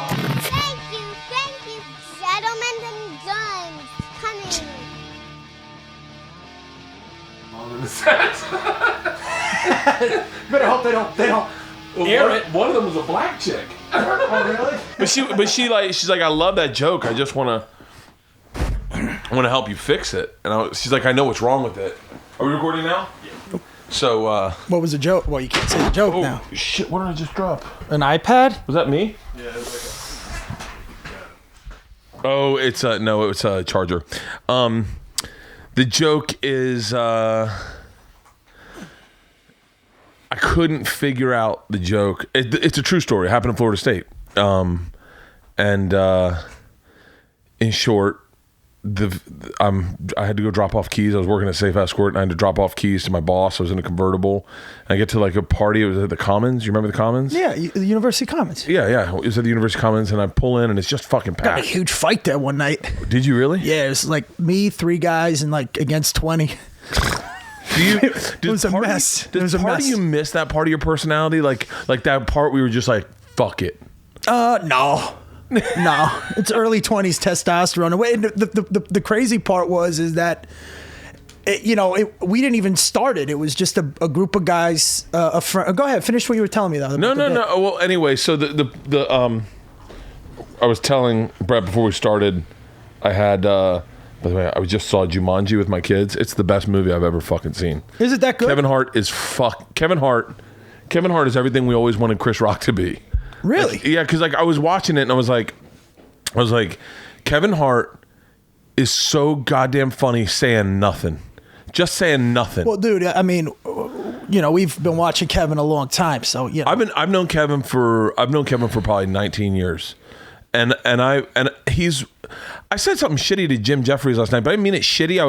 Thank you, gentlemen and guns. Coming. On the set. Better hope they don't air it. One of them was a black chick. Oh, really? But she's like, I love that joke. I just want to help you fix it. And she's like, I know what's wrong with it. Are we recording now? Yeah. So, what was the joke? Well, you can't say the joke now. Shit, what did I just drop? An iPad? Was that me? Yeah, it's Oh, it's a charger. The joke is, I couldn't figure out the joke. It's a true story. It happened in Florida State. And in short, I had to go drop off keys. I was working at Safe Escort, and I had to drop off keys to my boss. I was in a convertible. And I get to like a party. It was at the Commons. You remember the Commons? Yeah, the University Commons. Yeah. It was at the University Commons, and I pull in, and it's just fucking Got a packed. huge fight there one night. Did you really? Yeah, it was like me, 3 guys, and like against 20. It was a mess. It was a Part mess. of you miss that part of your personality? Like that part we were just like, fuck it. No. No, it's early 20s testosterone. Wait, the crazy part is that we didn't even start it. It was just a group of guys. Go ahead, finish what you were telling me though. No. Well, anyway, so I was telling Brett before we started. I had. By the way, I just saw Jumanji with my kids. It's the best movie I've ever fucking seen. Is it that good? Kevin Hart is Kevin Hart is everything we always wanted Chris Rock to be. Really? Yeah, because like I was watching it and I was like, Kevin Hart is so goddamn funny saying nothing. Just saying nothing. Well, dude, I mean, we've been watching Kevin a long time, so yeah. I've known Kevin for probably 19 years. And I said something shitty to Jim Jeffries last night, but I didn't mean it shitty. I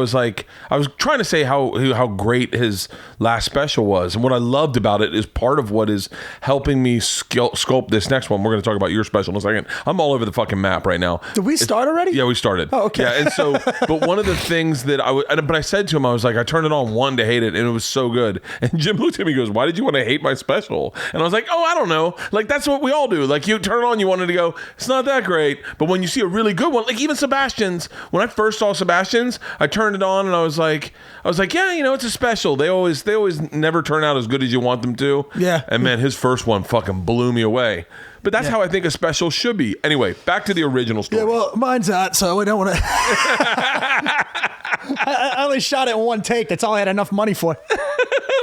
was trying to say how great his last special was, and what I loved about it is part of what is helping me sculpt this next one. We're going to talk about your special in a second. I'm all over the fucking map right now. Did we start already? Yeah, we started. Oh, okay. Yeah, and so, but one of the things that but I said to him, I was like, I turned it on one to hate it, and it was so good. And Jim looked at me, and goes, "Why did you want to hate my special?" And I was like, "Oh, I don't know. Like that's what we all do. Like you turn it on, you wanted to go, it's not that great, but when you see a really good one, like even Sebastian's, when I first saw Sebastian's, I turned it on and I was like, yeah, it's a special. They always never turn out as good as you want them to. Yeah. And man, his first one fucking blew me away. But that's how I think a special should be. Anyway, back to the original story. Yeah, well, mine's not, so we don't want to. I only shot it in one take. That's all I had enough money for.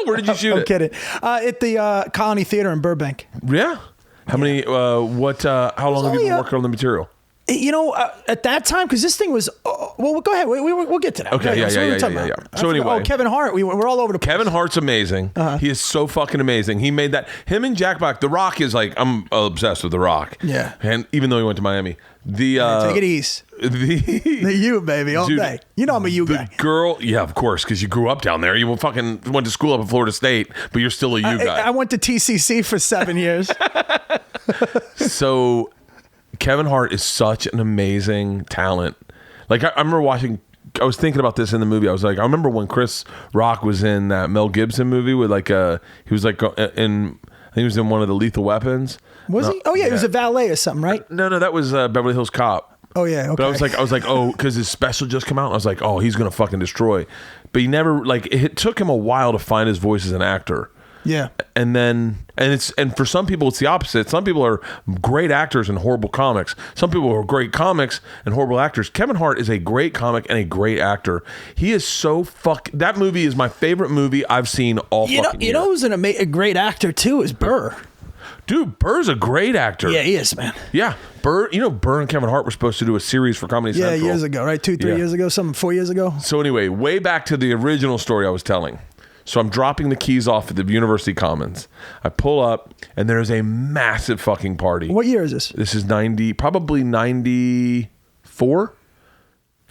Where did you shoot it? I'm kidding. At the Colony Theater in Burbank. Yeah. How many? How long have you been working on the material? At that time, because this thing was, well, go ahead. We'll get to that. Okay, yeah. So anyway. Kevin Hart, we're all over the place. Kevin Hart's amazing. He is so fucking amazing. He made that. Him and Jack Black. The Rock is like, I'm obsessed with The Rock. Yeah. And even though he went to Miami. Take it easy. The you, baby, all day. You know I'm a you guy. The girl, yeah, of course, because you grew up down there. You fucking went to school up at Florida State, but you're still a you guy. I went to TCC for 7 years. So Kevin Hart is such an amazing talent. Like I remember I was thinking about this in the movie. I was like, I remember when Chris Rock was in that Mel Gibson movie with he was like I think he was in one of the Lethal Weapons. Was he? Oh yeah, he was a valet or something, right? No, that was Beverly Hills Cop. Oh yeah, okay. But I was like, oh, because his special just came out. And I was like, oh, he's gonna fucking destroy. But he never it took him a while to find his voice as an actor. Yeah. And for some people it's the opposite. Some people are great actors and horrible comics. Some people are great comics and horrible actors. Kevin Hart is a great comic and a great actor. He is so that movie is my favorite movie I've seen all fucking year. You know who's a great actor too is Bert. Dude, Burr's a great actor. Yeah, he is, man. Yeah. Burr and Kevin Hart were supposed to do a series for Comedy Central. Yeah, years ago, right? 2-3 years ago, 4 years ago. So anyway, way back to the original story I was telling. So I'm dropping the keys off at the University Commons. I pull up, and there's a massive fucking party. What year is this? This is probably 94.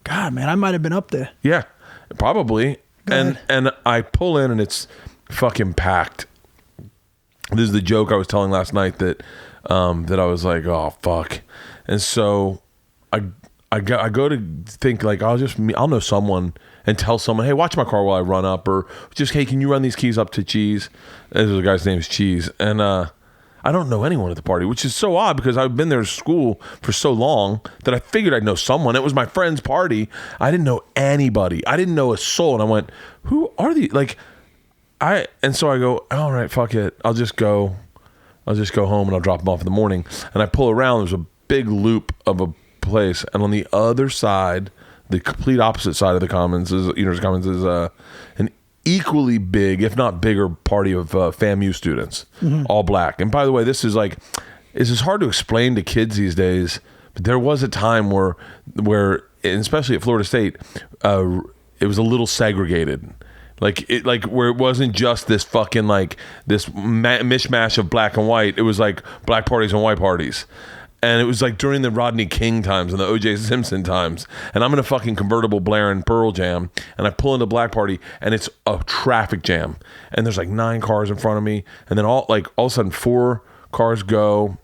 God, man, I might have been up there. Yeah, probably. And I pull in, and it's fucking packed. This is the joke I was telling last night that I was like, oh fuck. And so I go to think like I'll know someone and tell someone, hey, watch my car while I run up, or just, hey, can you run these keys up to Cheese? The guy's name is Cheese. And I don't know anyone at the party, which is so odd because I've been there to school for so long that I figured I'd know someone. It was my friend's party. I didn't know anybody. I didn't know a soul. And I went, who are these? Like, and so I go, all right, fuck it. I'll just go home and I'll drop them off in the morning. And I pull around. There's a big loop of a place. And on the other side, the complete opposite side of the Commons is an equally big, if not bigger, party of FAMU students, all black. And by the way, this is hard to explain to kids these days, but there was a time where, and especially at Florida State, it was a little segregated. Like where it wasn't just this fucking like this mishmash of black and white. It was like black parties and white parties. And it was like during the Rodney King times and the O.J. Simpson times. And I'm in a fucking convertible blaring Pearl Jam. And I pull into Black Party and it's a traffic jam. And there's like 9 cars in front of me. And then all of a sudden 4 cars go.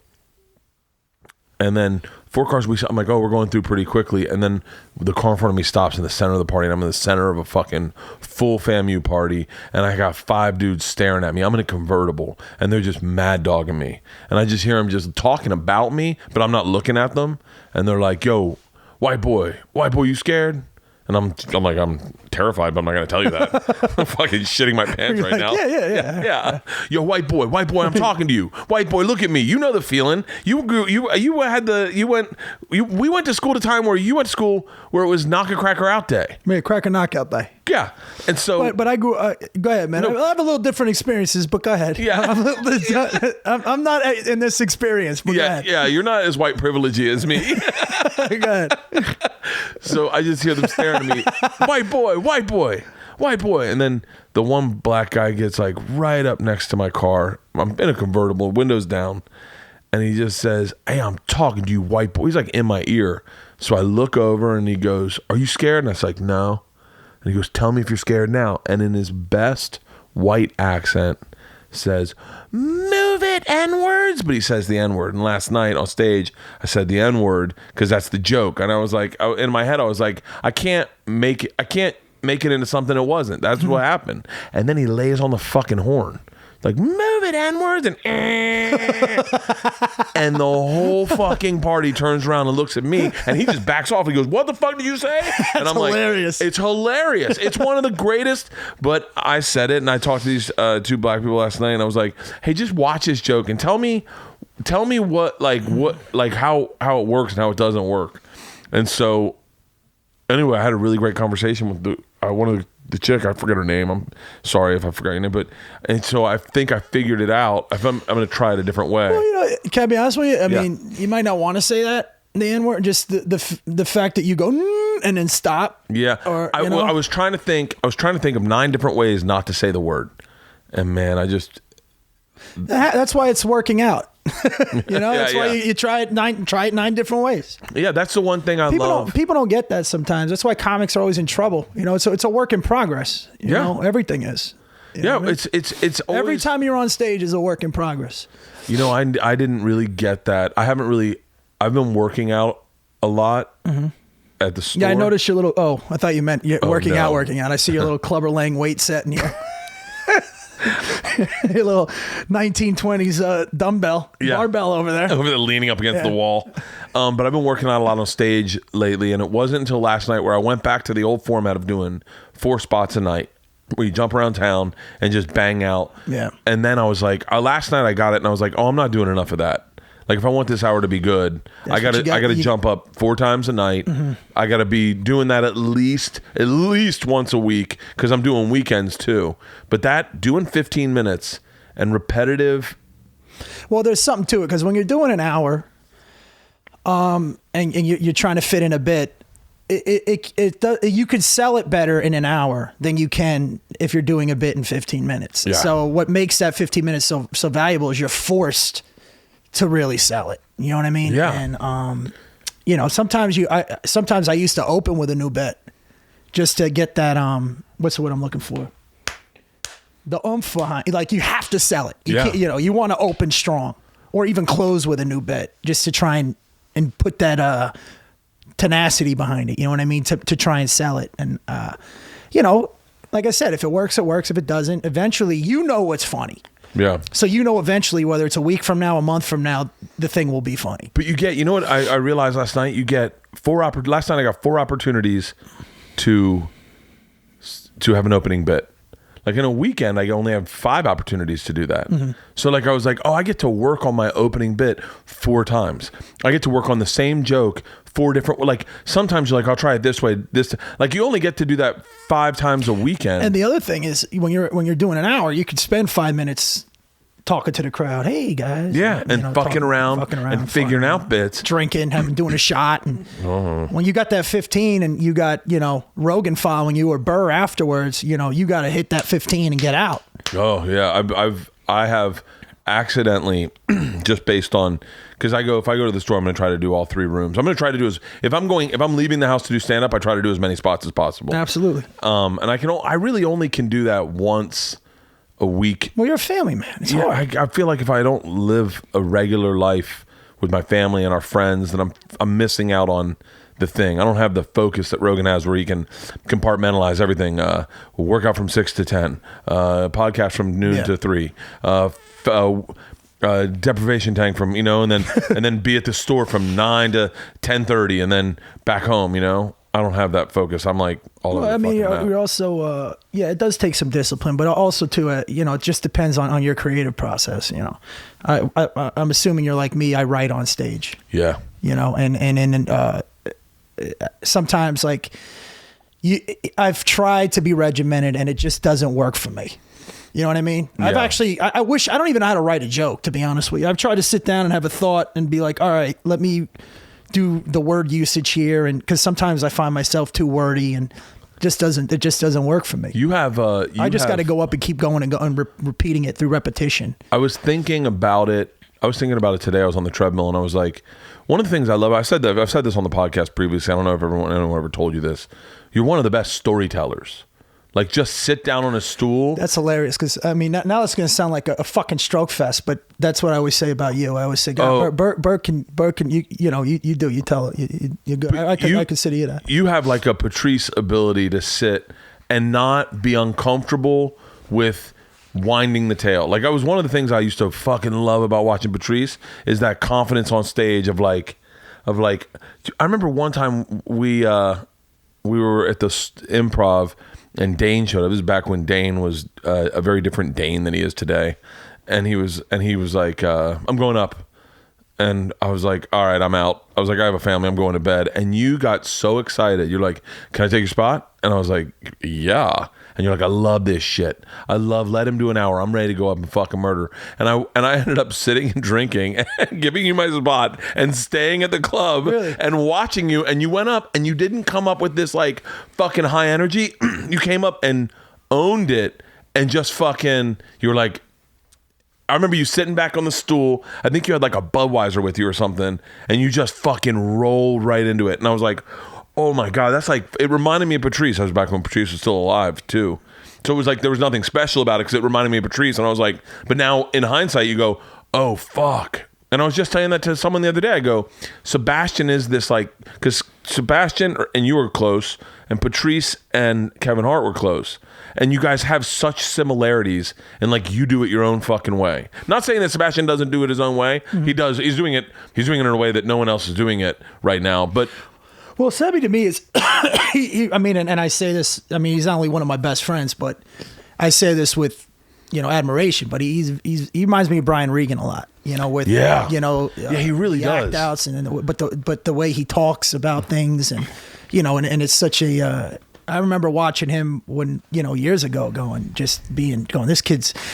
And then 4 cars, I'm like, oh, we're going through pretty quickly. And then the car in front of me stops in the center of the party. And I'm in the center of a fucking full FAMU party. And I got 5 dudes staring at me. I'm in a convertible. And they're just mad dogging me. And I just hear them just talking about me, but I'm not looking at them. And they're like, yo, white boy, you scared? And I'm like, I'm terrified, but I'm not going to tell you that. I'm fucking shitting my pants right now. Yeah. Yo, white boy, I'm talking to you. White boy, look at me. You know the feeling. We went to school at a time where you went to school where it was knock a cracker out day. Me, cracker knockout day. Yeah. And so, but I grew. Go ahead, man. I have a little different experiences, but go ahead. Yeah. I'm not in this experience. But go ahead. Yeah. You're not as white privilegey as me. Go ahead. So I just hear them staring at me. White boy. And then the one black guy gets like right up next to my car. I'm in a convertible, windows down. And he just says, hey, I'm talking to you, white boy. He's like in my ear. So I look over and he goes, are you scared? And I was like, no. And he goes, tell me if you're scared now. And in his best white accent says, move it, N-words. But he says the N-word. And last night on stage, I said the N-word because that's the joke. And I was like, in my head, I was like, I can't make it into something it wasn't. That's what happened. And then he lays on the fucking horn. Like, move it, N-words, and and the whole fucking party turns around and looks at me, and he just backs off. He goes, what the fuck did you say? And I'm hilarious. Like, it's hilarious. It's one of the greatest. But I said it, and I talked to these 2 black people last night, and I was like, hey, just watch this joke and tell me how it works and how it doesn't work. And so, anyway, I had a really great conversation with one of the chick. I forget her name. I'm sorry if I forgot your name, and so I think I figured it out. I'm going to try it a different way. Well, can I be honest with you? I mean, you might not want to say that, the N-word, just the fact that you go and then stop. Yeah. Or, I was trying to think of 9 different ways not to say the word, and man, that's why it's working out. That's why you try it 9 different ways. Yeah, that's the one thing I love. People don't get that sometimes. That's why comics are always in trouble. It's a work in progress. You know, everything is. Yeah, it's always, every time you're on stage is a work in progress. I didn't really get that. I've been working out a lot at the store. Yeah, I noticed your little. Oh, I thought you meant working out. I see your little Clubber Lang weight set in here. Your little 1920s dumbbell barbell over there leaning up against the wall. But I've been working out a lot on stage lately, and it wasn't until last night where I went back to the old format of doing 4 spots a night where you jump around town and just bang out. Yeah. And then I was like, last night I got it, and I was like, oh, I'm not doing enough of that. Like, if I want this hour to be good, I got to jump up 4 times a night. I got to be doing that at least once a week, because I'm doing weekends too. But doing 15 minutes and repetitive. Well, there's something to it, because when you're doing an hour, and you're trying to fit in a bit, you could sell it better in an hour than you can if you're doing a bit in 15 minutes. Yeah. So what makes that 15 minutes so valuable is you're forced to really sell it. You know what I mean? Yeah. And sometimes I used to open with a new bit just to get that what's the word I'm looking for? The oomph behind. Like, you have to sell it. You can't, you want to open strong or even close with a new bit just to try and put that tenacity behind it. You know what I mean? To try and sell it. And like I said, if it works, it works. If it doesn't, eventually what's funny. Yeah. So eventually, whether it's a week from now, a month from now, the thing will be funny. But you know what I realized last night? You get last night I got 4 opportunities to have an opening bit. Like in a weekend, I only have 5 opportunities to do that. Mm-hmm. So like I was like, I get to work on my opening bit 4 times. I get to work on the same joke 4 different. Like sometimes you're like, I'll try it this way. Like you only get to do that 5 times a weekend. And the other thing is when you're doing an hour, you could spend 5 minutes talking to the crowd. Hey guys, and fucking around and figuring out bits, drinking, doing a shot. And when you got that 15 and you got Rogan following you or Bert afterwards, you got to hit that 15 and get out. Oh yeah, I have accidentally just based on because if I go to the store, I'm going to try to do all 3 rooms. I'm going to try to do if I'm leaving the house to do stand up, I try to do as many spots as possible. Absolutely. And I really only can do that once a week. Well, you're a family man. It's hard. I feel like if I don't live a regular life with my family and our friends, then I'm missing out on the thing. I don't have the focus that Rogan has where he can compartmentalize everything. Workout from 6 to 10, podcast from noon to 3, deprivation tank from, and then be at the store from 9 to 10:30 and then back home, I don't have that focus. I'm like all over the fucking map. We're also, it does take some discipline, but also too, it just depends on your creative process. I'm assuming you're like me. I write on stage. Yeah. And sometimes like I've tried to be regimented and it just doesn't work for me. You know what I mean? Yeah. I've actually, I wish, I don't even know how to write a joke, to be honest with you. I've tried to sit down and have a thought and be like, all right, let me do the word usage here, and because sometimes I find myself too wordy and it just doesn't work for me. You have I just got to go up and keep going and repeating it through repetition. I was thinking about it today. I was on the treadmill and I was like, one of the things I love, I've said this on the podcast previously, I don't know if anyone ever told you this, you're one of the best storytellers. Like just sit down on a stool. That's hilarious because now it's going to sound like a fucking stroke fest, but that's what I always say about you. I always say, Bert can you tell it. You're good. I consider you that. You have like a Patrice ability to sit and not be uncomfortable with winding the tale. Like I was one of the things I used to fucking love about watching Patrice is that confidence on stage of like. I remember one time we were at the Improv. And Dane showed up. This is back when Dane was a very different Dane than he is today. And he was like, I'm going up. And I was like, all right, I'm out. I was like, I have a family. I'm going to bed. And you got so excited. You're like, can I take your spot? And I was like, yeah. And you're like, I love this shit. Let him do an hour. I'm ready to go up and fucking murder. And I ended up sitting and drinking and giving you my spot and staying at the club and watching you. And you went up and you didn't come up with this like fucking high energy. You came up and owned it and just fucking, you were like, I remember you sitting back on the stool. I think you had like a Budweiser with you or something. And you just fucking rolled right into it. And I was like, oh my God, that's like, it reminded me of Patrice. I was back when Patrice was still alive too. So it was like, there was nothing special about it because it reminded me of Patrice. And I was like, but now in hindsight, you go, oh fuck. And I was just saying that to someone the other day. I go, Sebastian is this like, because Sebastian and you were close and Patrice and Kevin Hart were close. And you guys have such similarities and like you do it your own fucking way. Not saying that Sebastian doesn't do it his own way. Mm-hmm. He does. He's doing it in a way that no one else is doing it right now. But well, Sebby to me is, and I say this, he's not only one of my best friends, but I say this with, admiration, but he reminds me of Brian Regan a lot, he really does. Act outs but the way he talks about things and, and it's such a, I remember watching him when, years ago going,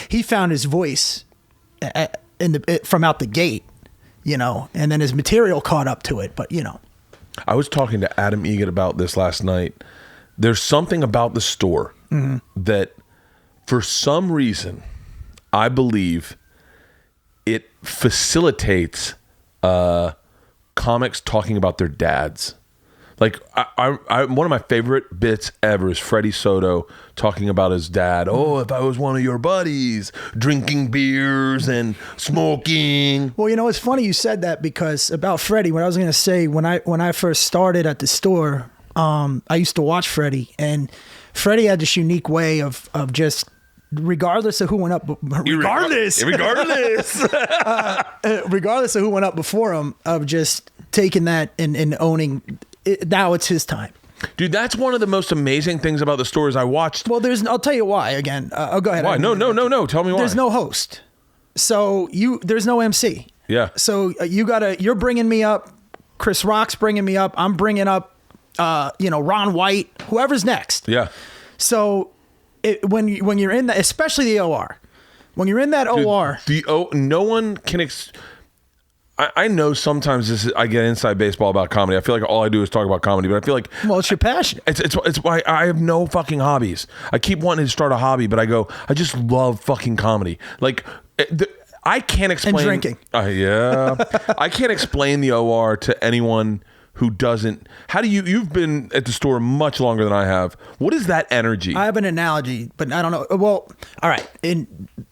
he found his voice from out the gate, and then his material caught up to it, but I was talking to Adam Egan about this last night. There's something about the store that for some reason, I believe it facilitates comics talking about their dads. Like one of my favorite bits ever is Freddie Soto talking about his dad. Oh, if I was one of your buddies, drinking beers and smoking. Well, it's funny you said that because about Freddie, what I was going to say, when I first started at the store, I used to watch Freddie, and Freddie had this unique way of just regardless of who went up, regardless of who went up before him, of just taking that and owning it, now it's his time. Dude, that's one of the most amazing things about the stories I watched. Well, I'll tell you why again. Go ahead. Why? No. Tell me why. There's no host. So there's no MC. Yeah. So you're bringing me up. Chris Rock's bringing me up. I'm bringing up, Ron White, whoever's next. Yeah. So when you're in that, especially the OR, when you're in that OR, no one can. I know sometimes I get inside baseball about comedy. I feel like all I do is talk about comedy, but I feel like it's your passion. It's why I have no fucking hobbies. I keep wanting to start a hobby, but I just love fucking comedy. Like I can't explain. And drinking. Yeah. I can't explain the OR to anyone who doesn't. How do you've been at the store much longer than I have. What is that energy? I have an analogy, but I don't know. Well, all right.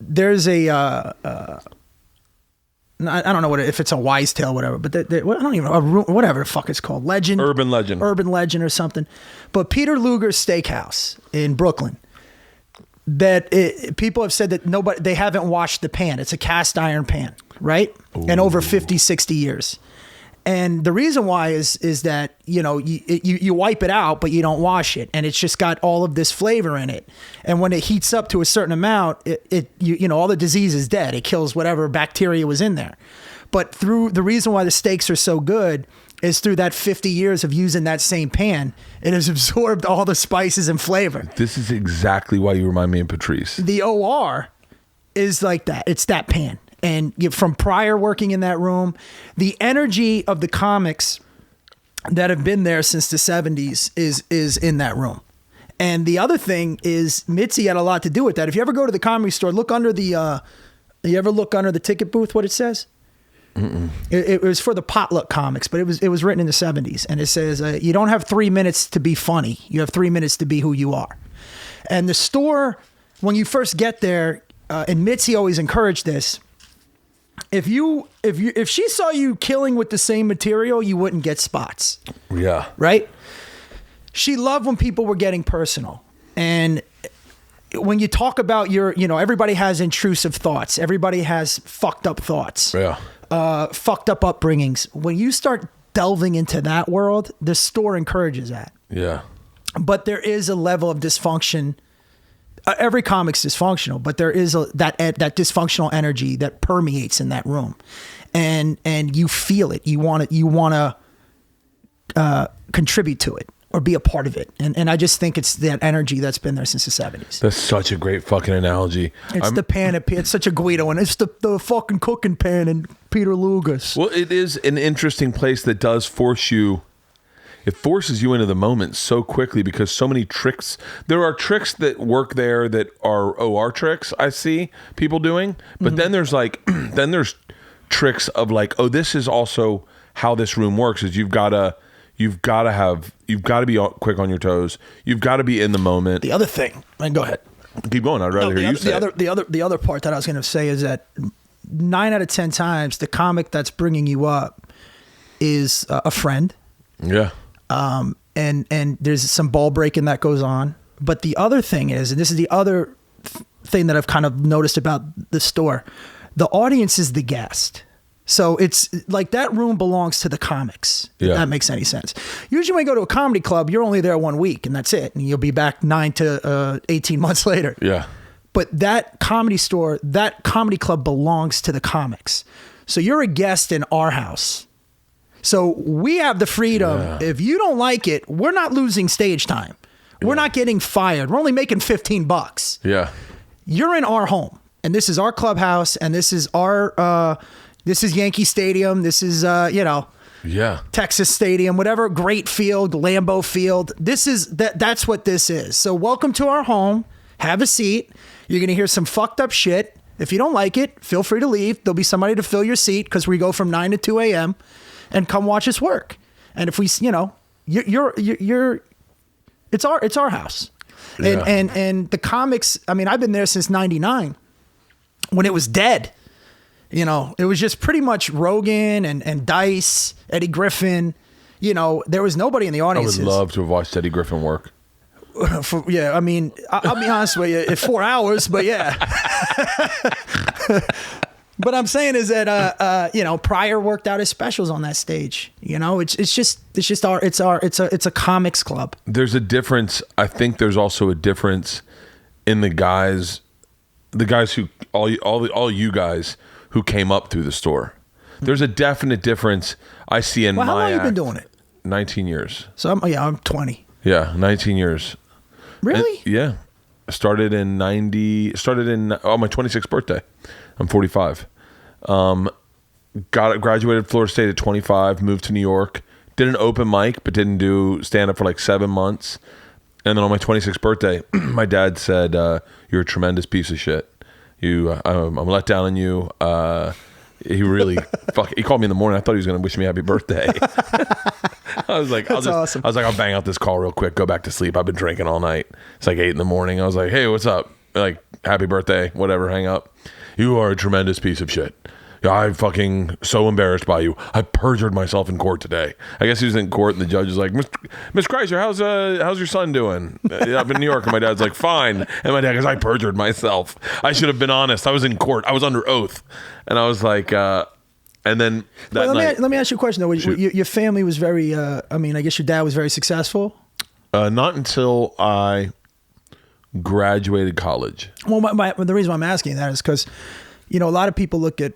There's a, I don't know if it's a wise tale, whatever, but I don't even know, whatever the fuck it's called. Urban legend or something. But Peter Luger's Steakhouse in Brooklyn, people have said that they haven't washed the pan. It's a cast iron pan, right? Ooh. And over 50, 60 years. And the reason why is that, you wipe it out, but you don't wash it. And it's just got all of this flavor in it. And when it heats up to a certain amount, all the disease is dead. It kills whatever bacteria was in there. But through the reason why the steaks are so good is through that 50 years of using that same pan, it has absorbed all the spices and flavor. This is exactly why you remind me of Patrice. The OR is like that. It's that pan. And from prior working in that room, the energy of the comics that have been there since the 70s is in that room. And the other thing is Mitzi had a lot to do with that. If you ever go to the Comedy Store, look under the ticket booth, what it says? It was for the potluck comics, but it was written in the 70s. And it says, you don't have 3 minutes to be funny. You have 3 minutes to be who you are. And the store, when you first get there, and Mitzi always encouraged this, if she saw you killing with the same material, you wouldn't get spots. Yeah. Right? She loved when people were getting personal. And when you talk about everybody has intrusive thoughts. Everybody has fucked up thoughts. Yeah. Fucked up upbringings. When you start delving into that world, the store encourages that. Yeah. But there is a level of dysfunction. Every comic's dysfunctional, but there is that dysfunctional energy that permeates in that room, and you feel it. You want to contribute to it or be a part of it, and I just think it's that energy that's been there since the 70s. That's such a great fucking analogy. It's the pan. It's such a Guido, and it's the fucking cooking pan in Peter Luger's. Well, it is an interesting place that does force you. It forces you into the moment so quickly because so many tricks. There are tricks that work there that are OR tricks I see people doing. But then there's there's tricks of like, oh, this is also how this room works is you've got to be quick on your toes. You've got to be in the moment. The other thing, and go ahead. Keep going. I'd rather hear you say it. The other part that I was going to say is that 9 out of 10 times the comic that's bringing you up is a friend. Yeah. And there's some ball breaking that goes on. But the other thing is, and this is the other thing that I've kind of noticed about the store, the audience is the guest. So it's like that room belongs to the comics, if that makes any sense. Usually when you go to a comedy club, you're only there 1 week and that's it. And you'll be back 9 to 18 months later. Yeah. But that comedy store, that comedy club belongs to the comics. So you're a guest in our house. So we have the freedom. Yeah. If you don't like it, we're not losing stage time. We're not getting fired. We're only making $15. Yeah. You're in our home, and this is our clubhouse, and this is our this is Yankee Stadium. This is Texas Stadium, whatever, Great Field, Lambeau Field. This is that's what this is. So welcome to our home. Have a seat. You're going to hear some fucked up shit. If you don't like it, feel free to leave. There'll be somebody to fill your seat because we go from 9 to 2 a.m. and come watch us work. And if we, it's our house. Yeah. And the comics, I mean, I've been there since 99 when it was dead. It was just pretty much Rogan and Dice, Eddie Griffin. There was nobody in the audience. I would love to have watched Eddie Griffin work. I mean, I'll be honest with you, it's 4 hours, but yeah. But I'm saying is that Pryor worked out his specials on that stage. It's a comics club. There's a difference. I think there's also a difference in the guys who all you guys who came up through the store. There's a definite difference I see in my how long act. you been doing it? 19 years. So I'm 20. Yeah, 19 years. Really? Yeah. Started on my 26th birthday. I'm 45. Graduated Florida State at 25, moved to New York, did an open mic, but didn't do stand up for like 7 months. And then on my 26th birthday, my dad said, you're a tremendous piece of shit. I'm let down on you. He really he called me in the morning. I thought he was going to wish me happy birthday. I was like, awesome. I was like, I'll bang out this call real quick, go back to sleep. I've been drinking all night. It's like 8 in the morning. I was like, hey, what's up? Like, happy birthday, whatever, hang up. You are a tremendous piece of shit. I'm fucking so embarrassed by you. I perjured myself in court today. I guess he was in court and the judge was like, Miss Kreischer, how's your son doing? Up in New York. And my dad's like, fine. And my dad goes, I perjured myself. I should have been honest. I was in court. I was under oath. And I was like, and then that night. Let me ask you a question though. Your family was very, I guess your dad was very successful? Not until I graduated college. Well, the reason why I'm asking that is because, a lot of people look at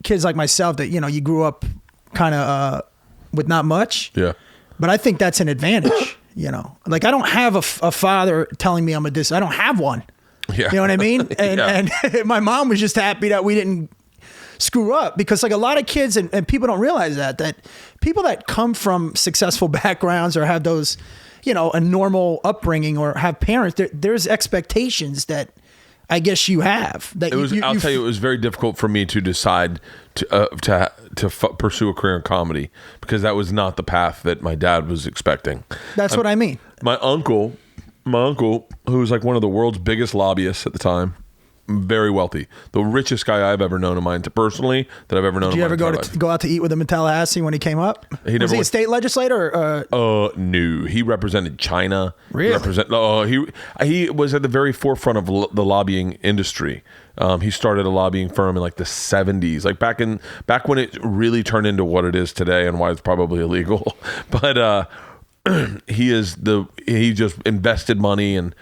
kids like myself that, you grew up kind of with not much. Yeah. But I think that's an advantage, Like I don't have a father telling me I'm a I don't have one. Yeah. You know what I mean? And, yeah. and my mom was just happy that we didn't screw up because like a lot of kids and people don't realize that people that come from successful backgrounds or have those, a normal upbringing or have parents, there's expectations that I guess you have. That I'll tell you, it was very difficult for me to decide to pursue a career in comedy because that was not the path that my dad was expecting. That's what I mean. My uncle, who was like one of the world's biggest lobbyists at the time, very wealthy, the richest guy I've ever known personally that I've ever known. Did you ever go out to eat with him in Tallahassee when he came up? Was he a state legislator? No, he represented China. Really? He was at the very forefront of the lobbying industry. He started a lobbying firm in like the 70s, like back when it really turned into what it is today and why it's probably illegal. But he just invested money, and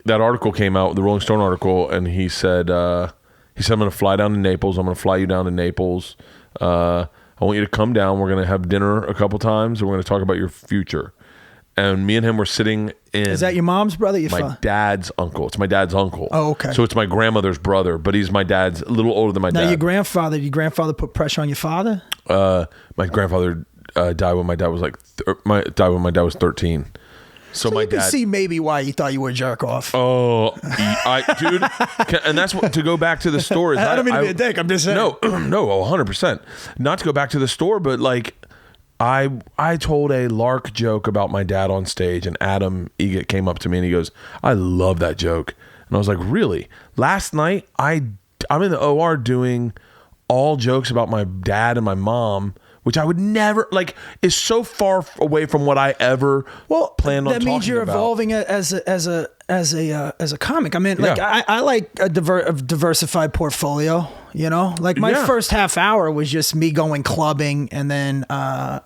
that article came out, the Rolling Stone article, and he said, I'm going to fly down to Naples. I'm going to fly you down to Naples. I want you to come down. We're going to have dinner a couple times, and we're going to talk about your future. And me and him were sitting in... Is that your mom's brother? My dad's uncle. It's my dad's uncle. Oh, okay. So it's my grandmother's brother, but he's my dad's, a little older than my dad. Now, your grandfather put pressure on your father? My grandfather died when my dad was when my dad was 13. So my you can dad, see maybe why you thought you were a jerk off. Oh, dude, and that's what, to go back to the store. I don't mean to be a dick. I'm just saying. No, 100%. Not to go back to the store, but like, I told a lark joke about my dad on stage, and Adam Egget came up to me and he goes, "I love that joke," and I was like, "Really?" Last night, I'm in the OR doing all jokes about my dad and my mom, which I would never is so far away from what I ever planned on talking about. That means you're evolving as a comic. I mean, I like a diversified portfolio. Like my first half hour was just me going clubbing, and then I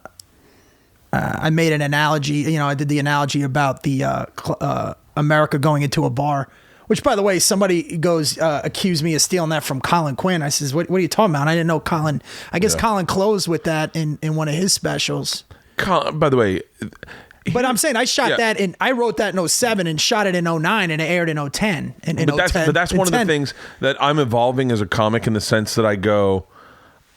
made an analogy. I did the analogy about the America going into a bar. Which, by the way, somebody accused me of stealing that from Colin Quinn. I says, what are you talking about? I didn't know Colin. I guess Colin closed with that in one of his specials. By the way... But I'm saying I shot that I wrote that in 2007 and shot it in 2009 and it aired in 2010. But that's one of the things that I'm evolving as a comic in the sense that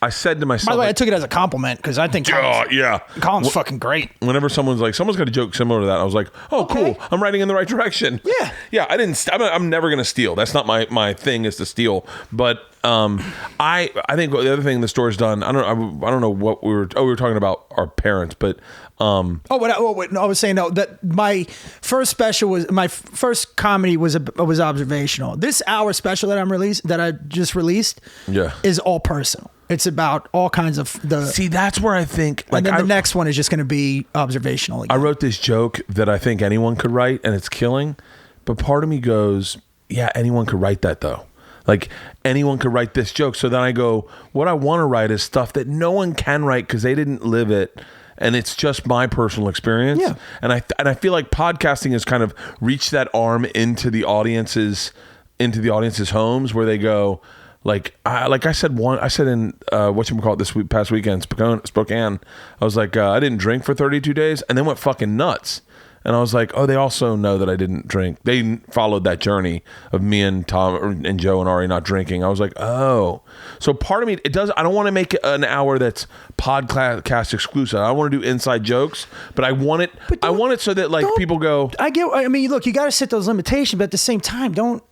I said to myself... By the way, I took it as a compliment because I think Colin's fucking great. Whenever someone's like, someone's got a joke similar to that, I was like, oh, okay. Cool. I'm writing in the right direction. Yeah. Yeah, I'm never going to steal. That's not my thing is to steal. But I think the other thing the store's done, I don't know what we were talking about our parents, but... I was saying that my first special my first comedy was observational. This hour special that I just released is all personal. It's about all kinds of the. See, that's where I think. Like, and then the next one is just going to be observational. Again. I wrote this joke that I think anyone could write, and it's killing. But part of me goes, yeah, anyone could write that though. Like anyone could write this joke. So then I go, what I want to write is stuff that no one can write because they didn't live it. And it's just my personal experience. Yeah. And I feel like podcasting has kind of reached that arm into the audience's homes where they go, like I said in whatchamacallit this past weekend, Spokane, I was like, I didn't drink for 32 days and then went fucking nuts. And I was like, oh, they also know that I didn't drink. They followed that journey of me and Tom and Joe and Ari not drinking. I was like, oh. So part of me, I don't want to make an hour that's podcast exclusive. I want to do inside jokes, but I want it so that like people go. I mean, look, you got to set those limitations, but at the same time, don't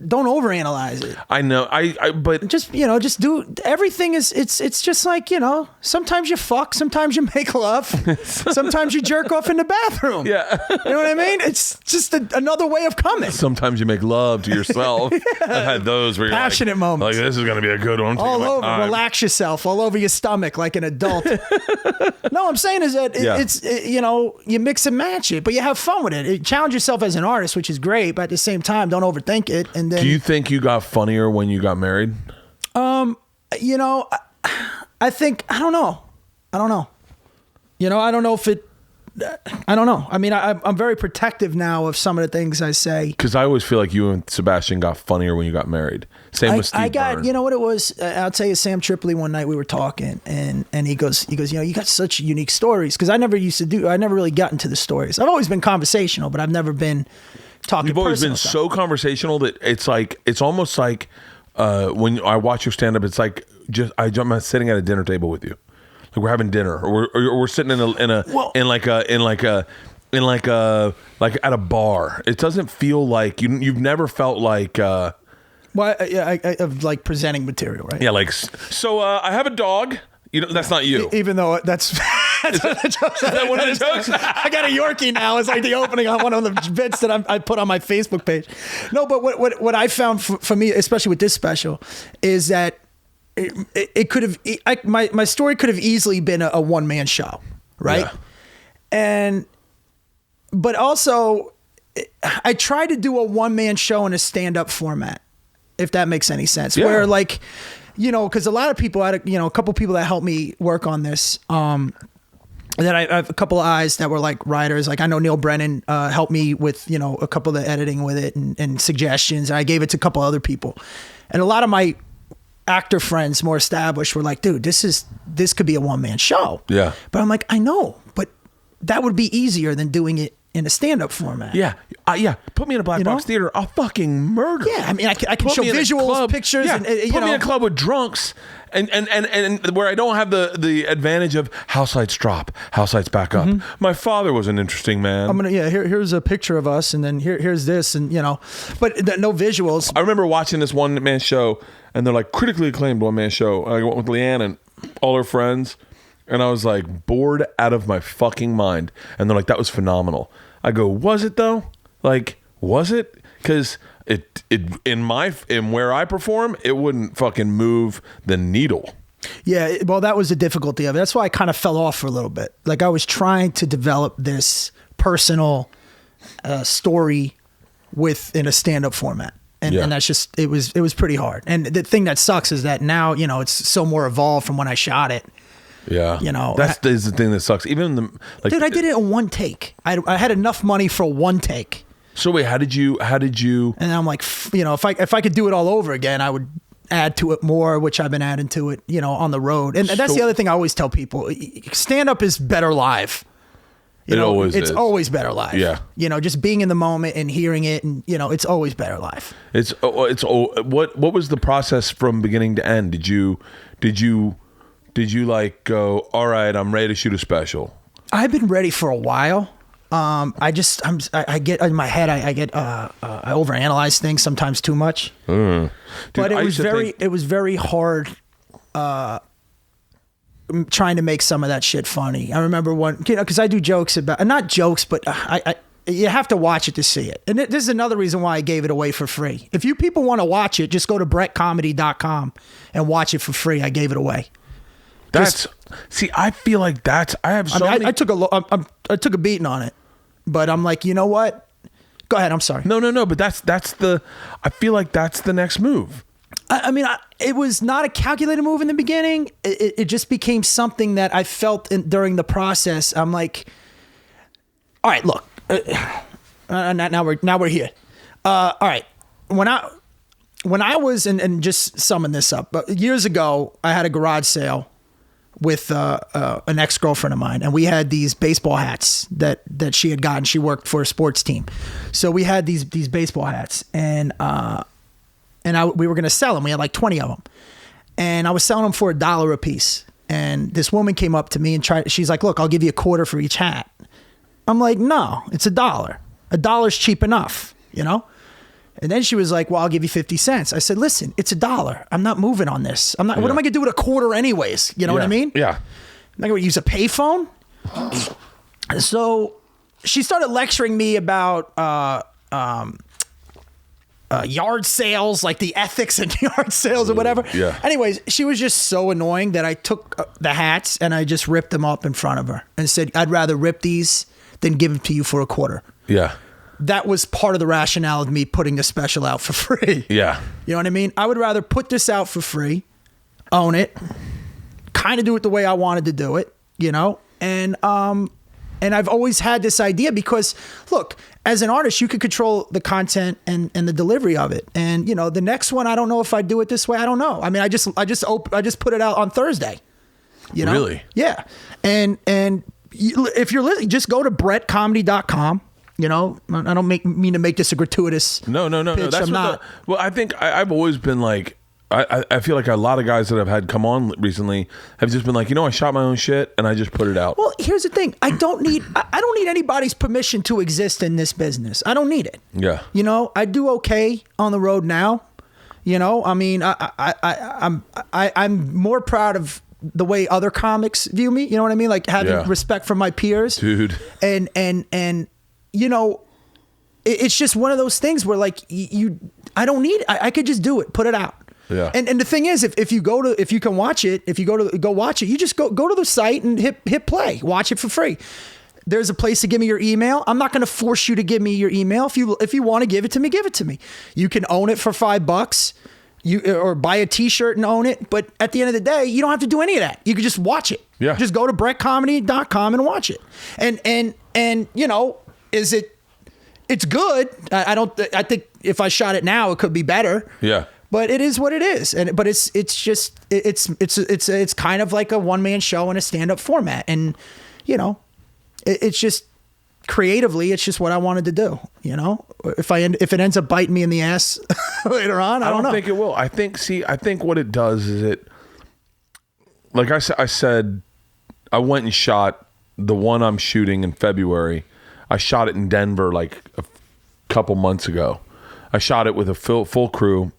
overanalyze it. I know. But just do everything it's just like, sometimes you fuck, sometimes you make love, sometimes you jerk off in the bathroom. Yeah. You know what I mean? It's just another way of coming. Sometimes you make love to yourself. Yeah. I've had those where you're passionate moments. Like, this is going to be a good one. All over. Relax yourself all over your stomach like an adult. No, I'm saying is that you mix and match it, but you have fun with it. Challenge yourself as an artist, which is great, but at the same time, don't overthink it. And then, do you think you got funnier when you got married? I think, I don't know. I don't know if it, I don't know. I mean, I'm very protective now of some of the things I say. Because I always feel like you and Sebastian got funnier when you got married. Same with Steve Byrne. You know what it was? I'll tell you, Sam Tripoli, one night we were talking and he goes, you got such unique stories. Because I never really got into the stories. I've always been conversational, but I've never been talking. You've always been stuff. so conversational that it's almost like when I watch your stand up, it's like I'm sitting at a dinner table with you. Like we're having dinner, or we're sitting like at a bar. It doesn't feel like you've never felt like. Well, of like presenting material, right? Yeah, like so. I have a dog. That's not you. Even though that's. Is that one of the jokes? I got a Yorkie now. It's like the opening on one of the bits that I put on my Facebook page. No, but what I found for me, especially with this special, is that it could have my story could have easily been a one-man show, right? Yeah. But also I tried to do a one-man show in a stand-up format, if that makes any sense. Yeah. Where like, because a lot of people had a couple people that helped me work on this. Then I have a couple of eyes that were like writers. Like I know Neil Brennan helped me with, a couple of the editing with it and suggestions. And I gave it to a couple other people. And a lot of my actor friends, more established, were like, dude, this could be a one-man show. Yeah. But I'm like, I know, but that would be easier than doing it in a stand-up format. Yeah. Yeah. Put me in a black box theater. I'll fucking murder. Yeah. I mean, I can show visuals, pictures. Yeah. And, put me in a club with drunks and where I don't have the advantage of house lights drop, house lights back up. Mm-hmm. My father was an interesting man. Here's a picture of us, and then here's this, and but no visuals. I remember watching this one-man show, and they're like critically acclaimed one-man show. I went with Leanne and all her friends. And I was like bored out of my fucking mind. And they're like, that was phenomenal. I go, was it though? Like, was it? Because in where I perform, it wouldn't fucking move the needle. Yeah, well, that was the difficulty of it. That's why I kind of fell off for a little bit. Like I was trying to develop this personal story in a stand-up format. And that's just, it was pretty hard. And the thing that sucks is that now, it's so more evolved from when I shot it. Yeah, that's the thing that sucks. Even dude, I did it in one take. I had enough money for one take. So wait, how did you? And I'm like, if I could do it all over again, I would add to it more, which I've been adding to it, on the road. And that's the other thing I always tell people: stand up is better live. It's always better live. Yeah, just being in the moment and hearing it, and it's always better live. What was the process from beginning to end? Did you like go, all right, I'm ready to shoot a special? I've been ready for a while. I get in my head, I overanalyze things sometimes too much. Dude, but it was very hard trying to make some of that shit funny. I remember because I do jokes about, not jokes, but you have to watch it to see it. And this is another reason why I gave it away for free. If you people want to watch it, just go to BretComedy.com and watch it for free. I gave it away. I feel like I have so many. I took a beating on it, but I'm like, you know what? Go ahead. I'm sorry. No. But I feel like that's the next move. I mean, it was not a calculated move in the beginning. It just became something that I felt during the process. I'm like, all right, look, now we're here. All right, when I was and just summing this up, but years ago, I had a garage sale with an ex-girlfriend of mine, and we had these baseball hats that she had gotten. She worked for a sports team, so we had these baseball hats, and we were going to sell them. We had like 20 of them. And I was selling them for $1 a piece. And this woman came up to me and she's like, look, I'll give you $0.25 for each hat. I'm like, no, it's $1. $1's cheap enough, you know? And then she was like, well, I'll give you 50 cents. I said, listen, it's $1. I'm not moving on this. What am I going to do with $0.25 anyways? You know what I mean? Yeah. I'm not going to use a payphone. So she started lecturing me about, yard sales, like the ethics in yard sales or whatever. Yeah. Anyways, she was just so annoying that I took the hats and I just ripped them up in front of her and said, I'd rather rip these than give them to you for $0.25. Yeah. That was part of the rationale of me putting the special out for free. Yeah. You know what I mean? I would rather put this out for free, own it, kind of do it the way I wanted to do it, you know? And I've always had this idea because, look, as an artist, you could control the content and the delivery of it. And, you know, the next one, I don't know if I do it this way. I don't know. I mean, I just put it out on Thursday. You know? Really? Yeah. And if you're listening, just go to BretComedy.com. You know, I don't mean to make this a gratuitous No. pitch. That's well, I think I've always been like, I feel like a lot of guys that I've had come on recently have just been like, you know, I shot my own shit and I just put it out. Well, here's the thing. I don't need anybody's permission to exist in this business. I don't need it. Yeah. You know, I do okay on the road now. You know, I mean, I'm more proud of the way other comics view me. You know what I mean? Like having respect for my peers. Dude. And you know, it's just one of those things where like I don't need it. I could just do it, put it out. Yeah. And the thing is, if you can watch it, if you go watch it, you just go to the site and hit play, watch it for free. There's a place to give me your email. I'm not going to force you to give me your email. If you want to give it to me, give it to me. You can own it for $5. Or buy a t-shirt and own it. But at the end of the day, you don't have to do any of that. You can just watch it. Yeah. Just go to BretComedy.com and watch it. And you know, it's good. I think if I shot it now, it could be better. Yeah. But it is what it is, but it's kind of like a one-man show in a stand-up format, and you know, it's just creatively, it's just what I wanted to do. You know, if it ends up biting me in the ass later on, I don't know. think it will. I think what it does is it, like I said, I went and shot the one I'm shooting in February. I shot it in Denver like a couple months ago. I shot it with a full crew.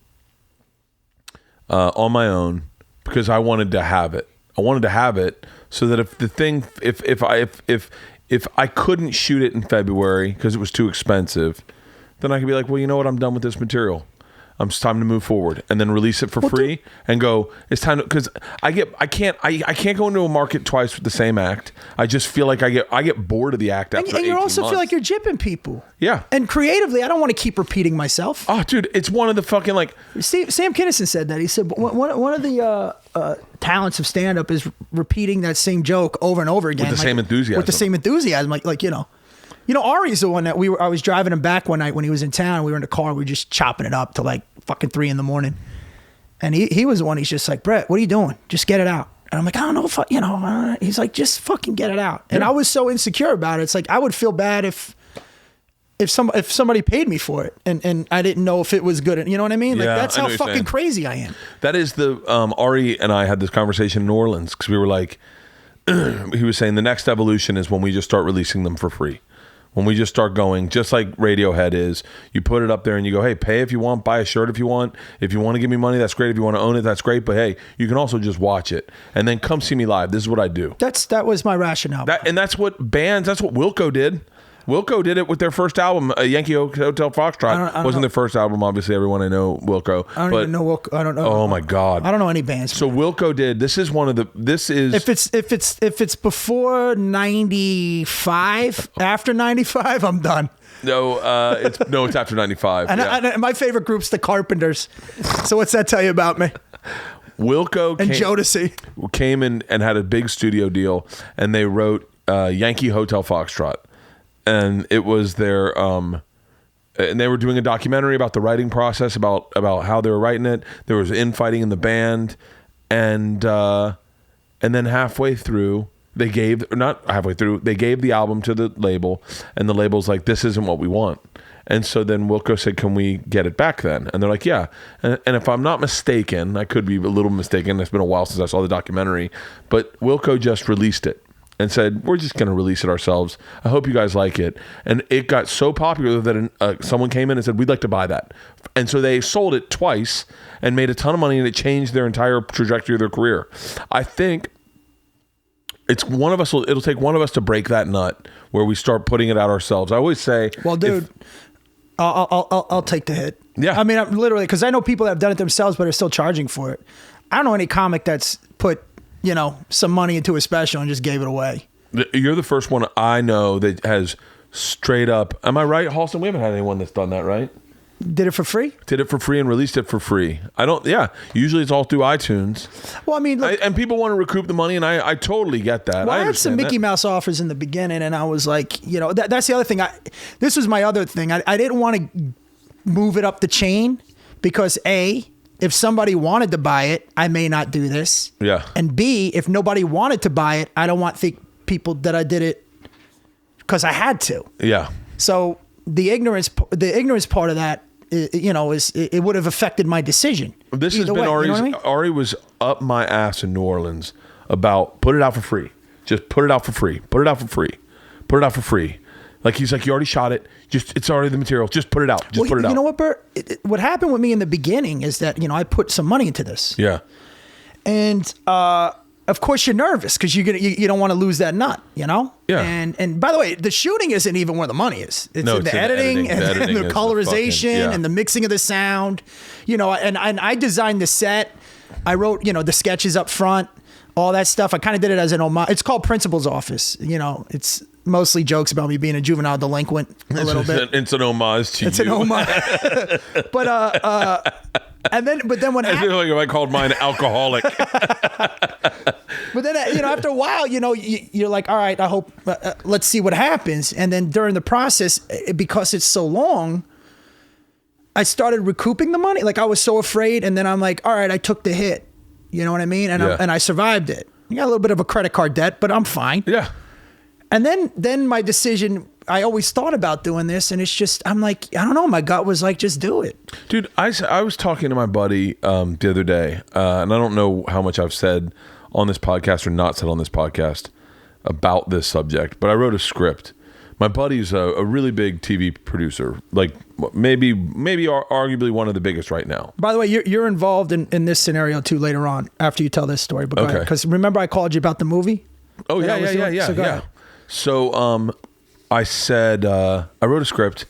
On my own, because I wanted to have it. I wanted to have it so that if I couldn't shoot it in February because it was too expensive, then I could be like, well, you know what? I'm done with this material. It's time to move forward, and then release it for free and go. It's time to, because I can't go into a market twice with the same act. I just feel like I get bored of the act after 18 months. And you also feel like you're jipping people. Yeah. And creatively, I don't want to keep repeating myself. Oh, dude, it's one of the fucking like. Sam Kinison said that. He said one of the talents of stand up is repeating that same joke over and over again with the same enthusiasm. With the same enthusiasm, like you know. You know, Ari's the one that I was driving him back one night when he was in town. We were in the car. We were just chopping it up till like fucking 3 a.m. And he was the one. He's just like, Bret, what are you doing? Just get it out. And I'm like, I don't know if you know. He's like, just fucking get it out. And I was so insecure about it. It's like I would feel bad if somebody paid me for it and I didn't know if it was good. You know what I mean? Like that's how fucking crazy I am. That is the Ari and I had this conversation in New Orleans because we were like, he was saying the next evolution is when we just start releasing them for free. When we just start going, just like Radiohead is, you put it up there and you go, hey, pay if you want, buy a shirt if you want. If you want to give me money, that's great. If you want to own it, that's great. But hey, you can also just watch it and then come see me live. This is what I do. That was my rationale. And that's what bands, that's what Wilco did. Wilco did it with their first album, Yankee Hotel Foxtrot. I don't Wasn't know. their first album, obviously. Everyone I know Wilco. I don't even know Wilco. I don't know. Oh my God. I don't know any bands. So Wilco did. This is if it's before 95, after 95, I'm done. No, it's after 95. And my favorite group's the Carpenters. So what's that tell you about me? Wilco And Jodeci came in and had a big studio deal, and they wrote Yankee Hotel Foxtrot, and it was their and they were doing a documentary about the writing process, about how they were writing it. There was infighting in the band, and then halfway through, they gave the album to the label, and the label's like, this isn't what we want. And so then Wilco said, can we get it back then? And they're like, yeah. And if I'm not mistaken, I could be a little mistaken, it's been a while since I saw the documentary, but Wilco just released it and said, we're just going to release it ourselves. I hope you guys like it. And it got so popular that someone came in and said, we'd like to buy that. And so they sold it twice and made a ton of money, and it changed their entire trajectory of their career. I think it'll take one of us to break that nut where we start putting it out ourselves. I always say, well, dude, I'll take the hit. Yeah. I mean, I'm literally, because I know people that have done it themselves but are still charging for it. I don't know any comic that's put, some money into a special and just gave it away. You're the first one I know that has straight up. Am I right, Halston? We haven't had anyone that's done that, right? Did it for free? Did it for free and released it for free. Usually it's all through iTunes. Well, I mean, look, and people want to recoup the money, and I totally get that. Well, I had some Mickey Mouse offers in the beginning, and I was like, that's the other thing. This was my other thing. I didn't want to move it up the chain because A, if somebody wanted to buy it, I may not do this. Yeah. And B, if nobody wanted to buy it, I don't want people that I did it because I had to. Yeah. So the ignorance part of that, it would have affected my decision. This has been Ari's. Ari was up my ass in New Orleans about put it out for free. Just put it out for free. Put it out for free. Put it out for free. Like he's like, you already shot it. It's already the material. Just put it out. Put it out. You know what, Bert? What happened with me in the beginning is that I put some money into this. Yeah. And of course you're nervous because you don't want to lose that nut, Yeah. And by the way, the shooting isn't even where the money is. It's in the editing and the colorization and the mixing of the sound, and I designed the set. I wrote, the sketches up front, all that stuff. I kind of did it as an homage. It's called Principal's Office. It's mostly jokes about me being a juvenile delinquent a little bit. It's an homage to you. It's an homage. But then when I feel like if I called mine alcoholic. But then, after a while, you're like, all right, I hope, let's see what happens. And then during the process, because it's so long, I started recouping the money. Like I was so afraid. And then I'm like, all right, I took the hit. You know what I mean? And I survived it. I got a little bit of a credit card debt, but I'm fine. Yeah. And then my decision, I always thought about doing this, and it's just, I'm like, I don't know. My gut was like, just do it. Dude, I was talking to my buddy the other day, and I don't know how much I've said on this podcast or not said on this podcast about this subject, but I wrote a script. My buddy's a really big TV producer, like maybe arguably one of the biggest right now. By the way, you're involved in this scenario too later on after you tell this story. But okay. Because remember I called you about the movie? Oh, yeah. So go ahead. So I said, I wrote a script.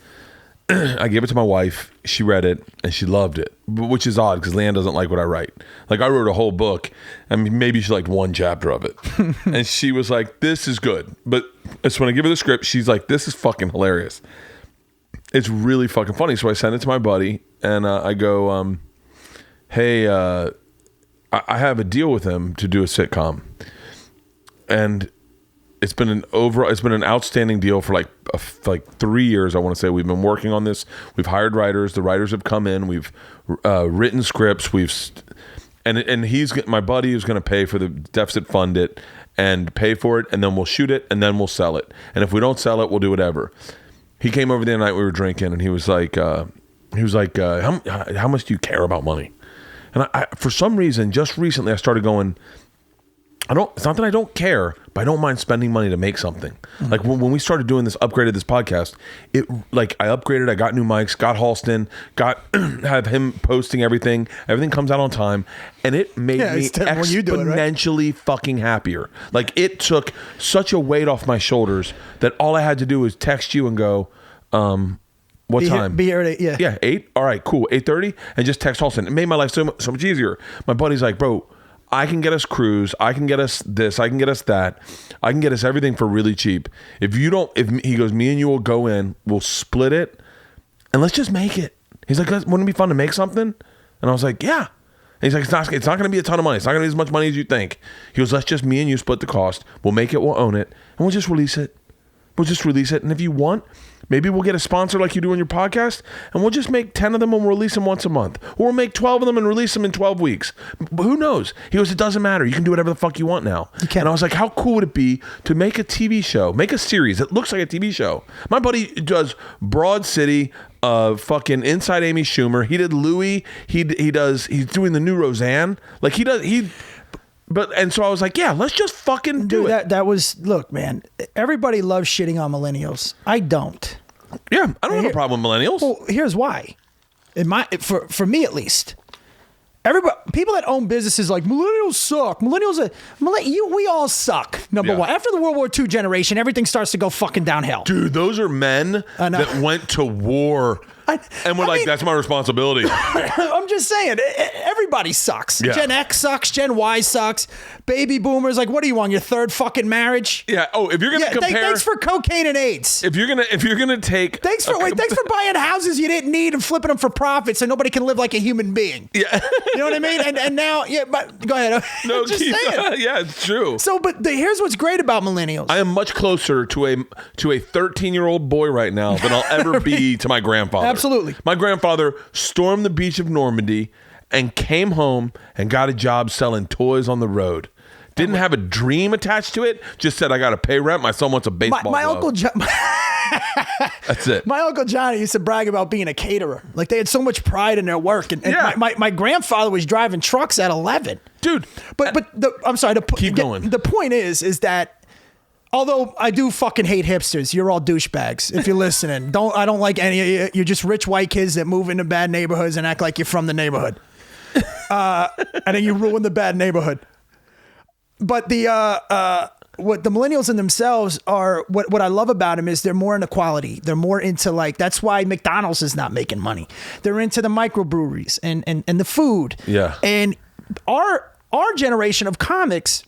I gave it to my wife. She read it and she loved it, which is odd because Leanne doesn't like what I write. Like I wrote a whole book. I mean, maybe she liked one chapter of it. And she was like, this is good. But it's when I give her the script, she's like, this is fucking hilarious. It's really fucking funny. So I sent it to my buddy and I go, hey, I have a deal with him to do a sitcom. And it's been an outstanding deal for like 3 years. I want to say we've been working on this. We've hired writers. The writers have come in. We've written scripts. And my buddy is going to pay for the deficit fund it and pay for it, and then we'll shoot it and then we'll sell it. And if we don't sell it, we'll do whatever. He came over the other night. We were drinking, and he was like, how much do you care about money? And I for some reason, just recently, I started going, It's not that I don't care, but I don't mind spending money to make something. Like when we started doing this, upgraded this podcast, I upgraded, I got new mics, got Halston, have him posting everything. Everything comes out on time, and it made me exponentially fucking happier. Like it took such a weight off my shoulders that all I had to do was text you and go, what time? Be here at 8, yeah. Yeah, 8? All right, cool. 8:30, and just text Halston. It made my life so much easier. My buddy's like, bro, I can get us crews. I can get us this. I can get us that. I can get us everything for really cheap. If he goes, me and you will go in, we'll split it, and let's just make it. He's like, wouldn't it be fun to make something? And I was like, yeah. And he's like, it's not going to be a ton of money. It's not going to be as much money as you think. He goes, let's just me and you split the cost. We'll make it. We'll own it, and we'll just release it. And if you want, maybe we'll get a sponsor like you do on your podcast, and we'll just make 10 of them and we'll release them once a month. Or we'll make 12 of them and release them in 12 weeks. But who knows? He goes, it doesn't matter. You can do whatever the fuck you want now. You can. And I was like, how cool would it be to make a TV show, make a series that looks like a TV show? My buddy does Broad City, fucking Inside Amy Schumer. He did Louis. He's doing the new Roseanne. Like and so I was like, yeah, let's just fucking do it. Look, man, everybody loves shitting on millennials. I don't. Yeah, I don't have a problem with millennials. Well, here's why. For me at least. People that own businesses like millennials suck. We all suck. Number one. After the World War II generation, everything starts to go fucking downhill. Dude, those are men that went to war. And we're like, that's my responsibility. I'm just saying, everybody sucks. Yeah. Gen X sucks. Gen Y sucks. Baby boomers, like, what do you want? Your third fucking marriage? Yeah. Oh, if you're gonna compare, thanks for cocaine and AIDS. If you're gonna take, thanks for buying houses you didn't need and flipping them for profit so nobody can live like a human being. Yeah. You know what I mean? And now, yeah. But go ahead. No, just saying. Yeah, it's true. So, but here's what's great about millennials. I am much closer to a 13-year-old boy right now than I'll ever be to my grandfather. Absolutely. My grandfather stormed the beach of Normandy and came home and got a job selling toys on the road. Didn't have a dream attached to it. Just said, I got to pay rent. My son wants a baseball my glove. Uncle John. That's it. My Uncle Johnny used to brag about being a caterer. Like they had so much pride in their work. And my grandfather was driving trucks at 11. Dude. I'm sorry. Keep going. The point is that although I do fucking hate hipsters, you're all douchebags. If you're listening, I don't like any of you. You're just rich white kids that move into bad neighborhoods and act like you're from the neighborhood, and then you ruin the bad neighborhood. But what the millennials in themselves are, what I love about them is they're more into quality. They're more into that's why McDonald's is not making money. They're into the microbreweries and the food. Yeah. And our generation of comics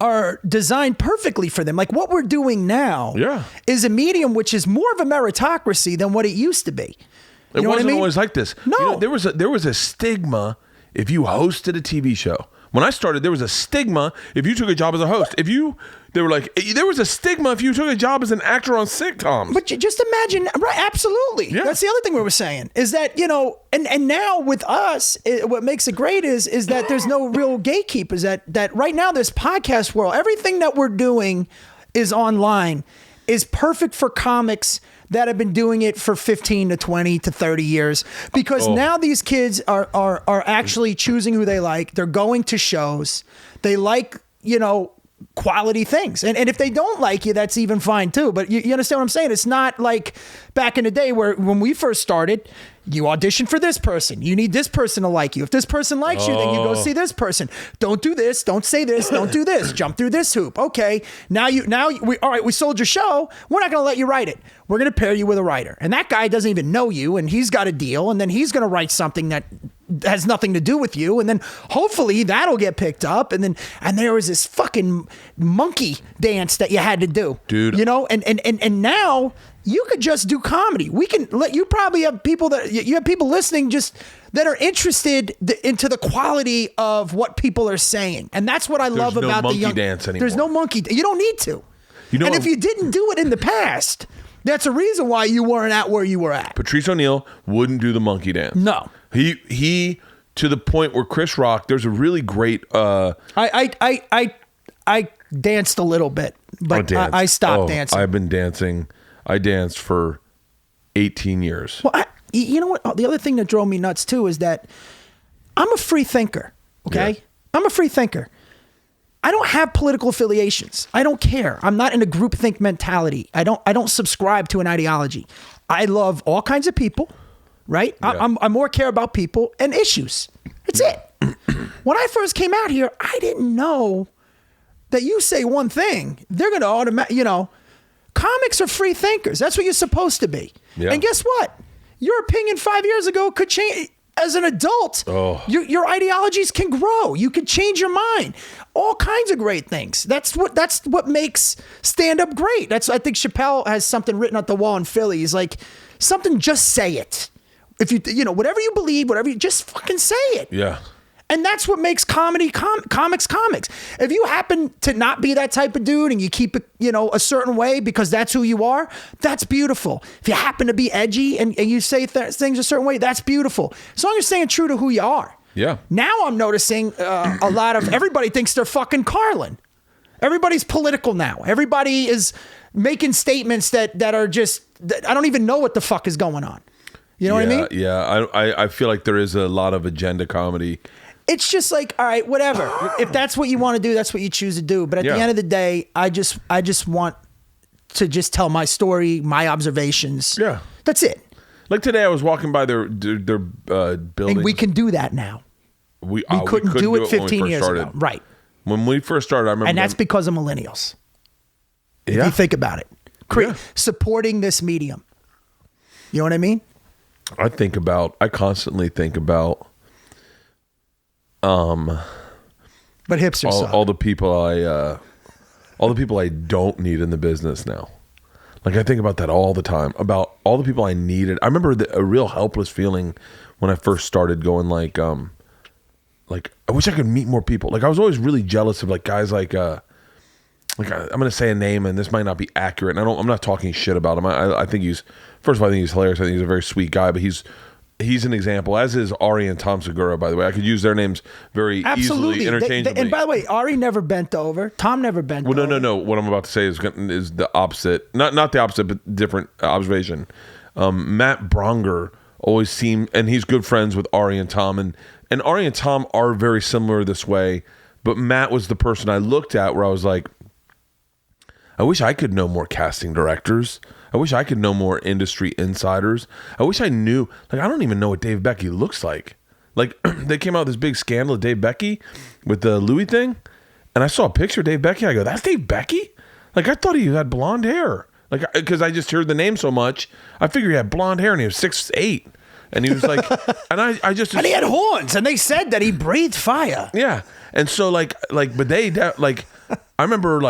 are designed perfectly for them. Like what we're doing now is a medium which is more of a meritocracy than what it used to be. It wasn't always like this. No. There was a stigma if you hosted a TV show. When I started, there was a stigma if you took a job as a host. There was a stigma if you took a job as an actor on sitcoms. But just imagine, right? Absolutely. Yeah. That's the other thing we were saying is that, and now with us, what makes it great is that there's no real gatekeepers. That right now, this podcast world, everything that we're doing is online, is perfect for comics that have been doing it for 15 to 20 to 30 years, because now these kids are actually choosing who they like. They're going to shows. They like, quality things. And if they don't like you, that's even fine too. But you understand what I'm saying? It's not like back in the day where when we first started, you audition for this person. You need this person to like you. If this person likes you, then you go see this person. Don't do this. Don't say this. Don't do this. Jump through this hoop. Okay. We sold your show. We're not going to let you write it. We're going to pair you with a writer. And that guy doesn't even know you, and he's got a deal, and then he's going to write something that has nothing to do with you, and then hopefully that'll get picked up, and there was this fucking monkey dance that you had to do, dude. And now you could just do comedy. We can let you probably have people listening just that are interested into the quality of what people are saying, and that's what I love about the young. Dance anymore. There's no monkey. You don't need to. And if you didn't do it in the past, that's a reason why you weren't at where you were at. Patrice O'Neal wouldn't do the monkey dance. No. He to the point where Chris Rock, there's a really great I danced a little bit, but I stopped dancing. I've been dancing. I danced for 18 years. Well, you know what? The other thing that drove me nuts too is that I'm a free thinker. Okay. Yeah. I'm a free thinker. I don't have political affiliations. I don't care. I'm not in a groupthink mentality. I don't subscribe to an ideology. I love all kinds of people, right? Yeah. I more care about people and issues. That's it. When I first came out here, I didn't know that you say one thing, they're going to automatically, comics are free thinkers. That's what you're supposed to be. Yeah. And guess what? Your opinion 5 years ago could change. As an adult, your ideologies can grow. You can change your mind. All kinds of great things. That's what makes stand-up great. I think Chappelle has something written at the wall in Philly. He's like, something, just say it. If whatever you believe, just fucking say it. Yeah. And that's what makes comedy comics. If you happen to not be that type of dude and you keep it, a certain way because that's who you are, that's beautiful. If you happen to be edgy and you say things a certain way, that's beautiful. As long as you're staying true to who you are. Yeah. Now I'm noticing a lot of everybody thinks they're fucking Carlin. Everybody's political now. Everybody is making statements that are just, I don't even know what the fuck is going on. You know what I mean? Yeah. I feel like there is a lot of agenda comedy. It's just like, all right, whatever. If that's what you want to do, that's what you choose to do. But at the end of the day, I just want to just tell my story, my observations. Yeah. That's it. Like today, I was walking by their building. And we can do that now. We couldn't do it 15 years ago. Right. When we first started, I remember. And that's because of millennials. Yeah. If you think about it. Supporting this medium. You know what I mean? I constantly think about but hipsters all the people I don't need in the business now. Like I think about that all the time, about all the people I needed. I remember a real helpless feeling when I first started going like I wish I could meet more people. Like I was always really jealous of like guys like I'm going to say a name and this might not be accurate. And I'm not talking shit about him. I think first of all, I think he's hilarious. I think he's a very sweet guy, but he's an example, as is Ari and Tom Segura, by the way. I could use their names very easily, interchangeably. And by the way, Ari never bent over. Tom never bent over. No. What I'm about to say is the opposite. Not the opposite, but different observation. Matt Bronger always seemed, and he's good friends with Ari and Tom. And Ari and Tom are very similar this way, but Matt was the person I looked at where I was like, I wish I could know more casting directors. I wish I could know more industry insiders. I wish I knew, I don't even know what Dave Becky looks like. Like, they came out with this big scandal of Dave Becky with the Louis thing, and I saw a picture of Dave Becky. I go, that's Dave Becky? Like, I thought he had blonde hair. Like, because I just heard the name so much, I figured he had blonde hair, and he was 6'8". And he was like, and I just... And he had horns, and they said that he breathed fire. Yeah. And so, but they, I remember,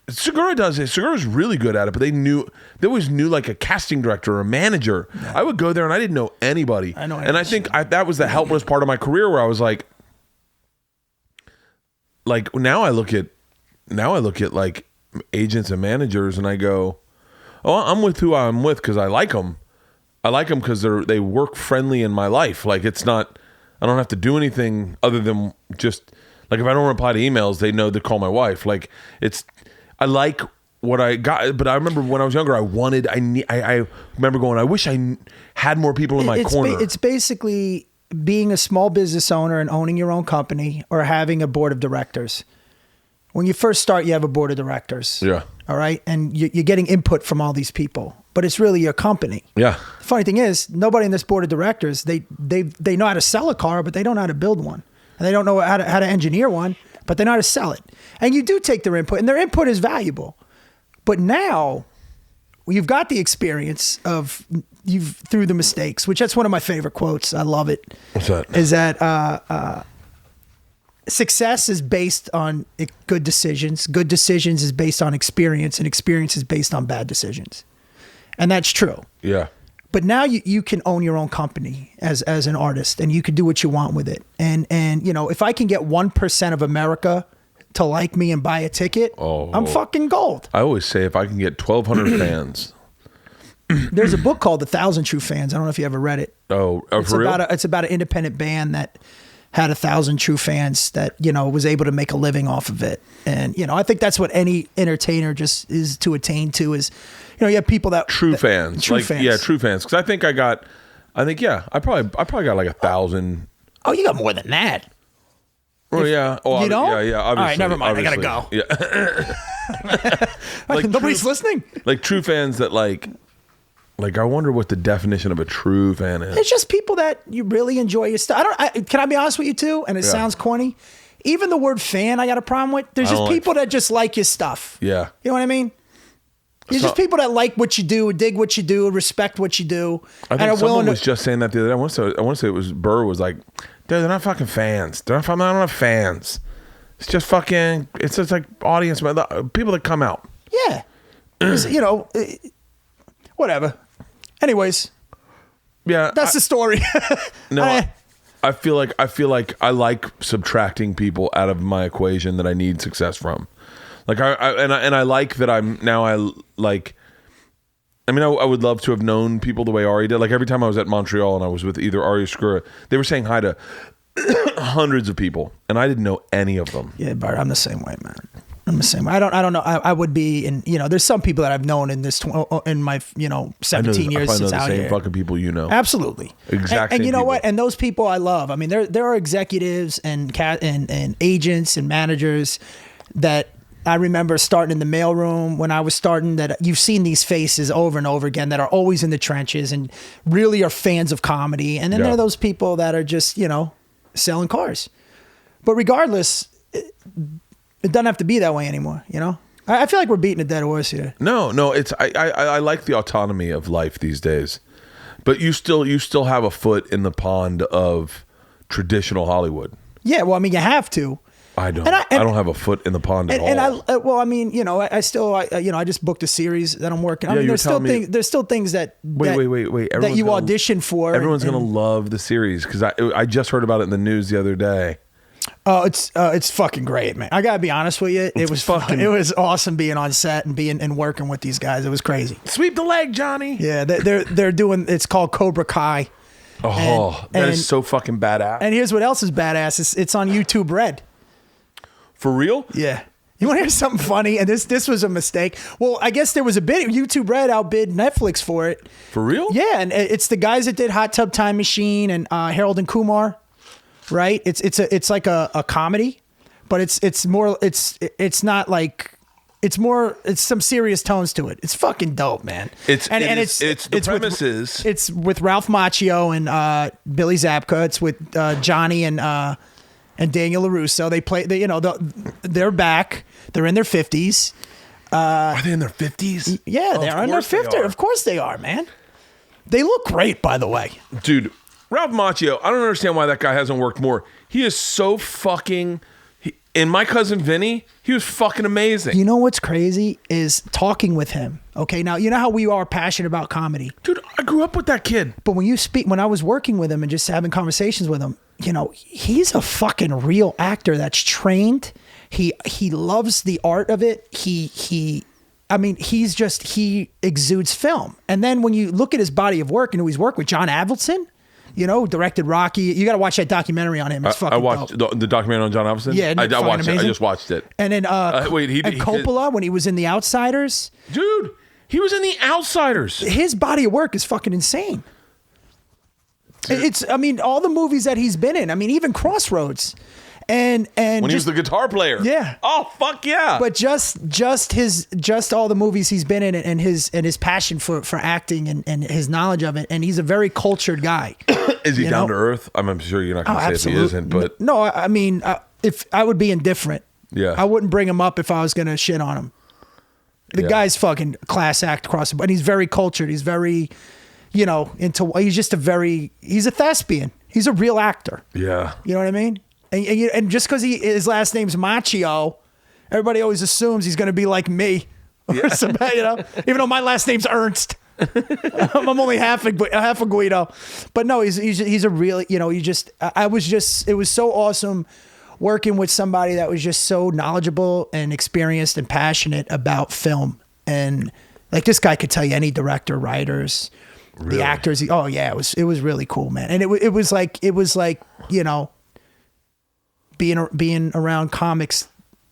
Segura does it. Segura's really good at it, but they always knew like a casting director or a manager. Yeah. I would go there and I didn't know anybody. I know. And I think that was the helpless part of my career where I was like now I look at like agents and managers and I go, oh, I'm with who I'm with because I like them. I like them because they work friendly in my life. Like I don't have to do anything other than just like if I don't reply to emails, they know to call my wife. Like I like what I got, but I remember when I was younger, I remember going, I wish I had more people in my corner. It's basically being a small business owner and owning your own company or having a board of directors. When you first start, you have a board of directors. Yeah. All right. And you're getting input from all these people, but it's really your company. Yeah. The funny thing is, nobody in this board of directors, they know how to sell a car, but they don't know how to build one. And they don't know how to engineer one, but they know how to sell it. And you do take their input, and their input is valuable. But now you've got the experience you've through the mistakes, which that's one of my favorite quotes. I love it. What's that? Is that success is based on good decisions. Good decisions is based on experience, and experience is based on bad decisions. And that's true. Yeah. But now you can own your own company as an artist, and you can do what you want with it. And if I can get 1% of America to like me and buy a ticket, I'm fucking gold. I always say if I can get 1,200 fans. There's a book called 1,000 True Fans. I don't know if you ever read it. It's for real? It's about an independent band that had 1,000 true fans that, was able to make a living off of it. And, I think that's what any entertainer just is to attain to is, you have people that... True fans. Fans. Yeah, true fans. Because I probably got like 1,000. Oh, you got more than that. Oh yeah. Oh, you know? Yeah. Obviously, all right, never mind. I gotta obviously. go. Yeah. Like Nobody's true- listening. Like true fans that like I wonder what the definition of a true fan is. It's just people that you really enjoy your stuff. Can I be honest with you too? And it sounds corny. Even the word fan, I got a problem with. There's just people that just like your stuff. Yeah. You know what I mean? There's just people that like what you do, dig what you do, respect what you do. I think someone was just saying that the other day. I want to say it was Burr was like, dude, they're not fucking fans. They're not. I don't have fans. It's just fucking. It's just like audience, people that come out. Yeah. You know, whatever. Anyways. Yeah. That's the story. No. I feel like I like subtracting people out of my equation that I need success from. Like I like that I would love to have known people the way Ari did. Like every time I was at Montreal and I was with either Ari or Skura, they were saying hi to hundreds of people, and I didn't know any of them. Yeah, Bart, I'm the same way, man. I'm the same way. I don't know. I would be in, there's some people that I've known in this, in my, 17 years since out here. Same fucking people Absolutely. Exactly. And you know what? And those people I love. I mean, there are executives and agents and managers that I remember starting in the mailroom when I was starting, that you've seen these faces over and over again that are always in the trenches and really are fans of comedy. And then there are those people that are just, selling cars. But regardless, it doesn't have to be that way anymore, I feel like we're beating a dead horse here. No, it's I like the autonomy of life these days, but you still have a foot in the pond of traditional Hollywood. Yeah, well, I mean, you have to. I don't. I don't have a foot in the pond at all. I just booked a series that I'm working. Yeah, There's still things that wait. that you audition for. Everyone's gonna love the series because I just heard about it in the news the other day. Oh, it's fucking great, man. I gotta be honest with you. It was awesome being on set and working with these guys. It was crazy. Sweep the leg, Johnny. Yeah, they're doing. It's called Cobra Kai. Oh, that is so fucking badass. And here's what else is badass. It's on YouTube Red. For real? Yeah. You want to hear something funny? And this was a mistake. Well, I guess there was a bid. YouTube Red outbid Netflix for it. For real? Yeah, and it's the guys that did Hot Tub Time Machine and Harold and Kumar, right? It's like a comedy, but it's some serious tones to it. It's fucking dope, man. It's with Ralph Macchio and Billy Zabka. It's with Johnny and Daniel LaRusso. They're back. They're in their 50s. Are they in their 50s? Yeah, they're in their 50s. Of course they are, man. They look great, by the way. Dude, Ralph Macchio, I don't understand why that guy hasn't worked more. He is so fucking... And My Cousin Vinny, he was fucking amazing. You know what's crazy is talking with him. Okay, now you know how we are passionate about comedy. Dude, I grew up with that kid. But when I was working with him and just having conversations with him, he's a fucking real actor that's trained. He loves the art of it. He exudes film. And then when you look at his body of work and who he's worked with, John Avildsen, directed Rocky. You got to watch that documentary on him. It's fucking I watched the documentary on John Avildsen. Yeah, I watched amazing? it. I just watched it. And then Coppola, when he was in The Outsiders. Dude, he was in The Outsiders. His body of work is fucking insane. All the movies that he's been in. Even Crossroads. And when he was the guitar player. Yeah. Oh, fuck yeah. But just all the movies he's been in and his passion for acting and his knowledge of it. And he's a very cultured guy. Is he down to earth? I'm sure you're not going to say if he isn't, but no, if I would be indifferent. Yeah. I wouldn't bring him up if I was going to shit on him. The guy's fucking class act across the board. And he's very cultured. He's very, he's a thespian. He's a real actor. Yeah. You know what I mean? And just because his last name's Macchio, everybody always assumes he's going to be like me, or even though my last name's Ernst. I'm only half a Guido, but no, he's a really, it was so awesome working with somebody that was just so knowledgeable and experienced and passionate about film, and like this guy could tell you any director, writers, the actors. It was really cool, man, and it was like being around comics.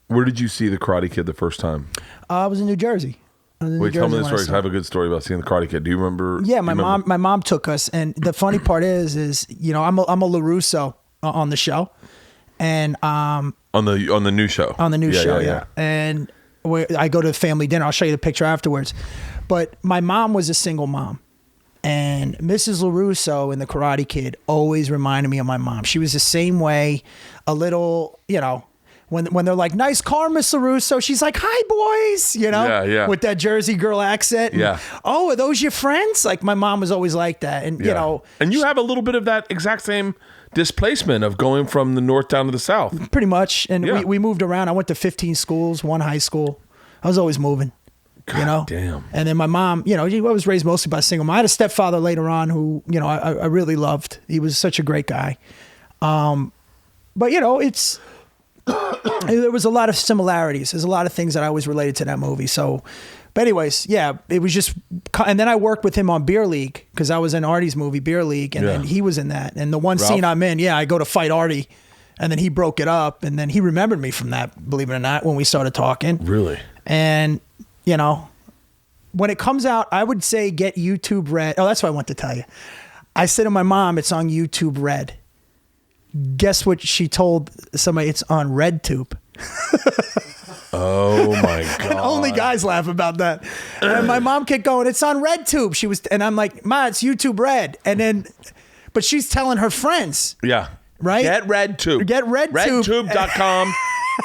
Where did you see The Karate Kid the first time? I was in New Jersey. Wait, tell me the story. I have a good story about seeing The Karate Kid. Do you remember? Yeah, my mom took us, and the funny part is I'm a LaRusso on the show, And on the new show. On the new show, yeah. And I go to the family dinner. I'll show you the picture afterwards. But my mom was a single mom. And Mrs. LaRusso in The Karate Kid always reminded me of my mom. She was the same way, a little, you know, when they're like, nice car, Miss LaRusso, she's like, hi, boys, you know, with that Jersey girl accent. And, oh, are those your friends? Like, my mom was always like that. And, you know. And you have a little bit of that exact same displacement of going from the north down to the south. Pretty much. And we moved around. I went to 15 schools, one high school. I was always moving. God, you know, damn. And then my mom, you know, I was raised mostly by a single mom. I had a stepfather later on who, you know, I really loved. He was such a great guy. But you know, there was a lot of similarities. There's a lot of things that I always related to that movie. So, but anyways, yeah, it was just, and then I worked with him on Beer League because I was in Artie's movie Beer League, and then he was in that. And the one scene I'm in, I go to fight Artie, and then he broke it up, and then he remembered me from that, believe it or not, when we started talking. Really? And you know, when it comes out, I would say get YouTube Red. Oh, that's what I want to tell you. I said to my mom, it's on YouTube Red. Guess what she told somebody? It's on RedTube. Oh my God. And only guys laugh about that. And my mom kept going, it's on RedTube. And I'm like, Ma, it's YouTube Red. And then, but she's telling her friends. Yeah. Right? Get RedTube. Get RedTube. RedTube.com.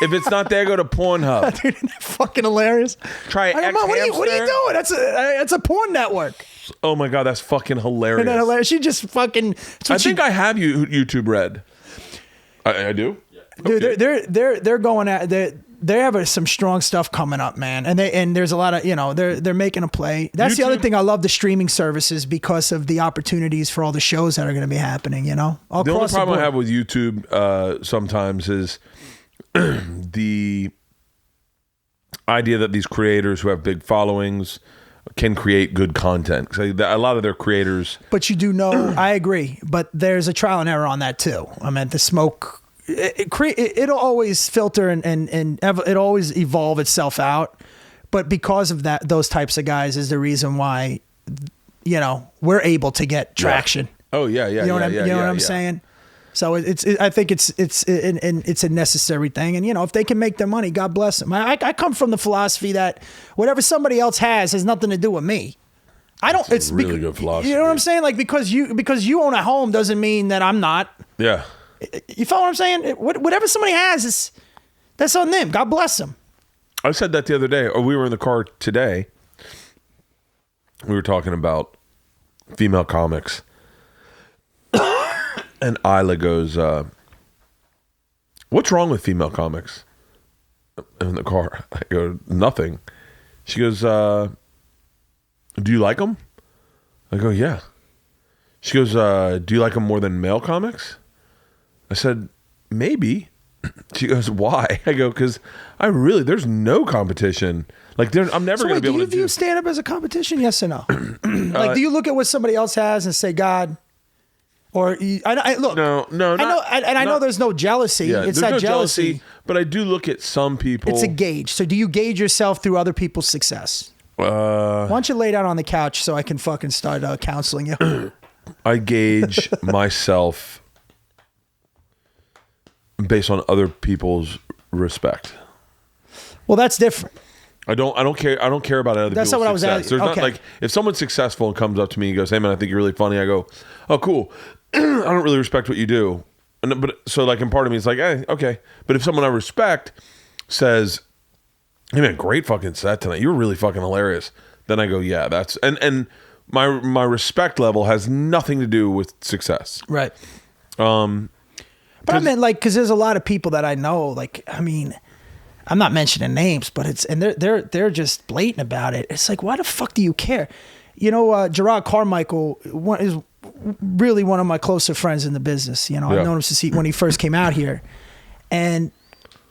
If it's not there, go to Pornhub. Dude, isn't that fucking hilarious? Try Mom, what are you doing? That's a porn network. Oh my God, that's fucking hilarious. Isn't that hilarious? She just fucking. I think I have YouTube Red. I do. Dude, okay. they're going at they have some strong stuff coming up, man. And there's a lot of, you know, they're making a play. That's the other thing. I love the streaming services because of the opportunities for all the shows that are going to be happening. You know, the only problem I have with YouTube sometimes is the idea that these creators who have big followings can create good content. So a lot of their creators. But you do know, I agree. But there's a trial and error on that too. I mean, the smoke, it'll always filter and it'll always evolve itself out. But because of that, those types of guys is the reason why, you know, we're able to get traction. Oh yeah, you know what I'm saying? So I think it's a necessary thing, and you know, if they can make their money, God bless them. I come from the philosophy that whatever somebody else has nothing to do with me. I don't. It's really good philosophy. You know what I'm saying? Like because you own a home doesn't mean that I'm not. Yeah. You follow what I'm saying? Whatever somebody has that's on them. God bless them. I said that the other day, or we were in the car today. We were talking about female comics. And Isla goes, what's wrong with female comics? In the car. I go, nothing. She goes, do you like them? I go, yeah. She goes, do you like them more than male comics? I said, maybe. She goes, why? I go, because there's no competition. Like, I'm never going to be able to do. Do you view stand-up as a competition? Yes or no? Like, do you look at what somebody else has and say, God... Or look, no, I know there's no jealousy. Yeah, it's not no jealousy, but I do look at some people. It's a gauge. So do you gauge yourself through other people's success? Why don't you lay down on the couch so I can fucking start counseling you? I gauge myself based on other people's respect. Well, that's different. I don't care. I don't care about other That's people's not what success. I was asking. There's Okay. not like if someone's successful and comes up to me and goes, "Hey man, I think you're really funny." I go, "Oh, cool." I don't really respect what you do, but so like, in part of me, it's like, "Hey, okay." But if someone I respect says, "Hey man, great fucking set tonight. You were really fucking hilarious," then I go, "Yeah, that's." And my respect level has nothing to do with success, Right. But I meant like because there's a lot of people that I know. Like, I mean. I'm not mentioning names, but they're just blatant about it. It's like, why the fuck do you care? You know, Gerard Carmichael is really one of my closer friends in the business. You know, I've known him since when he first came out here, and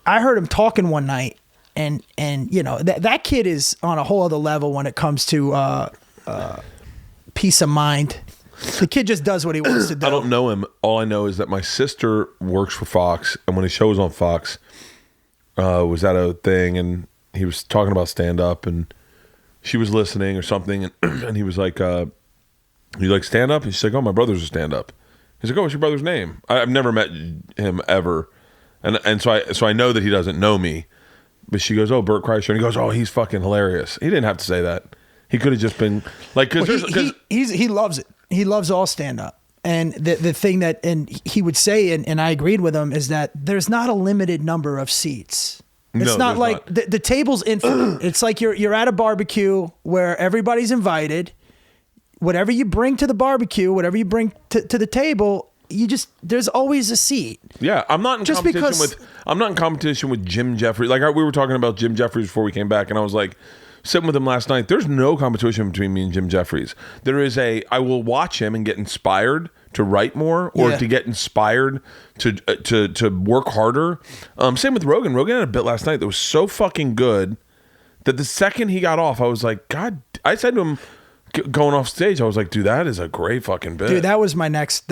I heard him talking one night, and you know that kid is on a whole other level when it comes to peace of mind. The kid just does what he wants to do. I don't know him. All I know is that my sister works for Fox, and when his show was on Fox. Was at a thing and he was talking about stand-up and she was listening or something and he was like, you like stand-up? And she's like, oh, my brother's a stand-up. He's like, oh, what's your brother's name? I've never met him ever. And so I know that he doesn't know me. But she goes, "Oh, Bert Kreischer," and he goes, "Oh, he's fucking hilarious." He didn't have to say that. He could have just been like, because he loves it. He loves all stand up. And the thing that, and he would say, and I agreed with him, is that there's not a limited number of seats. It's not like the table's infinite. It's like you're at a barbecue where everybody's invited. Whatever you bring to the barbecue, whatever you bring to the table, there's always a seat. Yeah, I'm not in competition with Jim Jeffries. Like we were talking about Jim Jeffries before we came back, and I was like, sitting with him last night. There's no competition between me and Jim Jeffries. There is I will watch him and get inspired to write more, or to get inspired to work harder. Same with Rogan. Rogan had a bit last night that was so fucking good that the second he got off, I was like, God. I said to him, going off stage, I was like, dude, that is a great fucking bit. Dude, that was my next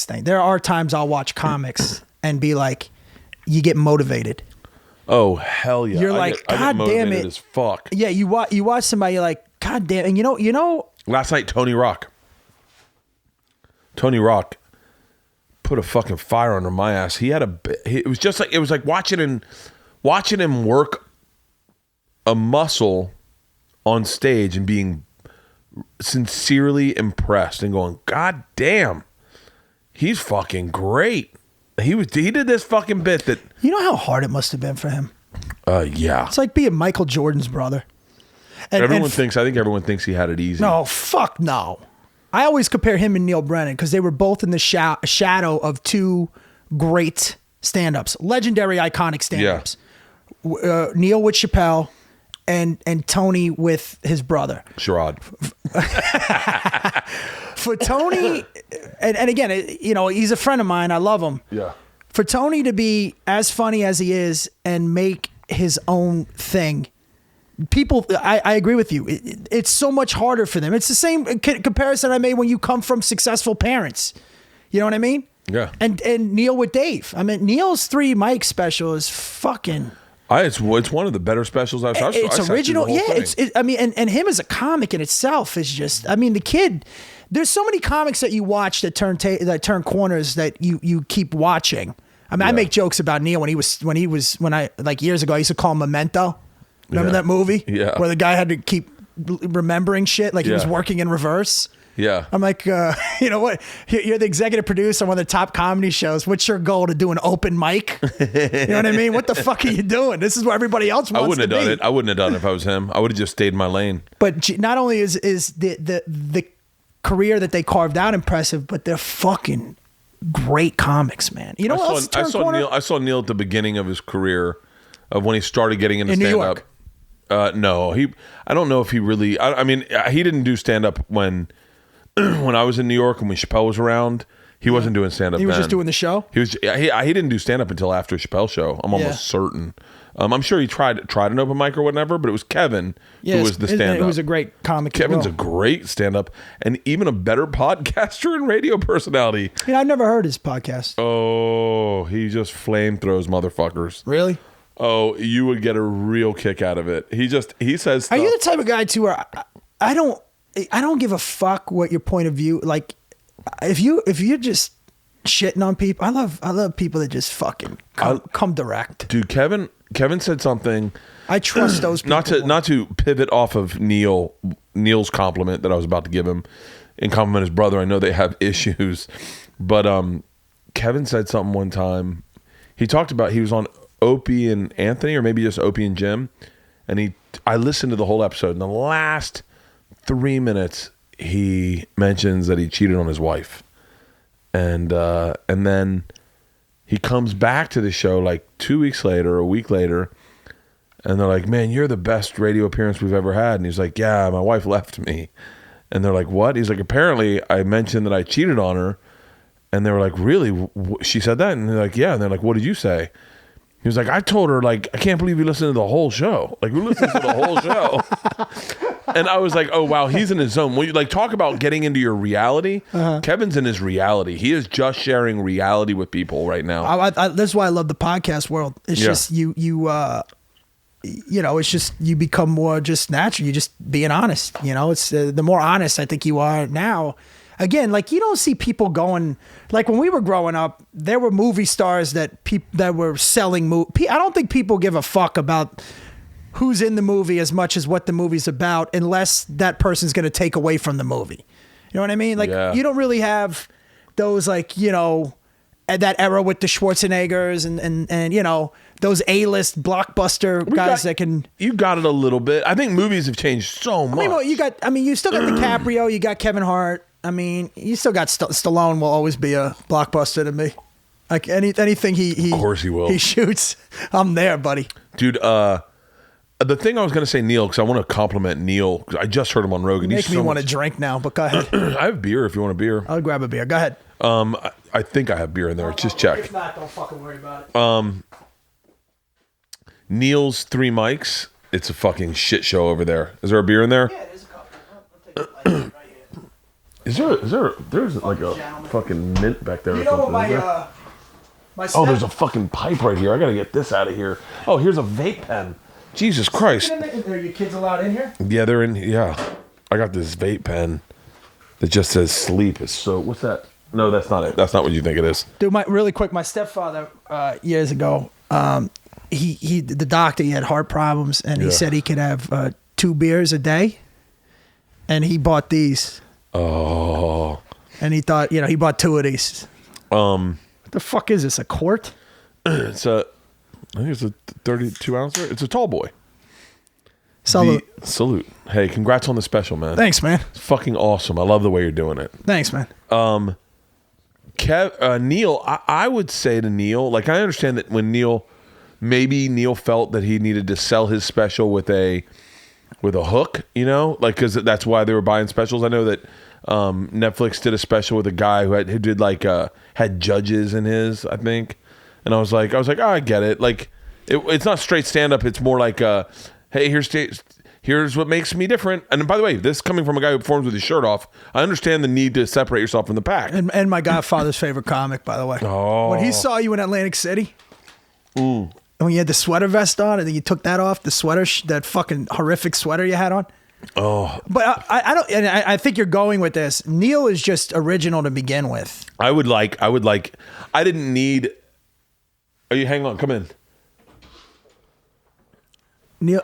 thing. There are times I'll watch comics and be like, you get motivated. Oh, hell yeah. You're like, God damn it. As fuck. Yeah, you watch somebody, you're like, God damn. And you know. Last night, Tony Rock put a fucking fire under my ass. He had it was like watching him work a muscle on stage and being sincerely impressed and going, God damn, he's fucking great. He did this fucking bit that, you know how hard it must have been for him. Yeah, it's like being Michael Jordan's brother. I think everyone thinks he had it easy. No, fuck no. I always compare him and Neil Brennan because they were both in the shadow of two great stand-ups, legendary, iconic stand-ups. Yeah. Neil with Chappelle and Tony with his brother. Sherrod. For Tony, and again, he's a friend of mine. I love him. Yeah. For Tony to be as funny as he is and make his own thing, people, I agree with you. It's so much harder for them. It's the same comparison I made when you come from successful parents. You know what I mean? Yeah. And Neil with Dave. I mean, Neil's 3 mic special is fucking... It's one of the better specials I've seen. It's original. Yeah. And him as a comic in itself is just, I mean, the kid, there's so many comics that you watch that turn corners that you keep watching. I mean, I make jokes about Neil when I years ago, I used to call him Memento. Remember that movie? Yeah. Where the guy had to keep remembering shit like he was working in reverse. Yeah. I'm like, you know what? You're the executive producer on one of the top comedy shows. What's your goal, to do an open mic? You know what I mean? What the fuck are you doing? This is where everybody else wants to be. I wouldn't have done it. I wouldn't have done it if I was him. I would have just stayed in my lane. But not only is the career that they carved out impressive, but they're fucking great comics, man. You know what else turned corner? I saw Neil at the beginning of his career, of when he started getting into stand-up. No, I don't know if he really... I mean, he didn't do stand-up when I was in New York and when Chappelle was around. He wasn't doing stand-up then. He was just doing the show? He didn't do stand-up until after Chappelle's show. I'm almost certain. I'm sure he tried an open mic or whatever, but it was Kevin who was the stand-up. He was a great comic. Kevin's a great stand-up and even a better podcaster and radio personality. I've never heard his podcast. Oh, he just flamethrows motherfuckers. Really? Oh, you would get a real kick out of it. He says stuff. Are you the type of guy too where I don't give a fuck what your point of view, like if you're just shitting on people, I love people that just fucking come direct. Dude, Kevin said something. I trust those people. Not to pivot off of Neil's compliment that I was about to give him and compliment his brother. I know they have issues, but Kevin said something one time. He talked about, he was on Opie and Anthony, or maybe just Opie and Jim, and I listened to the whole episode. In the last 3 minutes, he mentions that he cheated on his wife, and then he comes back to the show like 2 weeks later, a week later, and they're like, "Man, you're the best radio appearance we've ever had." And he's like, "Yeah, my wife left me." And they're like, "What?" He's like, "Apparently, I mentioned that I cheated on her," and they were like, "Really? She said that?" And they're like, "Yeah." And they're like, "What did you say?" He was like, "I told her, like, I can't believe you listened to the whole show. Like, who listens to the whole show?" And I was like, "Oh, wow, he's in his zone." When you like talk about getting into your reality, Kevin's in his reality. He is just sharing reality with people right now. That's why I love the podcast world. It's just it's just you become more just natural. You're just being honest. It's the more honest I think you are now. again, like you don't see people going like when we were growing up. There were movie stars that were selling. I don't think people give a fuck about who's in the movie as much as what the movie's about, unless that person's going to take away from the movie. You know what I mean? Like you don't really have those like at that era with the Schwarzeneggers and those A-list blockbuster guys that can. You got it a little bit. I think movies have changed so much. You still got DiCaprio. You got Kevin Hart. I mean, you still got Stallone. Will always be a blockbuster to me. Like anything he of course he will. He shoots. I'm there, buddy. Dude. The thing I was going to say, Neil, because I want to compliment Neil. Cause I just heard him on Rogan. Make me want to drink now, but go ahead. I have beer if you want a beer. I'll grab a beer. Go ahead. I think I have beer in there. Just check. If not, don't fucking worry about it. Neil's 3 mics. It's a fucking shit show over there. Is there a beer in there? Yeah, there's a couple. I'll take a right here. There's like a fucking mint back there or know something. what my there's a fucking pipe right here. I got to get this out of here. Oh, here's a vape pen. Jesus Christ. Are your kids allowed in here? Yeah, they're in. Yeah. I got this vape pen that just says sleep. It's so, what's that? No, that's not it. That's not what you think it is. Dude, really quick, my stepfather, years ago, the doctor, he had heart problems, and he said he could have 2 beers a day, and he bought these. Oh. And he thought, he bought 2 of these. What the fuck is this, a quart? I think it's a 32 ouncer. It's a tall boy. Salute. Salute. Hey, congrats on the special, man. Thanks, man. It's fucking awesome. I love the way you're doing it. Thanks, man. Neil, I would say to Neil, like I understand that when Neil felt that he needed to sell his special with a hook, like because that's why they were buying specials. I know that Netflix did a special with a guy who did like had judges in his, I think. And I was like, oh, I get it. Like, it's not straight stand up. It's more like, hey, here's what makes me different. And by the way, this coming from a guy who performs with his shirt off, I understand the need to separate yourself from the pack. And my godfather's favorite comic, by the way. Oh. When he saw you in Atlantic City, when you had the sweater vest on, and then you took that off, the sweater, that fucking horrific sweater you had on. Oh, but I don't, and I think you're going with this. Neil is just original to begin with. I didn't need. Hang on, come in. Neil.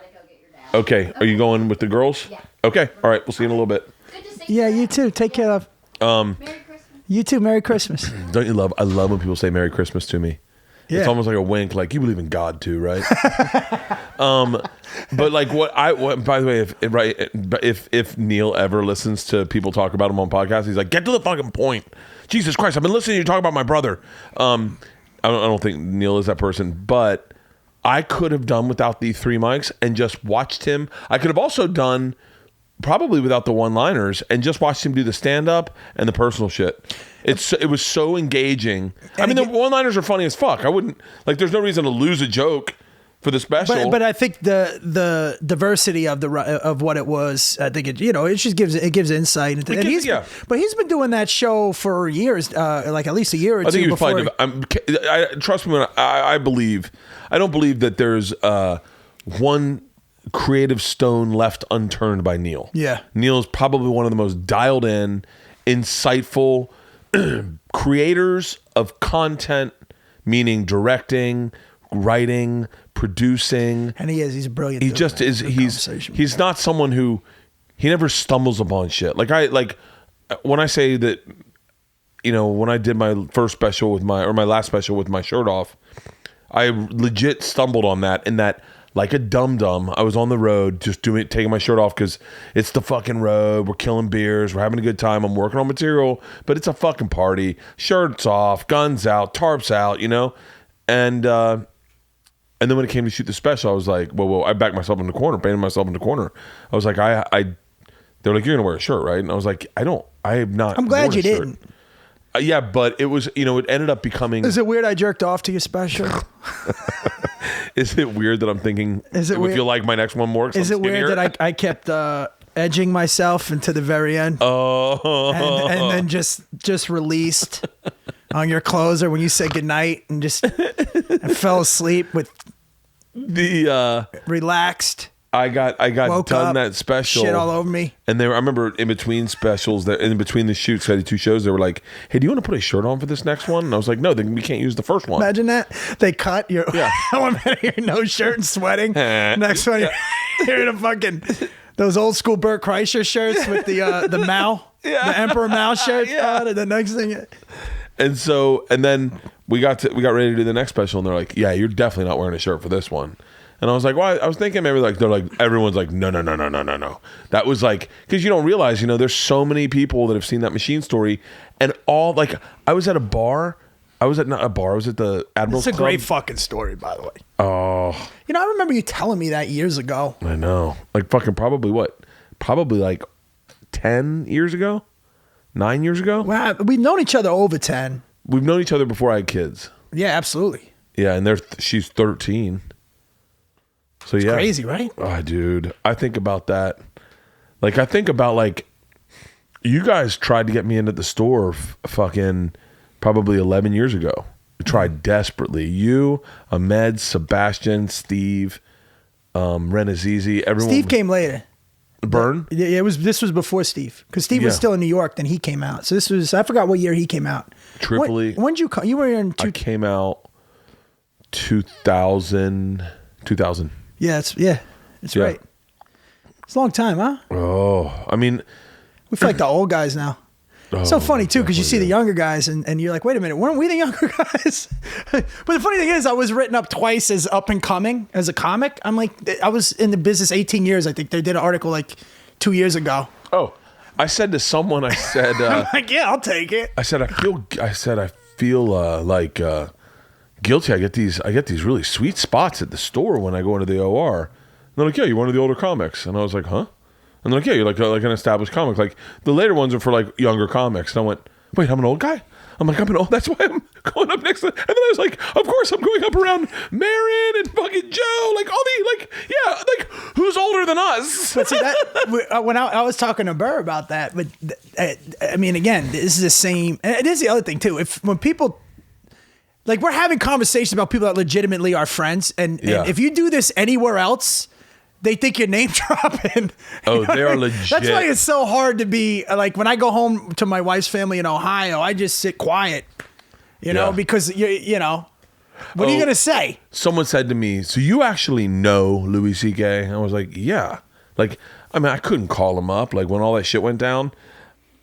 Okay, are you going with the girls? Yeah. Okay, all right, we'll see you in a little bit. Good to see you. Yeah, you too. Take care of. Merry Christmas. You too. Merry Christmas. Don't you love? I love when people say Merry Christmas to me. Yeah. It's almost like a wink, like you believe in God too, right? But like by the way, if Neil ever listens to people talk about him on podcasts, he's like, get to the fucking point. Jesus Christ, I've been listening to you talk about my brother. I don't think Neil is that person, but I could have done without the 3 mics and just watched him. I could have also done probably without the one-liners and just watched him do the stand-up and the personal shit. It was so engaging. I mean, the one-liners are funny as fuck. I wouldn't like. There's no reason to lose a joke for the special. But I think the diversity of what it was. I think it just gives insight. But he's been doing that show for years, like at least a year or two. I think before. Trust me when I believe. I don't believe that there's one creative stone left unturned by Neil. Yeah, Neil is probably one of the most dialed in, insightful creators of content, meaning directing, writing, producing. And he's brilliant. He just is. He's not someone who he never stumbles upon shit. Like when I say that, when I did my first special with my last special with my shirt off, I legit stumbled on that. In that, like a dum-dum, I was on the road just taking my shirt off because it's the fucking road. We're killing beers. We're having a good time. I'm working on material, but it's a fucking party. Shirts off, guns out, tarps out, And then when it came to shoot the special, I was like, whoa, I backed myself in the corner, painted myself in the corner. I was like, they were like, you're going to wear a shirt, right? And I was like, I have not. I'm glad you didn't. Yeah, but it was, it ended up becoming. Is it weird I jerked off to your special? Is it weird that I'm thinking, would you like my next one more? Is it weird that I kept edging myself into the very end? Oh. And then just released on your closer when you said goodnight and just I fell asleep with the relaxed. I got Woke done up, that special. shit all over me. And I remember in between specials, in between the shoots, I did 2 shows. They were like, "Hey, do you want to put a shirt on for this next one?" And I was like, "No, then we can't use the first one." Imagine that. They cut your Yeah. your no shirt and sweating. Next one, you're in a fucking those old school Bert Kreischer shirts with the Mao, the Emperor Mao shirts. Yeah. The next thing. And then we got ready to do the next special, and they're like, "Yeah, you're definitely not wearing a shirt for this one." And I was like, "Well, I was thinking maybe they're like everyone's like, no. That was like because you don't realize, there's so many people that have seen that Machine Story, and all like I was at a bar. I was at not a bar. I was at the Admiral's It's a Club. great fucking story, by the way. Oh, I remember you telling me that years ago. I know. Like fucking probably like 10 years ago, 9 years ago. Wow, we've known each other over 10. We've known each other before I had kids. Yeah, absolutely. Yeah, and she's 13. So yeah, Crazy, right? Oh, dude, I think about that. Like, I think about like, you guys tried to get me into the store, fucking, probably 11 years ago. We tried desperately. You, Ahmed, Sebastian, Steve, Renazizi, everyone. Steve came later. Burn. Yeah, this was before Steve, because Steve was Yeah. still in New York. Then he came out. So this was, I forgot what year he came out. Tripoli. When did you come? You were in I came out 2000. Yeah, it's right. It's a long time, huh? Oh, I mean, We feel like the old guys now. It's so funny too, because you see the younger guys and you're like, wait a minute, weren't we the younger guys? But the funny thing is, I was written up twice as up and coming as a comic. I'm like, I was in the business 18 years. I think they did an article like 2 years ago. oh, I said to someone, I said, I'm like, yeah, I'll take it. I feel like guilty. I get these really sweet spots at the store when I go into the OR. And they're like, yeah, you're one of the older comics. And I was like, huh? And they're like, yeah, you're like an established comic. Like the later ones are for like younger comics. And I went, wait, I'm an old guy? I'm like, I'm an old. That's why I'm going up next to. And then I was like, of course I'm going up around Marin and fucking Joe, like all the like who's older than us? But see that when I was talking to Bert about that, but I mean, again, this is the same. And it is the other thing too. When people like we're having conversations about people that legitimately are friends, and if you do this anywhere else, they think you're name dropping. Oh, they are legit. That's why it's so hard to be like when I go home to my wife's family in Ohio, I just sit quiet, because you know. What are you gonna say? Someone said to me, "So you actually know Louis C.K.?" I was like, "Yeah." Like, I mean, I couldn't call him up. Like when all that shit went down,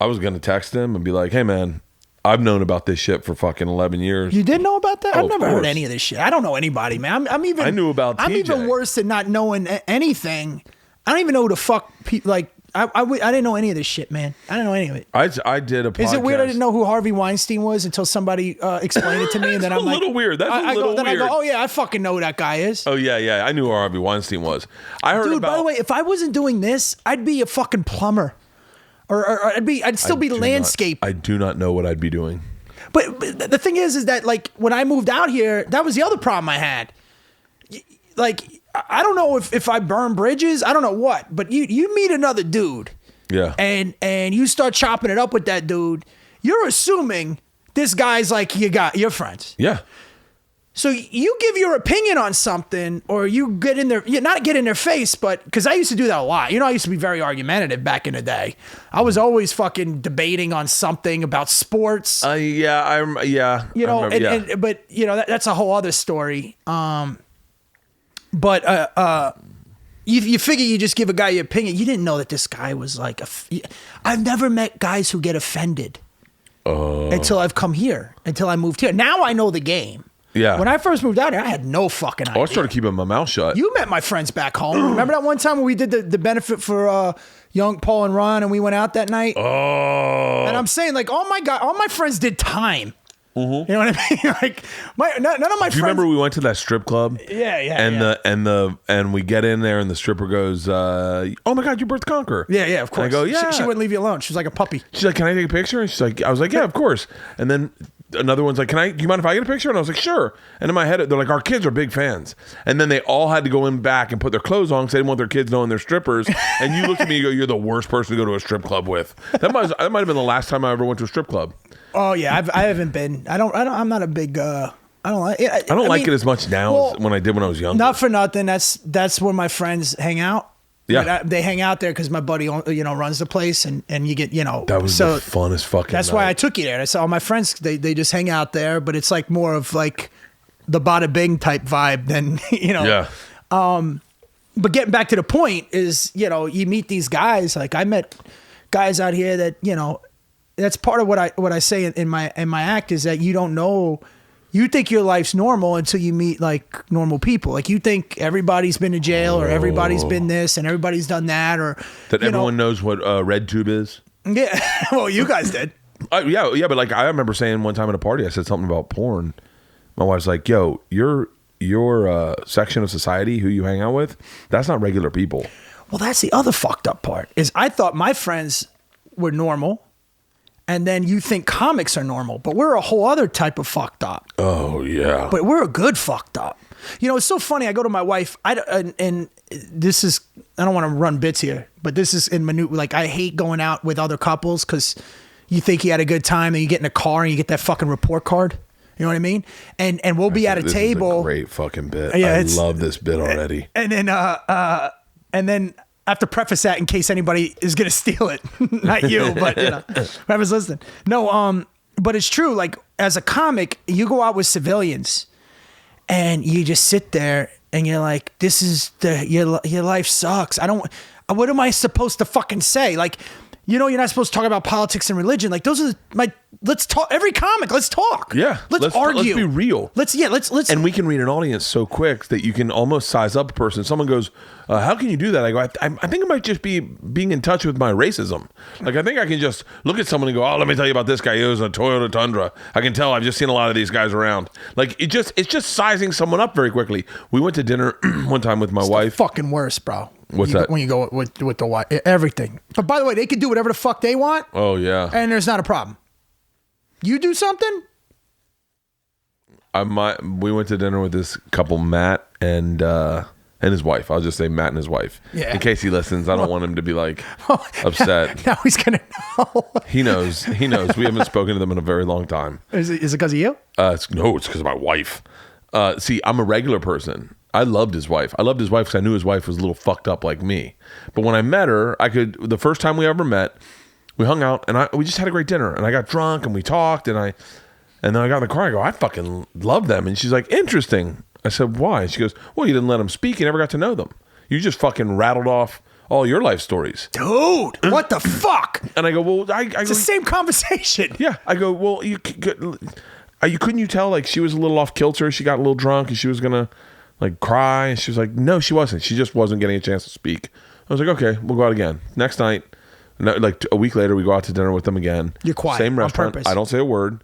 I was gonna text him and be like, "Hey, man, I've known about this shit for fucking 11 years." You did know about that? Oh, I've never of heard course. any of this shit. I don't know anybody, man. I'm even. I knew about I'm TJ. even worse than not knowing anything. I don't even know who the fuck people like. I didn't know any of this shit, man. I didn't know any of it. I did a podcast. Is it weird I didn't know who Harvey Weinstein was until somebody explained it to me, and then I'm like, a little weird. That's I a little go, weird. I go, oh yeah, I fucking know who that guy is. Oh yeah. I knew who Harvey Weinstein was. I heard Dude, about. by the way, if I wasn't doing this, I'd be a fucking plumber, or I'd still be landscape. I do not know what I'd be doing. But the thing is that like when I moved out here, that was the other problem I had. Like I don't know if I burn bridges, I don't know what, but you meet another dude. Yeah. And you start chopping it up with that dude, you're assuming this guy's like your friends. Yeah. So you give your opinion on something, or you get in their, not get in their face, but because I used to do that a lot. I used to be very argumentative back in the day. I was always fucking debating on something about sports. But that's a whole other story. You figure you just give a guy your opinion. You didn't know that this guy was like I've never met guys who get offended until I've come here, until I moved here. Now I know the game. Yeah. When I first moved out here, I had no fucking idea. I started keeping my mouth shut. You met my friends back home. Remember that one time when we did the benefit for young Paul and Ron, and we went out that night? Oh. And I'm saying, like, all my friends did time. Mm-hmm. You know what I mean? Like, none of my friends. Do you remember we went to that strip club? Yeah. And we get in there and the stripper goes, "Oh my God, you're Bert the Conqueror." Yeah, of course. And I go, "Yeah." She wouldn't leave you alone. She was like a puppy. She's like, "Can I take a picture?" And she's like, I was like, "Yeah, of course." And then another one's like, do you mind if I get a picture? And I was like, "Sure." And in my head, they're like, our kids are big fans. And then they all had to go in back and put their clothes on because they didn't want their kids knowing they're strippers. And you look at me and go, "You're the worst person to go to a strip club with." That might have been the last time I ever went to a strip club. Oh yeah, I haven't been. I'm not a big I don't like it. I don't like it as much now as when I did when I was younger. Not for nothing. That's where my friends hang out. Yeah. They hang out there because my buddy, runs the place, and you get, That was the funnest fucking That's night. why I took you there. I saw all my friends, they just hang out there, but it's like more of like the bada bing type vibe than, Yeah. But getting back to the point is, you meet these guys. Like I met guys out here that, that's part of what I say in my act is that you don't know. You think your life's normal until you meet like normal people. Like you think everybody's been to jail or everybody's been this and everybody's done that or that everyone knows what red tube is. Yeah, well, you guys did. Yeah, but like I remember saying one time at a party, I said something about porn. My wife's like, "Yo, your section of society who you hang out with, that's not regular people." Well, that's the other fucked up part. Is I thought my friends were normal. And then you think comics are normal, but we're a whole other type of fucked up. Oh, yeah. But we're a good fucked up. It's so funny. I go to my wife, and this is, I don't want to run bits here, but this is in minute. Like, I hate going out with other couples because you think you had a good time and you get in a car and you get that fucking report card. You know what I mean? And we'll be at a table. Is a great fucking bit. Yeah, I love this bit already. And then I have to preface that in case anybody is going to steal it. Not you, but whoever's listening. No, but it's true. Like as a comic, you go out with civilians and you just sit there and you're like, this is your life sucks. What am I supposed to fucking say? Like, you're not supposed to talk about politics and religion. Like those are let's talk. Every comic, let's talk. Yeah. Let's argue. Let's be real. Let's. And we can read an audience so quick that you can almost size up a person. Someone goes, how can you do that? I go, I think it might just be being in touch with my racism. Like, I think I can just look at someone and go, oh, let me tell you about this guy. He was a Toyota Tundra. I can tell. I've just seen a lot of these guys around. Like, it's just sizing someone up very quickly. We went to dinner one time with my wife. Fucking worse, bro. What's that? When you go with the wife, everything. But by the way, they can do whatever the fuck they want. Oh, yeah. And there's not a problem. You do something? We went to dinner with this couple, Matt and his wife. I'll just say Matt and his wife. Yeah. In case he listens, I don't want him to be like upset. Now he's gonna know. He knows. We haven't spoken to them in a very long time. Is it because of you? No, it's because of my wife. See, I'm a regular person. I loved his wife. I loved his wife because I knew his wife was a little fucked up like me. But when I met her, the first time we ever met, we hung out and we just had a great dinner. And I got drunk and we talked and then I got in the car. I go, I fucking love them. And she's like, interesting. I said, why? She goes, well, you didn't let them speak. You never got to know them. You just fucking rattled off all your life stories. Dude, what the fuck? And I go, well, it's the same conversation. Yeah. I go, well, couldn't you tell like she was a little off kilter? She got a little drunk and she was going to like cry. And she was like, no, she wasn't. She just wasn't getting a chance to speak. I was like, okay, we'll go out again. Next night, like a week later, we go out to dinner with them again. You're quiet. Same restaurant. On purpose. I don't say a word.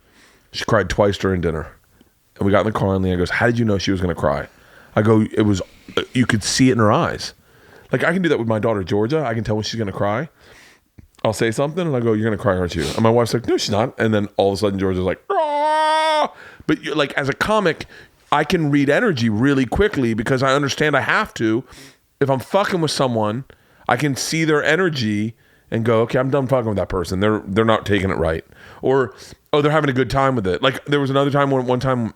She cried twice during dinner. And we got in the car and Leanne goes, how did you know she was going to cry? I go, it was, you could see it in her eyes. Like I can do that with my daughter, Georgia. I can tell when she's going to cry. I'll say something and I go, you're going to cry, aren't you? And my wife's like, no, she's not. And then all of a sudden Georgia's like, ah! But like as a comic, I can read energy really quickly because I understand I have to. If I'm fucking with someone, I can see their energy and go, okay, I'm done fucking with that person. They're not taking it right. Or, oh, they're having a good time with it. Like there was another time one time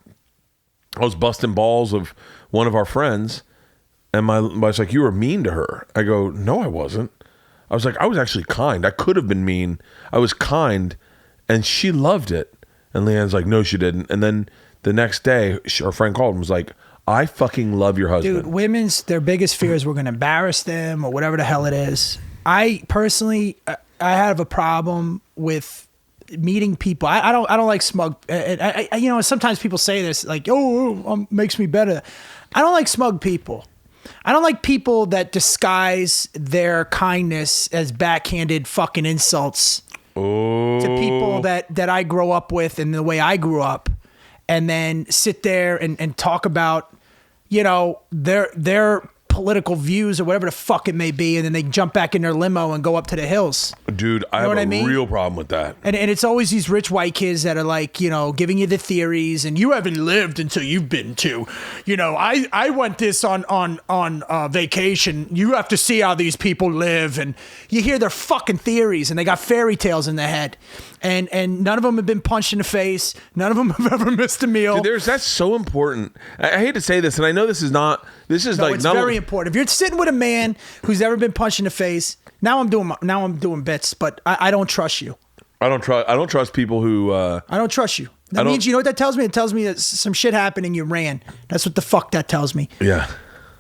I was busting balls of one of our friends and my wife's like, you were mean to her. I go, no, I wasn't. I was like, I was actually kind. I could have been mean. I was kind and she loved it. And Leanne's like, no, she didn't. And then the next day, our friend called and was like, I fucking love your husband. Dude, their biggest fear is we're going to embarrass them or whatever the hell it is. I personally, I have a problem with meeting people. I don't like smug. Sometimes people say this like, makes me better. I don't like smug people. I don't like people that disguise their kindness as backhanded fucking insults to people that I grow up with and the way I grew up. And then sit there and talk about, their political views or whatever the fuck it may be, and then they jump back in their limo and go up to the hills. Dude, I have a real problem with that. And it's always these rich white kids that are like, giving you the theories, and you haven't lived until you've been to. I went this on vacation. You have to see how these people live, and you hear their fucking theories, and they got fairy tales in their head. And none of them have been punched in the face. None of them have ever missed a meal. Dude, that's so important. I hate to say this, and I know this is not. This is like it's very important. If you're sitting with a man who's never been punched in the face, now I'm doing bits, but I don't trust you. I don't trust people who. I don't trust you. That means, you know what that tells me? It tells me that some shit happened and you ran. That's what the fuck that tells me. Yeah.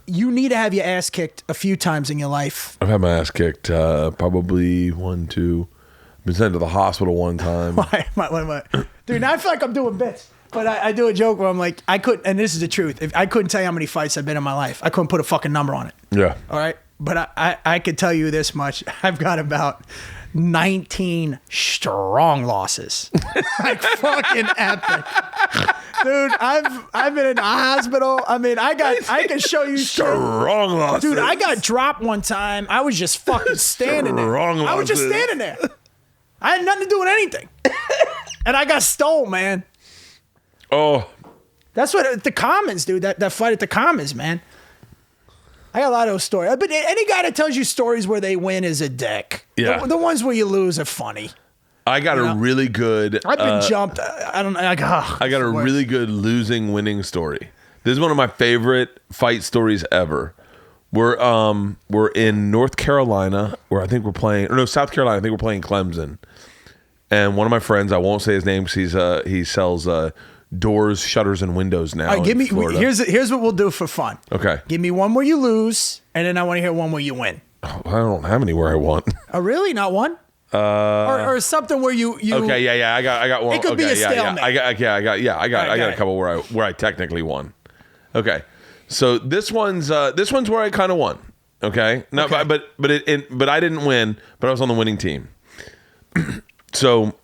You need to have your ass kicked a few times in your life. I've had my ass kicked probably 1, 2. Been sent to the hospital one time. Why? Dude, now I feel like I'm doing bits. But I do a joke where I'm like, and this is the truth. I couldn't tell you how many fights I've been in my life. I couldn't put a fucking number on it. Yeah. All right? But I could tell you this much. I've got about 19 strong losses. Like fucking epic. Dude, I've been in the hospital. I mean, I can show you strong shit. losses. Dude, I got dropped one time. I was just fucking standing there. I was just standing there. I had nothing to do with anything. And I got stole, man. Oh. That's what the Commons, dude. That fight at the Commons, man. I got a lot of those stories. But any guy that tells you stories where they win is a dick. Yeah. The ones where you lose are funny. I got a really good. I've been jumped. I got a really good winning story. This is one of my favorite fight stories ever. We're in North Carolina, where I think we're playing, or no, South Carolina. I think we're playing Clemson. And one of my friends, I won't say his name because he sells doors, shutters, and windows now. All right, in Florida. Here's what we'll do for fun. Okay. Give me one where you lose, and then I want to hear one where you win. Oh, I don't have anywhere I want. Oh, really? Not one? Or something where you. Okay, yeah. I got one. It could be a stalemate. I got a couple where I technically won. Okay, so this one's where I kind of won. Okay, no, okay. but I didn't win, but I was on the winning team. So,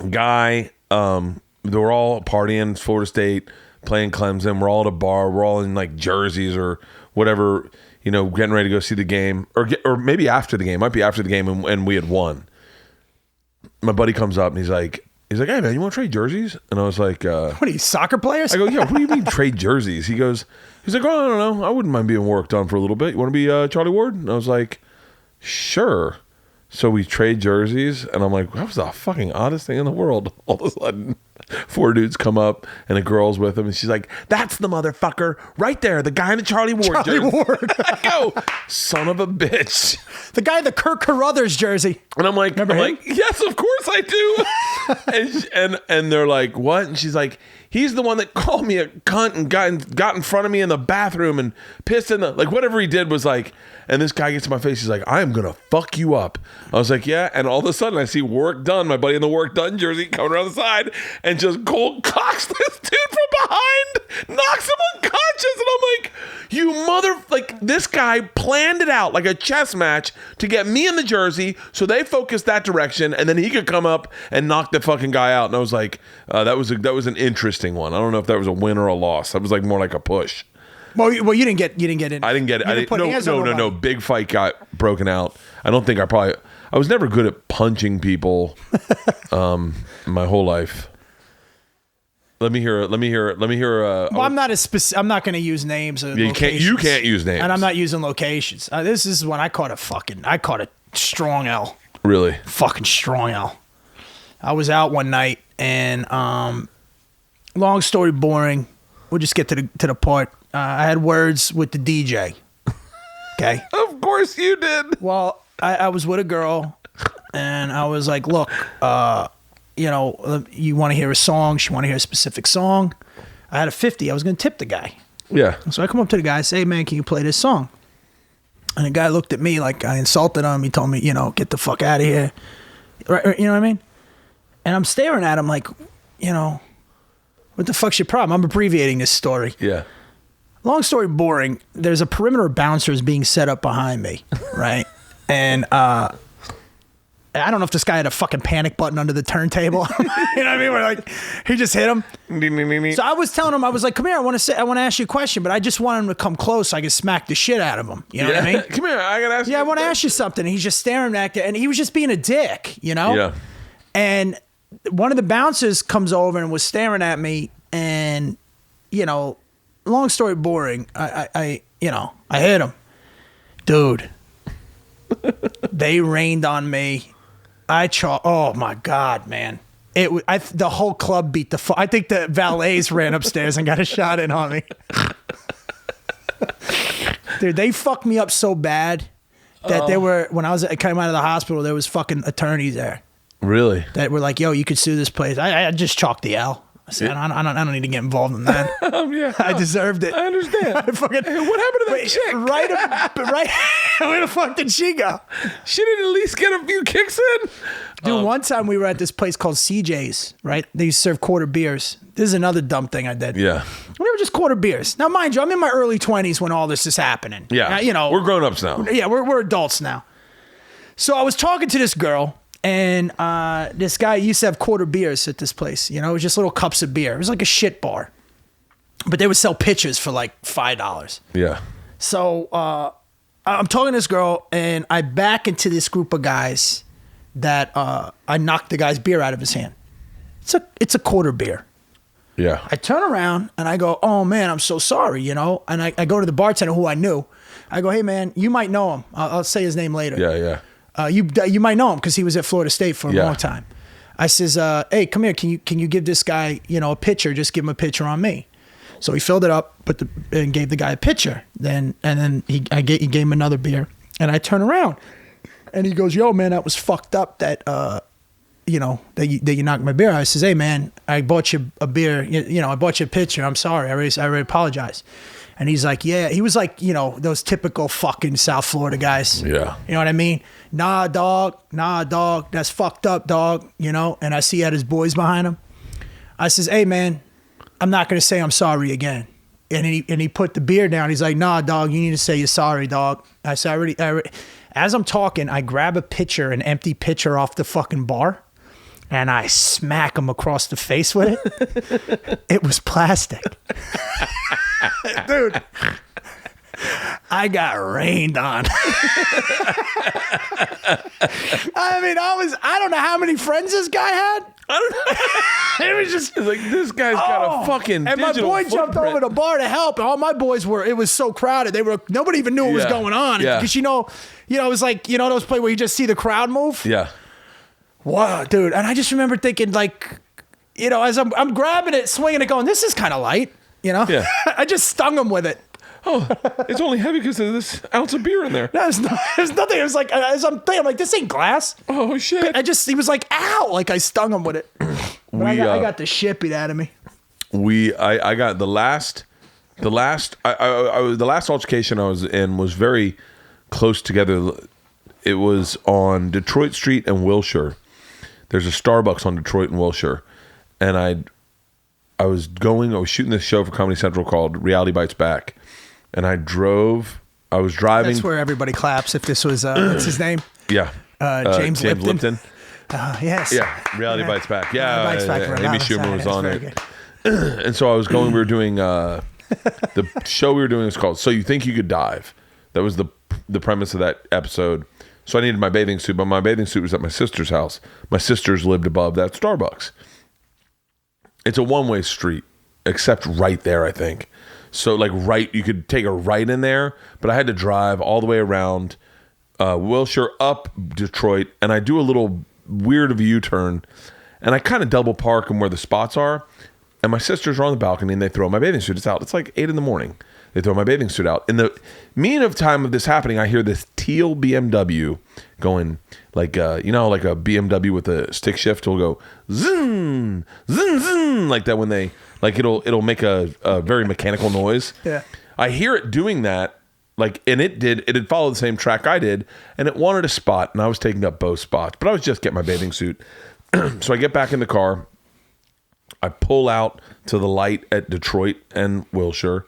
guy, they were all partying, Florida State, playing Clemson. We're all at a bar. We're all in like jerseys or whatever, getting ready to go see the game, or maybe after the game. Might be after the game, and we had won. My buddy comes up and he's like, "Hey man, you want to trade jerseys?" And I was like, "What are you, soccer players?" I go, "Yeah." What do you mean trade jerseys? He's like, "Oh, I don't know. I wouldn't mind being worked on for a little bit. You want to be Charlie Ward?" And I was like, "Sure." So we trade jerseys, and I'm like, that was the fucking oddest thing in the world. All of a sudden, 4 dudes come up, and a girl's with him, and she's like, "That's the motherfucker right there, the guy in the Charlie Ward jersey." I go, son of a bitch. The guy in the Kirk Carruthers jersey. And I'm like, yes, of course I do. and they're like, what? And she's like, he's the one that called me a cunt and got in front of me in the bathroom and pissed in the, like, whatever he did was like, and this guy gets in my face. He's like, "I am going to fuck you up." I was like, yeah. And all of a sudden I see Work Done, my buddy in the Work Done jersey, coming around the side and just cold cocks this dude from behind, knocks him unconscious. And I'm like, this guy planned it out like a chess match to get me in the jersey so they focused that direction and then he could come up and knock the fucking guy out. And I was like, that was an interesting one. I don't know if that was a win or a loss. That was like more like a push. Well, you didn't get it. I didn't get it. No. Big fight got broken out. I don't think I was never good at punching people my whole life. Let me hear. Well, I'm not I'm not going to use names. You can't use names, and I'm not using locations. This is when I caught a strong L. Really, fucking strong L. I was out one night, and long story boring. We'll just get to the part. I had words with the DJ. Okay. Of course you did. Well, I was with a girl, and I was like, "Look, you want to hear a song? She want to hear a specific song." I had a 50. I was going to tip the guy. Yeah. So I come up to the guy, say, "Hey, man, can you play this song?" And the guy looked at me like I insulted him. He told me, "Get the fuck out of here." Right? You know what I mean? And I'm staring at him like, what the fuck's your problem? I'm abbreviating this story. Yeah. Long story boring. There's a perimeter of bouncers being set up behind me, right? And I don't know if this guy had a fucking panic button under the turntable. You know what I mean? Where like he just hit him. So I was telling him, I was like, "Come here, I want to ask you a question," but I just want him to come close so I could smack the shit out of him. You know what I mean? Come here, I gotta ask you. Yeah, I want to ask you something. And he's just staring back there, and he was just being a dick, Yeah. And one of the bouncers comes over and was staring at me, and long story boring. I hit him, dude. They rained on me. Oh my God, man. The whole club beat the I think the valets ran upstairs and got a shot in on me. Dude, they fucked me up so bad that when I came out of the hospital, there was fucking attorneys there. Really? That were like, yo, you could sue this place. I just chalked the L. I said, I don't need to get involved in that. Yeah, I deserved it. I understand. Hey, what happened to that chick? Right. Where the fuck did she go? She didn't at least get a few kicks in? Dude, one time we were at this place called CJ's, right? They used to serve quarter beers. This is another dumb thing I did. Yeah. They were just quarter beers. Now, mind you, I'm in my early 20s when all this is happening. Yeah. We're grown-ups now. Yeah, we're adults now. So I was talking to this girl, and this guy used to have quarter beers at this place. It was just little cups of beer. It was like a shit bar. But they would sell pitchers for like $5. Yeah. So I'm talking to this girl, and I back into this group of guys that I knocked the guy's beer out of his hand. It's a quarter beer. Yeah. I turn around and I go, oh man, I'm so sorry, And I go to the bartender who I knew. I go, hey man, you might know him. I'll say his name later. Yeah. You might know him because he was at Florida State for a long time. I says, hey, come here. Can you give this guy, a pitcher? Just give him a pitcher on me. So he filled it up, and gave the guy a pitcher. And then he gave him another beer. And I turn around, and he goes, yo man, that was fucked up. That that you knocked my beer out. I says, hey man, I bought you a beer. I bought you a pitcher. I'm sorry. I already apologize. And he's like, yeah. He was like, those typical fucking South Florida guys. Yeah. You know what I mean? Nah, dog. That's fucked up, dog. And I see he had his boys behind him. I says, hey man, I'm not gonna say I'm sorry again. And he put the beer down. He's like, nah, dog, you need to say you're sorry, dog. I said, I already. As I'm talking, I grab a pitcher, an empty pitcher off the fucking bar, and I smack him across the face with it. It was plastic. Dude, I got rained on. I don't know how many friends this guy had. I don't know. It was just like, this guy's got a fucking and my boy footprint. jumped over the bar to help. And all my boys it was so crowded. Nobody even knew what was going on. Yeah. Because, it was like, those plays where you just see the crowd move. Yeah. Wow, dude. And I just remember thinking, like, as I'm grabbing it, swinging it, going, this is kind of light, Yeah. I just stung him with it. Oh, it's only heavy because of this ounce of beer in there. No, there's nothing. It was like, as I'm thinking, I'm like, this ain't glass. Oh, shit. He was like, ow, like I stung him with it. But I got the shit beat out of me. I got the last altercation I was in was very close together. It was on Detroit Street and Wilshire. There's a Starbucks on Detroit and Wilshire. And I was shooting this show for Comedy Central called Reality Bites Back. And I was driving. That's where everybody claps if this was, what's his name? Yeah. James Lipton. Yes. Yeah. Reality Bites Back. Yeah. Bites Back for Amy Schumer was on it. And so I was we were doing, the show we were doing was called So You Think You Could Dive. That was the premise of that episode. So I needed my bathing suit, but my bathing suit was at my sister's house. My sisters lived above that Starbucks. It's a one-way street, except right there, I think. So you could take a right in there, but I had to drive all the way around Wilshire up Detroit, and I do a little weird of a U-turn, and I kind of double park them where the spots are, and my sisters are on the balcony, and they throw my bathing suit. It's out. It's like 8 a.m. They throw my bathing suit out. In the mean of time of this happening, I hear this teal BMW going like like a BMW with a stick shift will go zoom, zoom, zoom, like that when they it'll make a very mechanical noise. Yeah. I hear it doing that, and it had followed the same track I did, and it wanted a spot, and I was taking up both spots, but I was just getting my bathing suit. So I get back in the car, I pull out to the light at Detroit and Wilshire,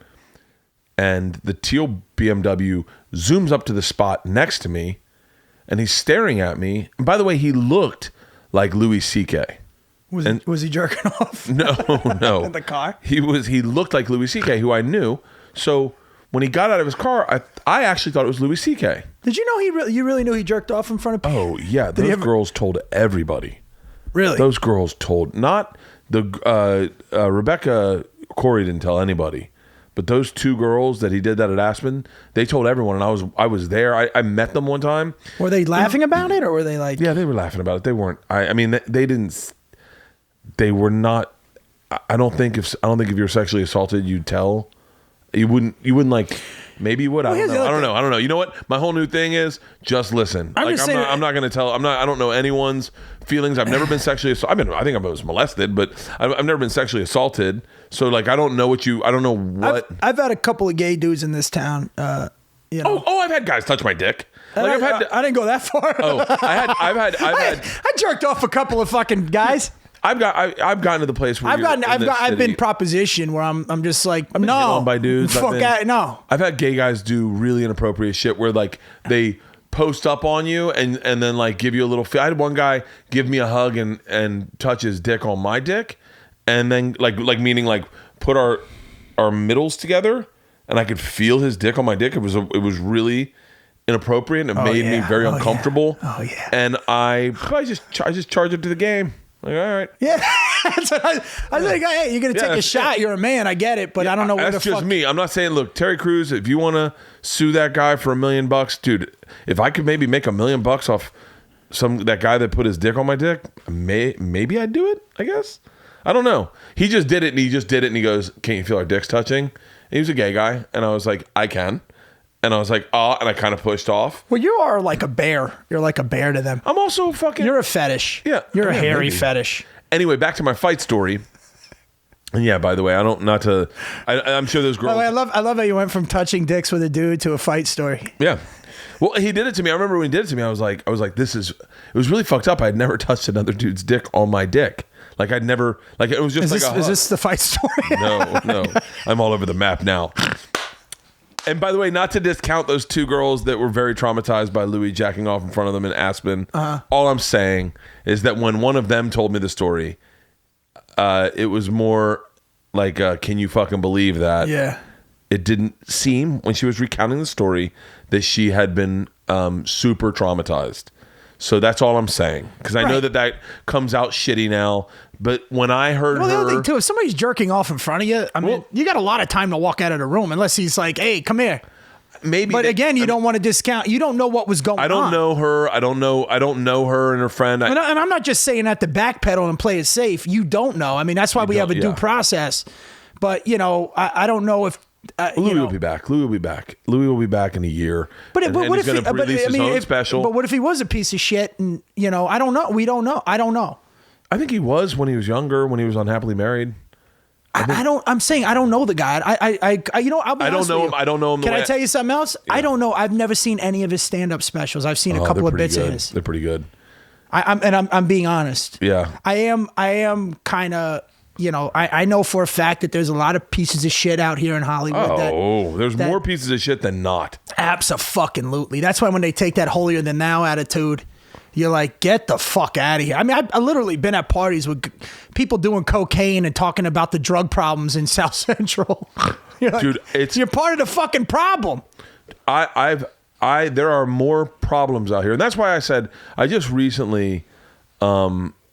and the teal BMW zooms up to the spot next to me, and he's staring at me. And by the way, he looked like Louis C.K. Was he jerking off? No. In the car? He looked like Louis C.K., who I knew. So when he got out of his car, I actually thought it was Louis C.K. Did you know you really knew he jerked off in front of people? Oh, yeah. Those girls told everybody. Really? Those girls told, not the Rebecca Corey didn't tell anybody, But those two girls that he did that at Aspen, they told everyone, and I was there. I met them one time. Were they laughing about it, or were they like? Yeah, they were laughing about it. They weren't. I mean, they didn't. They were not. I don't think if you're sexually assaulted, you'd tell. You wouldn't like. Maybe you would. I don't know. You know what? My whole new thing is just listen. I'm not going to tell. I don't know anyone's feelings. I've never been sexually assaulted. I think I was molested, but I've never been sexually assaulted. So like, I don't know what. I've had a couple of gay dudes in this town. You know. Oh, I've had guys touch my dick. Like I didn't go that far. I jerked off a couple of fucking guys. I've gotten to the place where I've been propositioned where I'm just like, no, on by dudes. No. I've had gay guys do really inappropriate shit where like they post up on you and then like give you a little. I had one guy give me a hug and touch his dick on my dick, and then like meaning like put our middles together, and I could feel his dick on my dick. It was really inappropriate, and it made me very uncomfortable. Yeah. Oh yeah. And I just charged it to the game. Like, all right. Yeah. That's what I was like, hey, you're going to take a shot. You're a man. I get it. But I don't know where the fuck. That's just me. I'm not saying, look, Terry Crews, if you want to sue that guy for $1 million, dude, if I could maybe make $1 million off that guy that put his dick on my dick, maybe I'd do it, I guess. I don't know. He just did it, and he goes, can't you feel our dicks touching? And he was a gay guy. And I was like, I can. And I was like, and I kind of pushed off. Well, you are like a bear. You're like a bear to them. I'm also fucking... You're a fetish. Yeah. You're a hairy fetish. Anyway, back to my fight story. And yeah, by the way, I'm sure those girls... I love how you went from touching dicks with a dude to a fight story. Yeah. Well, he did it to me. I remember when he did it to me, I was like, it was really fucked up. I'd never touched another dude's dick on my dick. Like I'd never... Like it was just Is this the fight story? No. I'm all over the map now. And by the way, not to discount those two girls that were very traumatized by Louis jacking off in front of them in Aspen. All I'm saying is that when one of them told me the story, it was more like, can you fucking believe that? Yeah. It didn't seem, when she was recounting the story, that she had been super traumatized. So that's all I'm saying. Because I know that comes out shitty now. But when I heard the other thing too, if somebody's jerking off in front of you, I mean, you got a lot of time to walk out of the room unless he's like, hey, come here. Maybe. But again, you don't want to discount. You don't know what was going on. I don't know her. I don't know her and her friend. And I'm not just saying that to backpedal and play it safe. You don't know. I mean, that's why we have a due process. But, you know, I don't know if... Louis will be back. Louis will be back in a year. But what if he's going to release his own special? But what if he was a piece of shit? And you know, I don't know. We don't know. I don't know. I think he was when he was younger, when he was unhappily married. I'm saying I don't know the guy. You know, I'll be honest with you. I don't know him. Can I tell you something else? Yeah. I don't know. I've never seen any of his stand-up specials. I've seen a couple of bits of his. They're pretty good. I'm being honest. Yeah. I am kind of. You know, I know for a fact that there's a lot of pieces of shit out here in Hollywood. There's more pieces of shit than not. Abso-fucking-lutely. That's why when they take that holier than thou attitude, you're like, get the fuck out of here. I mean, I've literally been at parties with people doing cocaine and talking about the drug problems in South Central. Dude, you're part of the fucking problem. There are more problems out here, and that's why I said I just recently.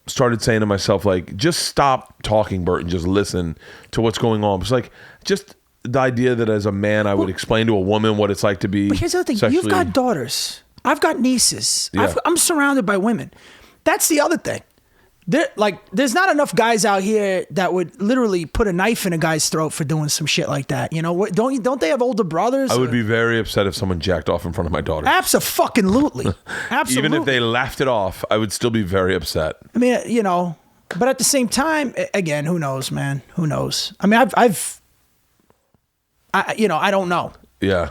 Started saying to myself, like, just stop talking, Bert, and just listen to what's going on. It's like, just the idea that as a man, I would explain to a woman what it's like to be. But here's the other thing: you've got daughters. I've got nieces. Yeah. I'm surrounded by women. That's the other thing. There's not enough guys out here that would literally put a knife in a guy's throat for doing some shit like that. You know, don't they have older brothers? I would be very upset if someone jacked off in front of my daughter. Absolutely. Even if they laughed it off, I would still be very upset. I mean, you know, but at the same time, again, who knows, man? Who knows? I mean, I don't know. Yeah.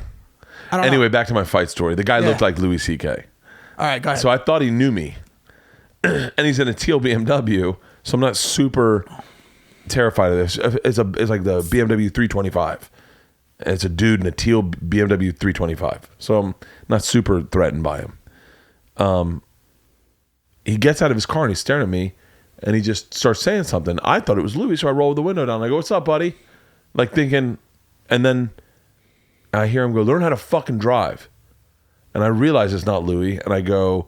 Anyway, back to my fight story. The guy looked like Louis C.K. All right, go ahead. So I thought he knew me. And he's in a teal BMW, so I'm not super terrified of this. It's like the BMW 325. It's a dude in a teal BMW 325, so I'm not super threatened by him. He gets out of his car and he's staring at me, and he just starts saying something. I thought it was Louis, so I rolled the window down. I go, "What's up, buddy?" Like thinking, and then I hear him go, "Learn how to fucking drive," and I realize it's not Louis, and I go,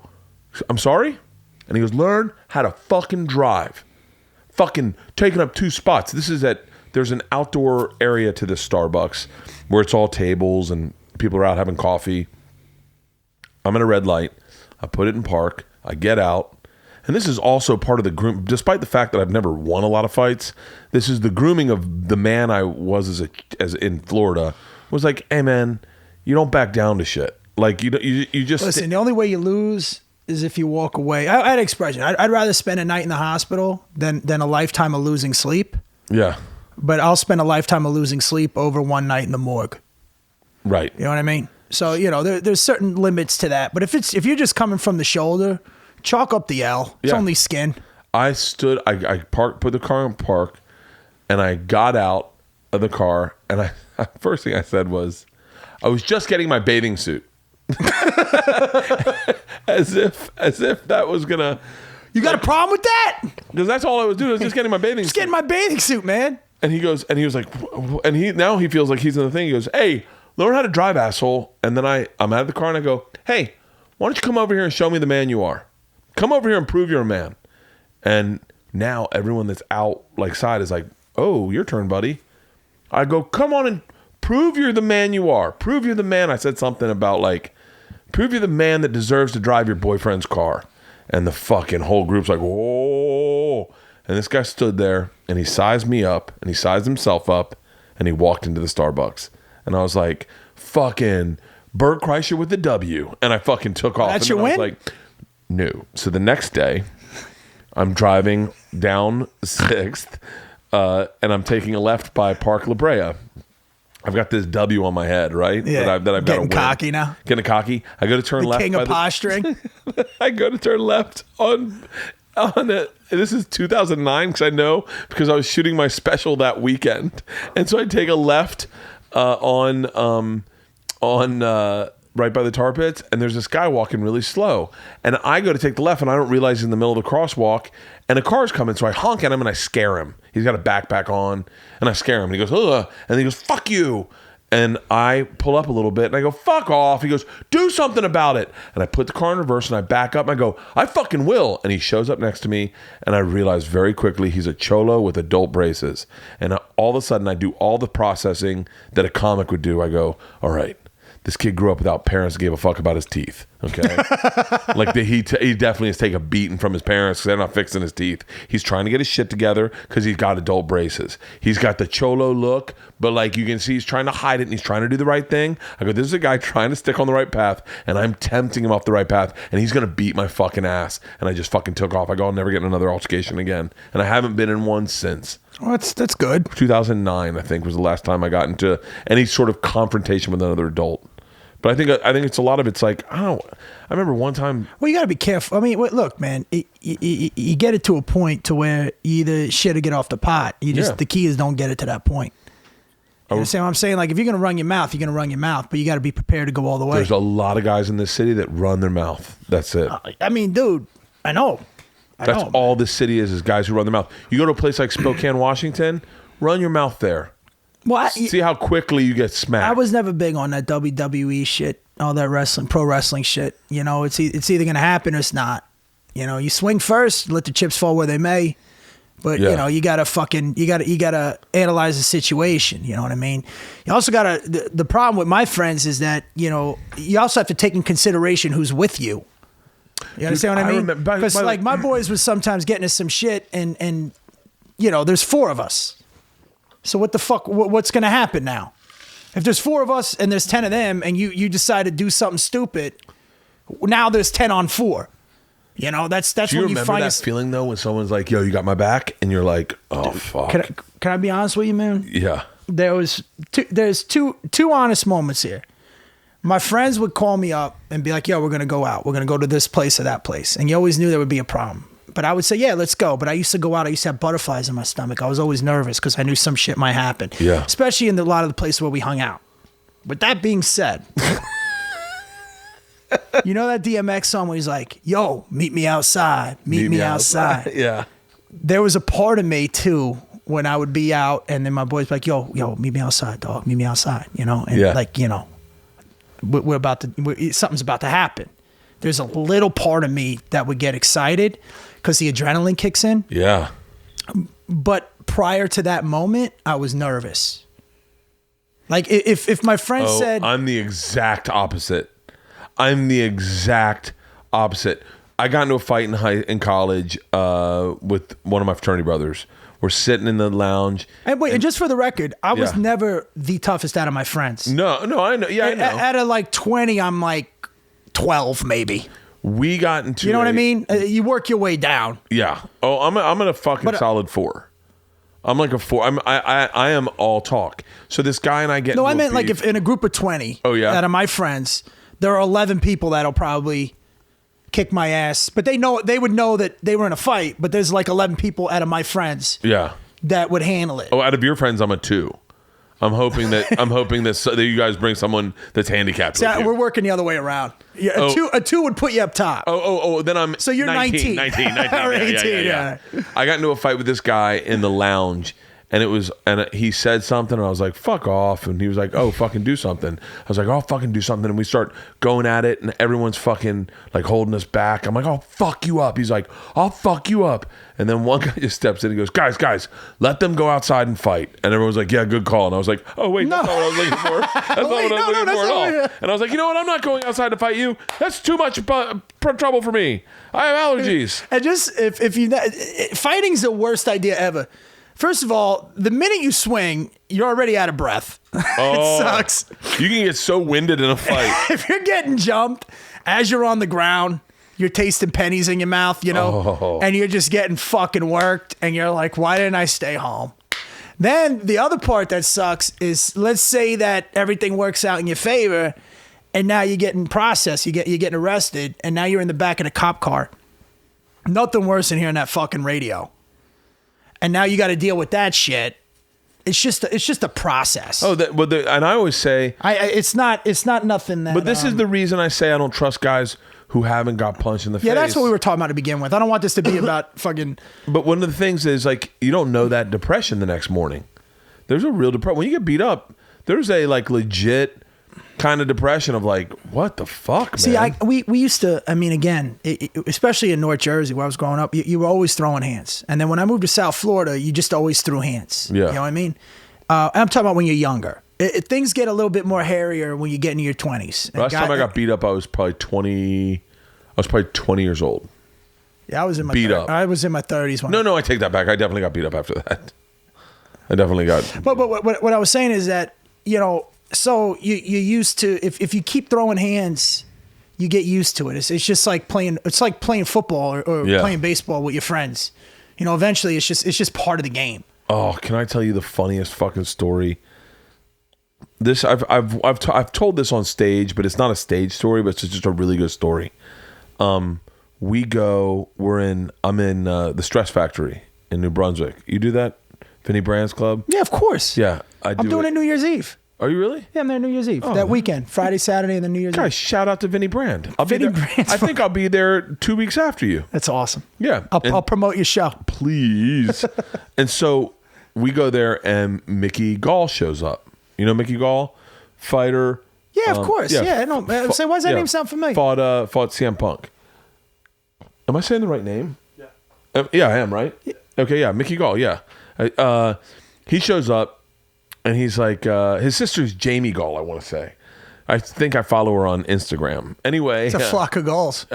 "I'm sorry." And he goes, learn how to fucking drive. Fucking taking up 2 spots. This is at there's an outdoor area to this Starbucks where it's all tables and people are out having coffee. I'm at a red light. I put it in park. I get out. And this is also part of the groom. Despite the fact that I've never won a lot of fights, this is the grooming of the man I was as in Florida. Was like, hey man, you don't back down to shit. Like you just listen. The only way you lose is if you walk away. I had an expression. I'd rather spend a night in the hospital than a lifetime of losing sleep. Yeah. But I'll spend a lifetime of losing sleep over one night in the morgue. Right. You know what I mean? So, there's certain limits to that. But if you're just coming from the shoulder, chalk up the L. It's only skin. I put the car in park, and I got out of the car, and first thing I said was, I was just getting my bathing suit. as if that was gonna. You got a problem with that? Because that's all I was doing. I was just getting my bathing suit. Just getting my bathing suit, man. And he was like, now he feels like he's in the thing. He goes, hey, learn how to drive, asshole. And then I'm out of the car and I go, hey, why don't you come over here and show me the man you are? Come over here and prove you're a man. And now everyone that's out like side is like, oh, your turn, buddy. I go, come on and prove you're the man you are. Prove you're the man. I said something about like, prove you're the man that deserves to drive your boyfriend's car. And the fucking whole group's like, whoa. And this guy stood there and he sized me up and he sized himself up and he walked into the Starbucks. And I was like, fucking Bert Kreischer with the W. And I fucking took off. That's and your win? I was like, no. So the next day, I'm driving down 6th and I'm taking a left by Park La Brea. I've got this W on my head, right? Yeah. That I've got to win. Getting cocky now. Getting cocky. I go to turn left. King of posturing. I go to turn left on it. This is 2009 because I know because I was shooting my special that weekend, and so I take a left on right by the tar pits, and there's this guy walking really slow, and I go to take the left, and I don't realize he's in the middle of the crosswalk, and a car's coming, so I honk at him and I scare him. He's got a backpack on, and I scare him, and he goes, ugh, and he goes, fuck you. And I pull up a little bit and I go, fuck off. He goes, do something about it. And I put the car in reverse and I back up and I go, I fucking will. And he shows up next to me and I realize very quickly he's a cholo with adult braces. And all of a sudden I do all the processing that a comic would do. I go, all right, this kid grew up without parents that gave a fuck about his teeth. Okay. Like he definitely has taken a beating from his parents because they're not fixing his teeth. He's trying to get his shit together because he's got adult braces. He's got the cholo look, but like you can see he's trying to hide it and he's trying to do the right thing. I go, this is a guy trying to stick on the right path and I'm tempting him off the right path and he's going to beat my fucking ass. And I just fucking took off. I go, I'll never get in another altercation again. And I haven't been in one since. Well, that's good. 2009, I think, was the last time I got into any sort of confrontation with another adult. But I think it's a lot of it's like, I remember one time. Well, you got to be careful. I mean, look, man, you get it to a point to where you either shit or get off the pot. The key is don't get it to that point. You understand what I'm saying? Like, if you're going to run your mouth, you're going to run your mouth, but you got to be prepared to go all the way. There's a lot of guys in this city that run their mouth. That's it. I mean, dude, I know. That's all this city is guys who run their mouth. You go to a place like Spokane, Washington, run your mouth there. Well, see how quickly you get smacked. I was never big on that WWE shit, all that pro wrestling shit. You know, it's either going to happen or it's not. You know, you swing first, let the chips fall where they may. But you know, you gotta analyze the situation. You know what I mean? You also gotta. The problem with my friends is that you also have to take in consideration who's with you. You understand what I mean? Because like my boys was sometimes getting us some shit, and there's 4 of us. So what the fuck? What's going to happen now? If there's 4 of us and there's 10 of them, and you decide to do something stupid, now there's 10 on 4. You know, that's when you find. Do you remember that feeling though when someone's like, "Yo, you got my back," and you're like, "Oh fuck." Can I be honest with you, man? Yeah. There's two honest moments here. My friends would call me up and be like, "Yo, we're gonna go out. We're gonna go to this place or that place," and you always knew there would be a problem. But I would say, yeah, let's go. But I used to go out. I used to have butterflies in my stomach. I was always nervous because I knew some shit might happen. Yeah. Especially in a lot of the places where we hung out. With that being said, you know that DMX song where he's like, yo, meet me outside. Meet me outside. Yeah. There was a part of me, too, when I would be out and then my boys would be like, yo, meet me outside, dog. Meet me outside. You know? And like, something's about to happen. There's a little part of me that would get excited because the adrenaline kicks in. Yeah. But prior to that moment, I was nervous. Like if my friend said, I'm the exact opposite. I'm the exact opposite. I got into a fight in college with one of my fraternity brothers. We're sitting in the lounge. And just for the record, I was never the toughest out of my friends. No, I know. Yeah, I know. Out of like 20, I'm like 12 maybe. We got into You know what I mean? You work your way down. Yeah. Oh, I'm at a fucking solid 4. I'm like a 4. I am all talk. So this guy and I get No, I meant like if in a group of 20 out of my friends, there are 11 people that'll probably kick my ass. But they would know that they were in a fight, but there's like 11 people out of my friends that would handle it. Oh, out of your friends, I'm a 2. I'm hoping that you guys bring someone that's handicapped. See, we're working the other way around. Yeah, a two would put you up top. Then I'm so you're 19. 19. Or 18, yeah. I got into a fight with this guy in the lounge, and he said something, and I was like, "Fuck off," and he was like, "Oh, fucking do something." I was like, "I'll fucking do something," and we start going at it, and everyone's fucking like holding us back. I'm like, "I'll fuck you up." He's like, "I'll fuck you up." And then one guy just steps in and goes, guys, let them go outside and fight. And everyone's like, yeah, good call. And I was like, oh, wait, that's not what I was looking for. That's not what I was looking for at all. And I was like, you know what? I'm not going outside to fight you. That's too much trouble for me. I have allergies. And just, if you, fighting's the worst idea ever. First of all, the minute you swing, you're already out of breath. It sucks. You can get so winded in a fight. If you're getting jumped as you're on the ground, you're tasting pennies in your mouth, and you're just getting fucking worked, and you're like, why didn't I stay home? Then the other part that sucks is, let's say that everything works out in your favor, and now you're getting processed, you're getting arrested, and now you're in the back of the cop car. Nothing worse than hearing that fucking radio. And now you got to deal with that shit. It's just a process. And I always say, it's not nothing that. But this is the reason I say I don't trust guys who haven't got punched in the face. Yeah, that's what we were talking about to begin with. I don't want this to be about fucking. But one of the things is, like, you don't know that depression the next morning. There's a real depression. When you get beat up, there's a like legit kind of depression of like, what the fuck, man? See, we used to, I mean, again, especially in North Jersey where I was growing up, you were always throwing hands. And then when I moved to South Florida, you just always threw hands. Yeah. You know what I mean? I'm talking about when you're younger. Things get a little bit more hairier when you get into your 20s. Last time I got beat up, I was probably 20 years old. Yeah, I was in my beat up. I was in my 30s. No, I take that back. I definitely got beat up after that. I definitely got. But what I was saying is that, so you used to, if you keep throwing hands, you get used to it. It's just like playing. It's like playing football or playing baseball with your friends. Eventually it's just part of the game. Oh, can I tell you the funniest fucking story? This I've told this on stage, but it's not a stage story, but it's just a really good story. I'm in the Stress Factory in New Brunswick. You do that? Vinny Brand's club? Yeah, of course. Yeah, I'm doing it New Year's Eve. Are you really? Yeah, I'm there New Year's Eve. That weekend. Friday, Saturday, and then New Year's Eve. Guys, shout out to Vinny Brand. I think I'll be there 2 weeks after you. That's awesome. Yeah. I'll promote your show. Please. And so we go there and Mickey Gall shows up. You know Mickey Gall? Fighter. Yeah, of course. Yeah, I know. Say, why does that name sound familiar? Fought CM Punk. Am I saying the right name? Yeah. Yeah, I am, right? Yeah. Okay, yeah. Mickey Gall, yeah. He shows up. And he's like, his sister's Jamie Gall, I want to say. I think I follow her on Instagram. Anyway. It's a flock of Galls.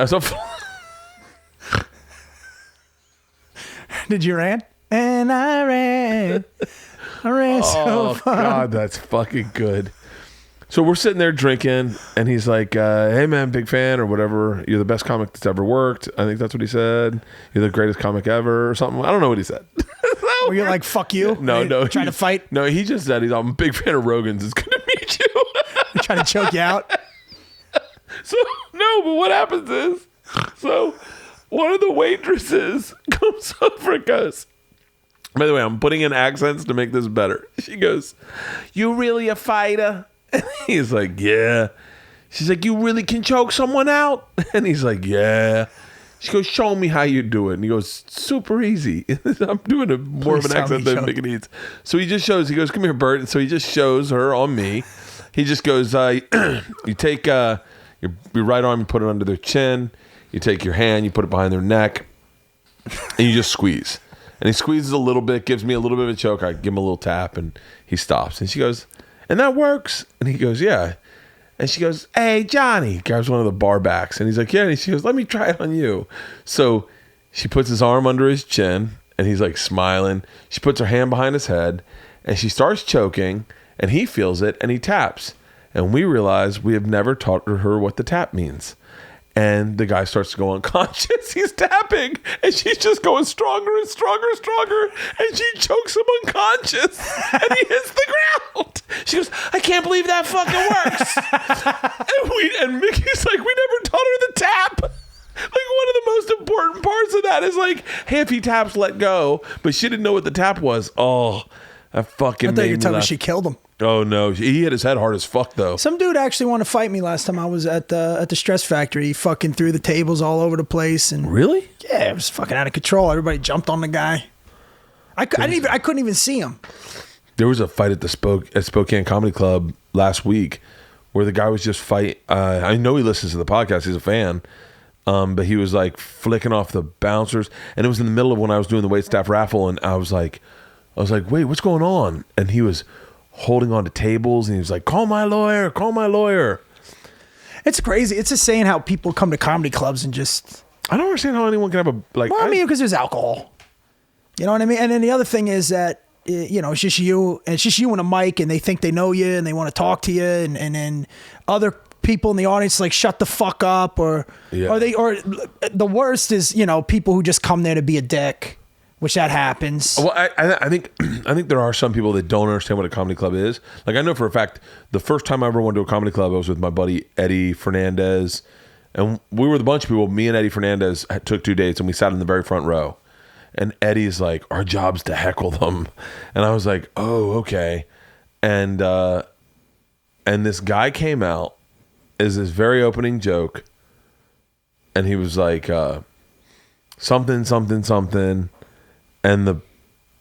Did you ran? And I ran. So far. Oh, God, that's fucking good. So we're sitting there drinking, and he's like, hey, man, big fan or whatever. You're the best comic that's ever worked. I think that's what he said. You're the greatest comic ever or something. I don't know what he said. Were you like, fuck you? No. Trying to fight? No, he just said, I'm a big fan of Rogan's. It's good to meet you. Trying to choke you out? But what happens is, one of the waitresses comes over and goes, by the way, I'm putting in accents to make this better. She goes, you really a fighter? And he's like, yeah. She's like, you really can choke someone out? And he's like, yeah. She goes, show me how you do it. And he goes, super easy. I'm doing more of an accent than Mickey needs. So he goes, come here, Bert. And so he just shows her on me. He just goes, you take your right arm, you put it under their chin. You take your hand, you put it behind their neck. And you just squeeze. And he squeezes a little bit, gives me a little bit of a choke. I give him a little tap, and he stops. And she goes, and that works? And he goes, yeah. And she goes, hey, Johnny. Grabs one of the bar backs. And he's like, yeah. And she goes, let me try it on you. So she puts his arm under his chin, and he's like smiling. She puts her hand behind his head, and she starts choking, and he feels it, and he taps. And we realize we have never taught her what the tap means. And the guy starts to go unconscious. He's tapping, and she's just going stronger and stronger and stronger. And she chokes him unconscious, and he hits the ground. She goes, I can't believe that fucking works. and Mickey's like, we never taught her the tap. Like, one of the most important parts of that is like, hey, if he taps, let go. But she didn't know what the tap was. Oh, that fucking I thought you were made me telling me laugh. she killed him. Oh, no. He hit his head hard as fuck, though. Some dude actually wanted to fight me last time I was at the Stress Factory. He fucking threw the tables all over the place. And Really? yeah, it was fucking out of control. Everybody jumped on the guy. I couldn't even see him. There was a fight at the Spokane Comedy Club last week where the guy was just fight. I know he listens to the podcast. He's a fan. But he was like flicking off the bouncers. And it was in the middle of when I was doing the waitstaff raffle. And I was like, wait, what's going on? And he was holding on to tables, and he was like, call my lawyer, call my lawyer. It's crazy. It's just saying how people come to comedy clubs and just... I don't understand how anyone can have a... like. Well, I mean, because there's alcohol. You know what I mean? And then the other thing is that, you know, it's just you and a mic, and they think they know you, and they want to talk to you, and then other people in the audience like, shut the fuck up, or the worst is, you know, people who just come there to be a dick. Which that happens. Well, I think there are some people that don't understand what a comedy club is. Like, I know for a fact, the first time I ever went to a comedy club, I was with my buddy Eddie Fernandez, and we were the bunch of people. Me and Eddie Fernandez took 2 dates, and we sat in the very front row. And Eddie's like, our job's to heckle them, and I was like, oh, okay. And this guy came out as this very opening joke, and he was like, something, something, something. And the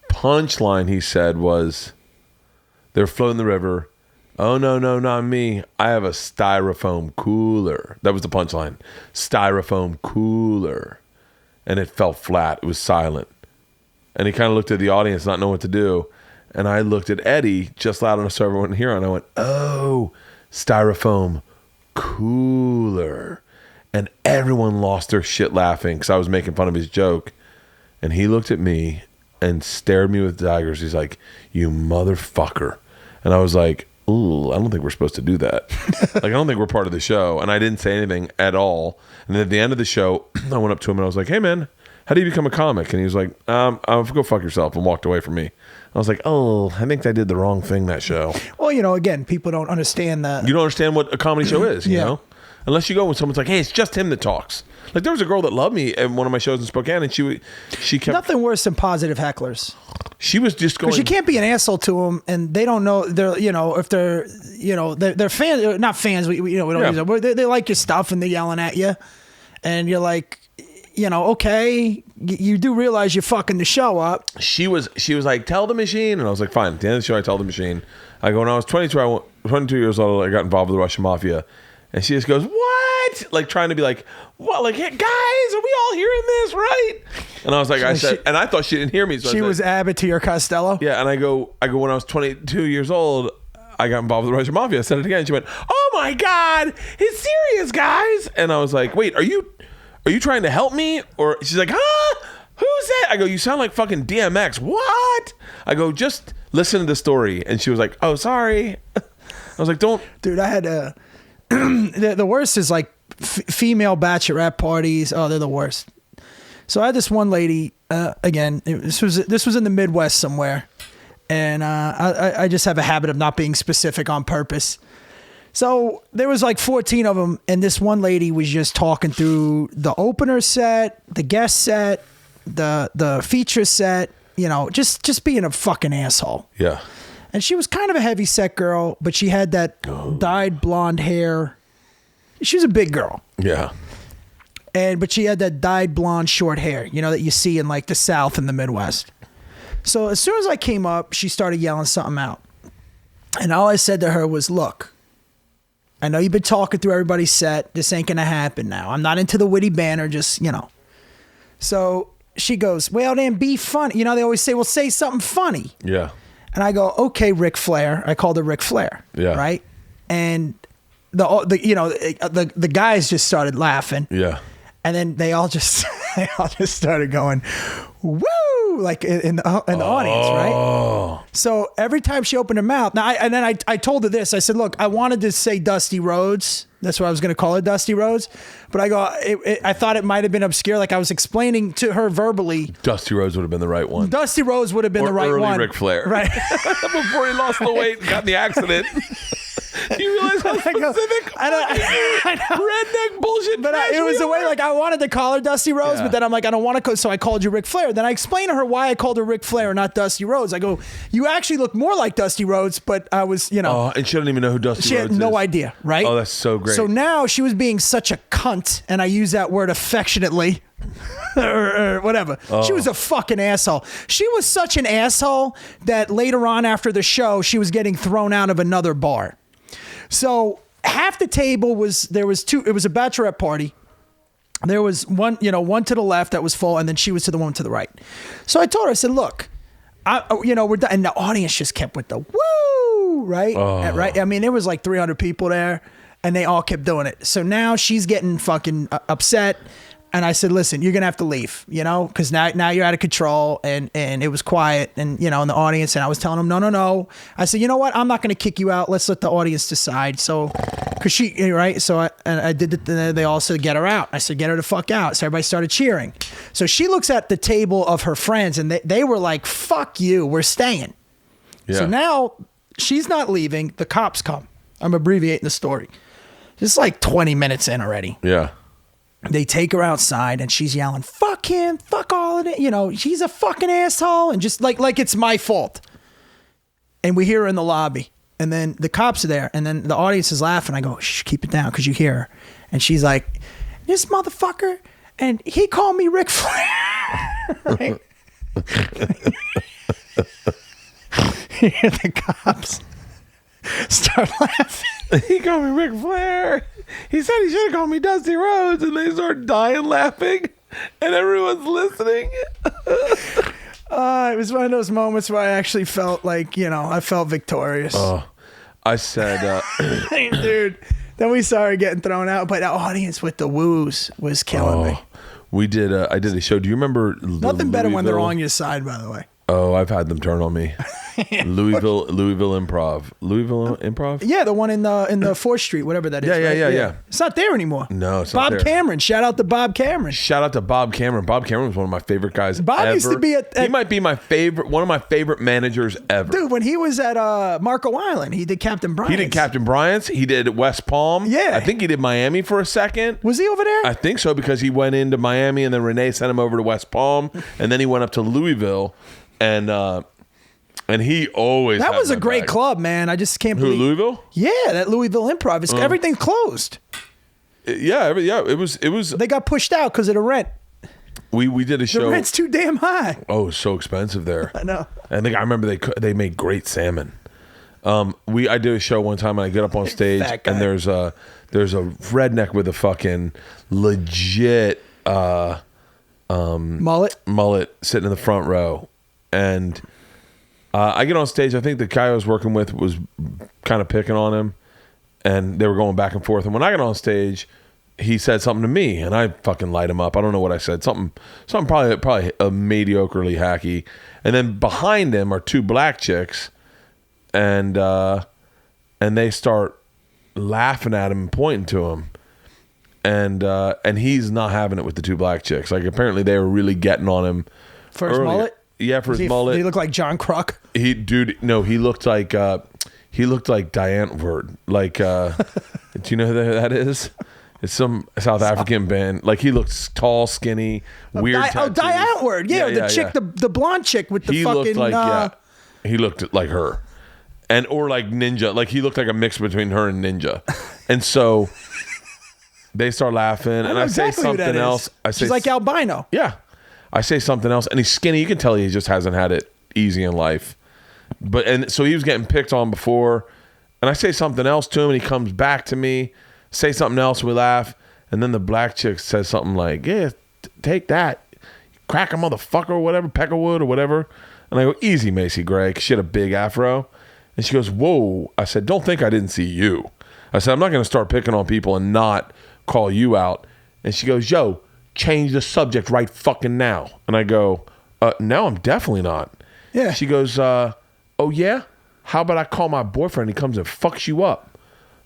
punchline he said was, they're floating the river. Oh, no, not me. I have a styrofoam cooler. That was the punchline. Styrofoam cooler. And it fell flat. It was silent. And he kind of looked at the audience, not knowing what to do. And I looked at Eddie, just loud enough so everyone could hear. And I went, oh, styrofoam cooler. And everyone lost their shit laughing because I was making fun of his joke. And he looked at me and stared me with daggers. He's like, you motherfucker. And I was like, ooh, I don't think we're supposed to do that. Like, I don't think we're part of the show. And I didn't say anything at all. And then at the end of the show, I went up to him and I was like, hey, man, how do you become a comic? And he was like, go fuck yourself, and walked away from me. I was like, oh, I think I did the wrong thing that show. Well, you know, again, people don't understand that. You don't understand what a comedy show is, you Yeah. know? Unless you go when someone's like, hey, it's just him that talks. Like, there was a girl that loved me at one of my shows in Spokane, and she kept... Nothing worse than positive hecklers. She was just going... Because you can't be an asshole to them, and they don't know, they're, you know, if they're, you know, they're fans, not fans, we don't use it. They like your stuff, and they're yelling at you, and you're like, you know, okay, you do realize you're fucking the show up. She was like, tell the machine, and I was like, fine. At the end of the show, I tell the machine. I go, when I was 22 years old, I got involved with the Russian mafia. And she just goes, what? Like, trying to be like, what? Like, hey, guys, are we all hearing this, right? And I was like, and I thought she didn't hear me. So she was Abbott to your Costello? Yeah, and I go, when I was 22 years old, I got involved with the Russian mafia. I said it again. She went, oh my God, it's serious, guys. And I was like, wait, are you trying to help me? Or she's like, huh? Who's that? I go, you sound like fucking DMX. What? I go, just listen to the story. And she was like, oh, sorry. I was like, don't. Dude, I had a... the worst is like female bachelorette parties. Oh, they're the worst. So I had this one lady. Again, this was in the Midwest somewhere, and I just have a habit of not being specific on purpose. So there was like 14 of them, and this one lady was just talking through the opener set, the guest set, the feature set. You know, just being a fucking asshole. Yeah. And she was kind of a heavy set girl, but she had that dyed blonde hair. She was a big girl. Yeah. But she had that dyed blonde short hair, you know, that you see in like the South and the Midwest. So as soon as I came up, she started yelling something out. And all I said to her was, look, I know you've been talking through everybody's set. This ain't going to happen now. I'm not into the witty banner, just, you know. So she goes, well, then be funny. You know, they always say, well, say something funny. Yeah. And I go, okay, Ric Flair. I called her Ric Flair. Yeah. Right. And the guys just started laughing. Yeah. And then they all just started going, woo, like in the audience, right? So every time she opened her mouth, now I told her this. I said, look, I wanted to say Dusty Rhodes. That's what I was going to call her, Dusty Rhodes. But I go, I thought it might have been obscure. Like I was explaining to her verbally. Dusty Rhodes would have been the right one. Dusty Rhodes would have been the right early one. Ric Flair. Right. Before he lost the weight and got in the accident. You realize how specific? I know. Redneck bullshit. But it was the way, like, I wanted to call her Dusty Rhodes, but then I'm like, I don't want to, so I called you Ric Flair. Then I explained to her why I called her Ric Flair and not Dusty Rhodes. I go, you actually look more like Dusty Rhodes, but I was, you know. Oh, and she didn't even know who Dusty Rhodes is. She had no idea, right? Oh, that's so great. So now she was being such a cunt, and I use that word affectionately. or whatever. She was a fucking asshole. She was such an asshole that later on after the show, she was getting thrown out of another bar. So half the table it was a bachelorette party. There was one to the left that was full, and then she was to the one to the right. So I told her, I said, look, we're done. And the audience just kept with the woo, right? Right. I mean, there was like 300 people there, and they all kept doing it. So now she's getting fucking upset. And I said, listen, you're going to have to leave, because now you're out of control. And it was quiet and, in the audience. And I was telling them, no. I said, you know what? I'm not going to kick you out. Let's let the audience decide. So, because she, right? So I did it. They all said, get her out. I said, get her the fuck out. So everybody started cheering. So she looks at the table of her friends and they were like, fuck you. We're staying. Yeah. So now she's not leaving. The cops come. I'm abbreviating the story. It's like 20 minutes in already. Yeah. They take her outside and she's yelling, fuck him, fuck all of it. She's a fucking asshole. And just like it's my fault. And we hear her in the lobby. And then the cops are there. And then the audience is laughing. I go, shh, keep it down because you hear her. And she's like, this motherfucker. And he called me Ric Flair. Right? You hear the cops start laughing. He called me Ric Flair. He said he should have called me Dusty Rhodes, and they start dying laughing, and everyone's listening. It was one of those moments where I actually felt like, I felt victorious. I said, dude, then we started getting thrown out, but the audience with the woos was killing me. We did. I did a show. Do you remember? Nothing better when they're on your side, by the way. Oh, I've had them turn on me. Louisville Improv. Yeah, the one in the 4th Street, whatever that is. Yeah. It's not there anymore. No, it's not there. Bob Cameron. Shout out to Bob Cameron. Shout out to Bob Cameron. Bob Cameron was one of my favorite guys Bob ever. used to be he might be one of my favorite managers ever. Dude, when he was at Marco Island, he did Captain Bryant's. He did Captain Bryant's. He did West Palm. Yeah. I think he did Miami for a second. Was he over there? I think so, because he went into Miami and then Renee sent him over to West Palm and then he went up to Louisville and he always that had was a my great back. club, man. I just can't believe Louisville? Yeah, that Louisville Improv. Everything's closed. Yeah, it was. They got pushed out because of the rent. We did a show. The rent's too damn high. Oh, it's so expensive there. I know. I think I remember they made great salmon. I did a show one time and I get up on stage and there's a redneck with a fucking legit mullet sitting in the front row, and I get on stage. I think the guy I was working with was kind of picking on him, and they were going back and forth. And when I got on stage, he said something to me, and I fucking light him up. I don't know what I said. Something probably a mediocrely hacky. And then behind him are two black chicks, and they start laughing at him and pointing to him, and he's not having it with the two black chicks. Like apparently they were really getting on him for his mullet. Yeah, for his mullet. Did he look like John Kruk? He looked like Diane Word. Like, do you know who that is? It's some South African band. Like he looks tall, skinny, weird. Diane Word. Yeah, the chick, the blonde chick with the he fucking. He looked like her, or like Ninja. Like he looked like a mix between her and Ninja, and so they start laughing, and I say something else. She's like albino. Yeah. I say something else, and he's skinny. You can tell he just hasn't had it easy in life. And so he was getting picked on before, and I say something else to him, and he comes back to me, say something else, we laugh, and then the black chick says something like, "Yeah, take that, cracker motherfucker or whatever, Peckerwood or whatever. And I go, easy, Macy Gray, 'cause she had a big afro. And she goes, whoa. I said, don't think I didn't see you. I said, I'm not going to start picking on people and not call you out. And she goes, yo, change the subject right fucking now. And I go, no, I'm definitely not. Yeah. She goes, oh yeah? How about I call my boyfriend? He comes and fucks you up.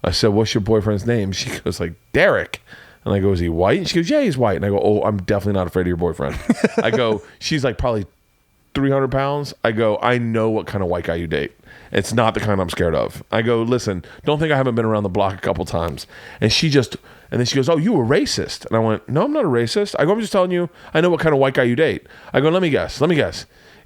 I said, what's your boyfriend's name? She goes like, Derek. And I go, is he white? And she goes, yeah, he's white. And I go, oh, I'm definitely not afraid of your boyfriend. I go, she's like probably 300 pounds. I go, I know what kind of white guy you date. It's not the kind I'm scared of. I go, listen, don't think I haven't been around the block a couple times. And then she goes, oh, you were racist. And I went, no, I'm not a racist. I go, I'm just telling you, I know what kind of white guy you date. I go, let me guess.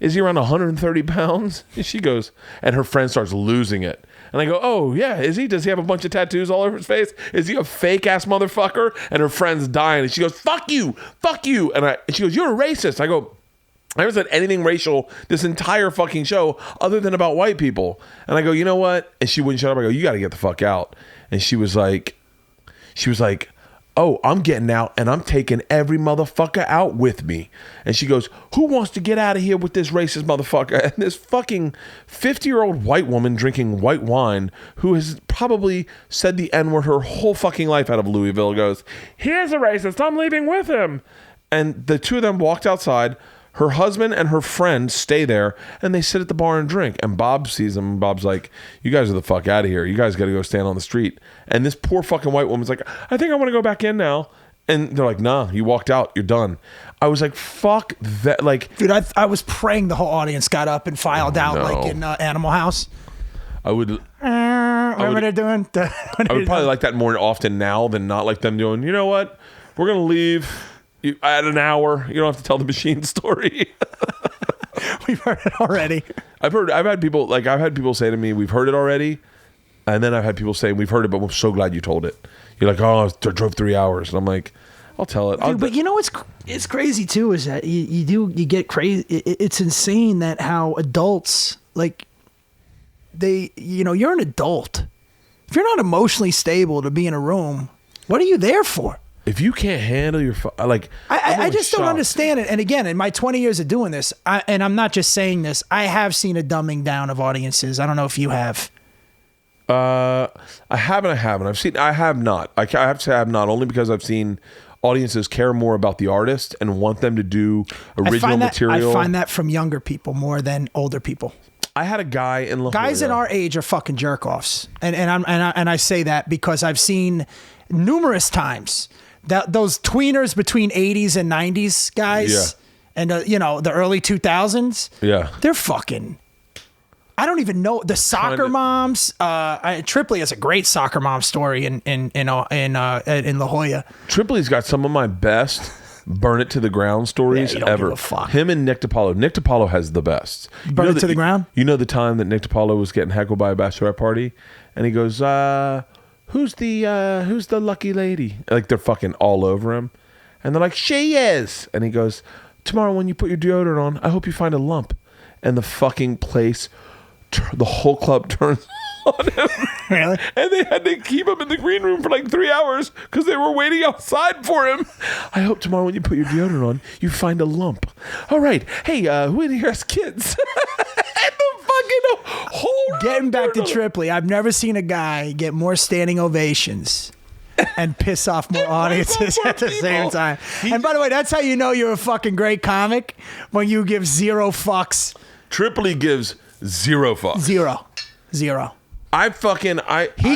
Is he around 130 pounds? And she goes, and her friend starts losing it. And I go, oh, yeah, is he? Does he have a bunch of tattoos all over his face? Is he a fake-ass motherfucker? And her friend's dying. And she goes, fuck you. And she goes, you're a racist. I go, I haven't said anything racial this entire fucking show other than about white people. And I go, you know what? And she wouldn't shut up. I go, you got to get the fuck out. And she was like, oh, I'm getting out and I'm taking every motherfucker out with me. And she goes, who wants to get out of here with this racist motherfucker? And this fucking 50-year-old white woman drinking white wine who has probably said the N-word her whole fucking life out of Louisville goes, here's a racist, I'm leaving with him. And the two of them walked outside. Her husband and her friend stay there, and they sit at the bar and drink. And Bob sees them, and Bob's like, you guys are the fuck out of here. You guys got to go stand on the street. And this poor fucking white woman's like, I think I want to go back in now. And they're like, nah, you walked out. You're done. I was like, fuck that. Like, dude, I was praying the whole audience got up and filed out like in Animal House. I would... Remember they're doing? I would probably like that more often now than not like them doing, you know what? We're going to leave... at an hour, you don't have to tell the machine story. We've heard it already. I've had people say to me, we've heard it already. And then I've had people say, we've heard it, but we're so glad you told it. You're like, oh, I drove 3 hours. And I'm like, I'll tell it. Dude, but you know what's crazy too is that you get crazy. It's insane that how adults, like, you're an adult. If you're not emotionally stable to be in a room, what are you there for? If you can't handle your I just don't understand it. And again, in my 20 years of doing this, and I'm not just saying this, I have seen a dumbing down of audiences. I don't know if you have. I haven't. I have not. I have to say I have not, only because I've seen audiences care more about the artist and want them to do original material. I find that from younger people more than older people. I had a guy in La Jolla. Guys in our age are fucking jerk offs, and I say that because I've seen numerous times. Those tweeners between 80s and 90s guys and, the early 2000s. Yeah. They're fucking... I don't even know. The soccer moms. Tripoli has a great soccer mom story in La Jolla. Tripoli's got some of my best burn it to the ground stories ever. Give a fuck. Him and Nick DiPaolo. Nick DiPaolo has the best. Burn it to the ground? You know the time that Nick DiPaolo was getting heckled by a bachelorette party? And he goes, who's the lucky lady? Like, they're fucking all over him. And they're like, she is. And he goes, tomorrow when you put your deodorant on, I hope you find a lump. And the fucking place, the whole club turns on him. Really? And they had to keep him in the green room for like 3 hours because they were waiting outside for him. I hope tomorrow when you put your deodorant on, you find a lump. All right. Hey, who in here has kids? Getting back to Tripoli, I've never seen a guy get more standing ovations and piss off more audiences at the same time. And by the way, that's how you know you're a fucking great comic, when you give zero fucks. Tripoli gives zero fucks. Zero. He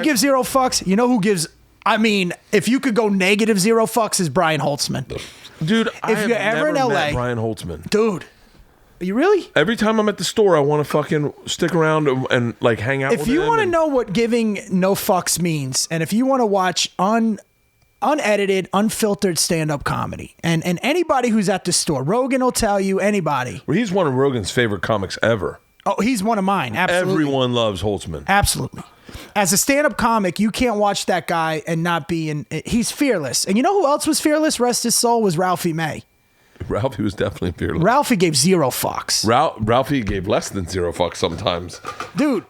gives zero fucks. You know who gives... I mean, if you could go negative zero fucks, is Brian Holtzman. Dude, if you're ever in LA, met Brian Holtzman. Dude. Are you really? Every time I'm at the store, I want to fucking stick around and like hang out with him. If you want to know what giving no fucks means, and if you want to watch unedited, unfiltered stand-up comedy, and anybody who's at the store, Rogan will tell you, anybody. Well, he's one of Rogan's favorite comics ever. Oh, he's one of mine, absolutely. Everyone loves Holtzman. Absolutely. As a stand-up comic, you can't watch that guy and not be in... He's fearless. And you know who else was fearless, rest his soul, was Ralphie May. Ralphie was definitely fearless. Ralphie gave zero fucks. Ralphie gave less than zero fucks sometimes. Dude,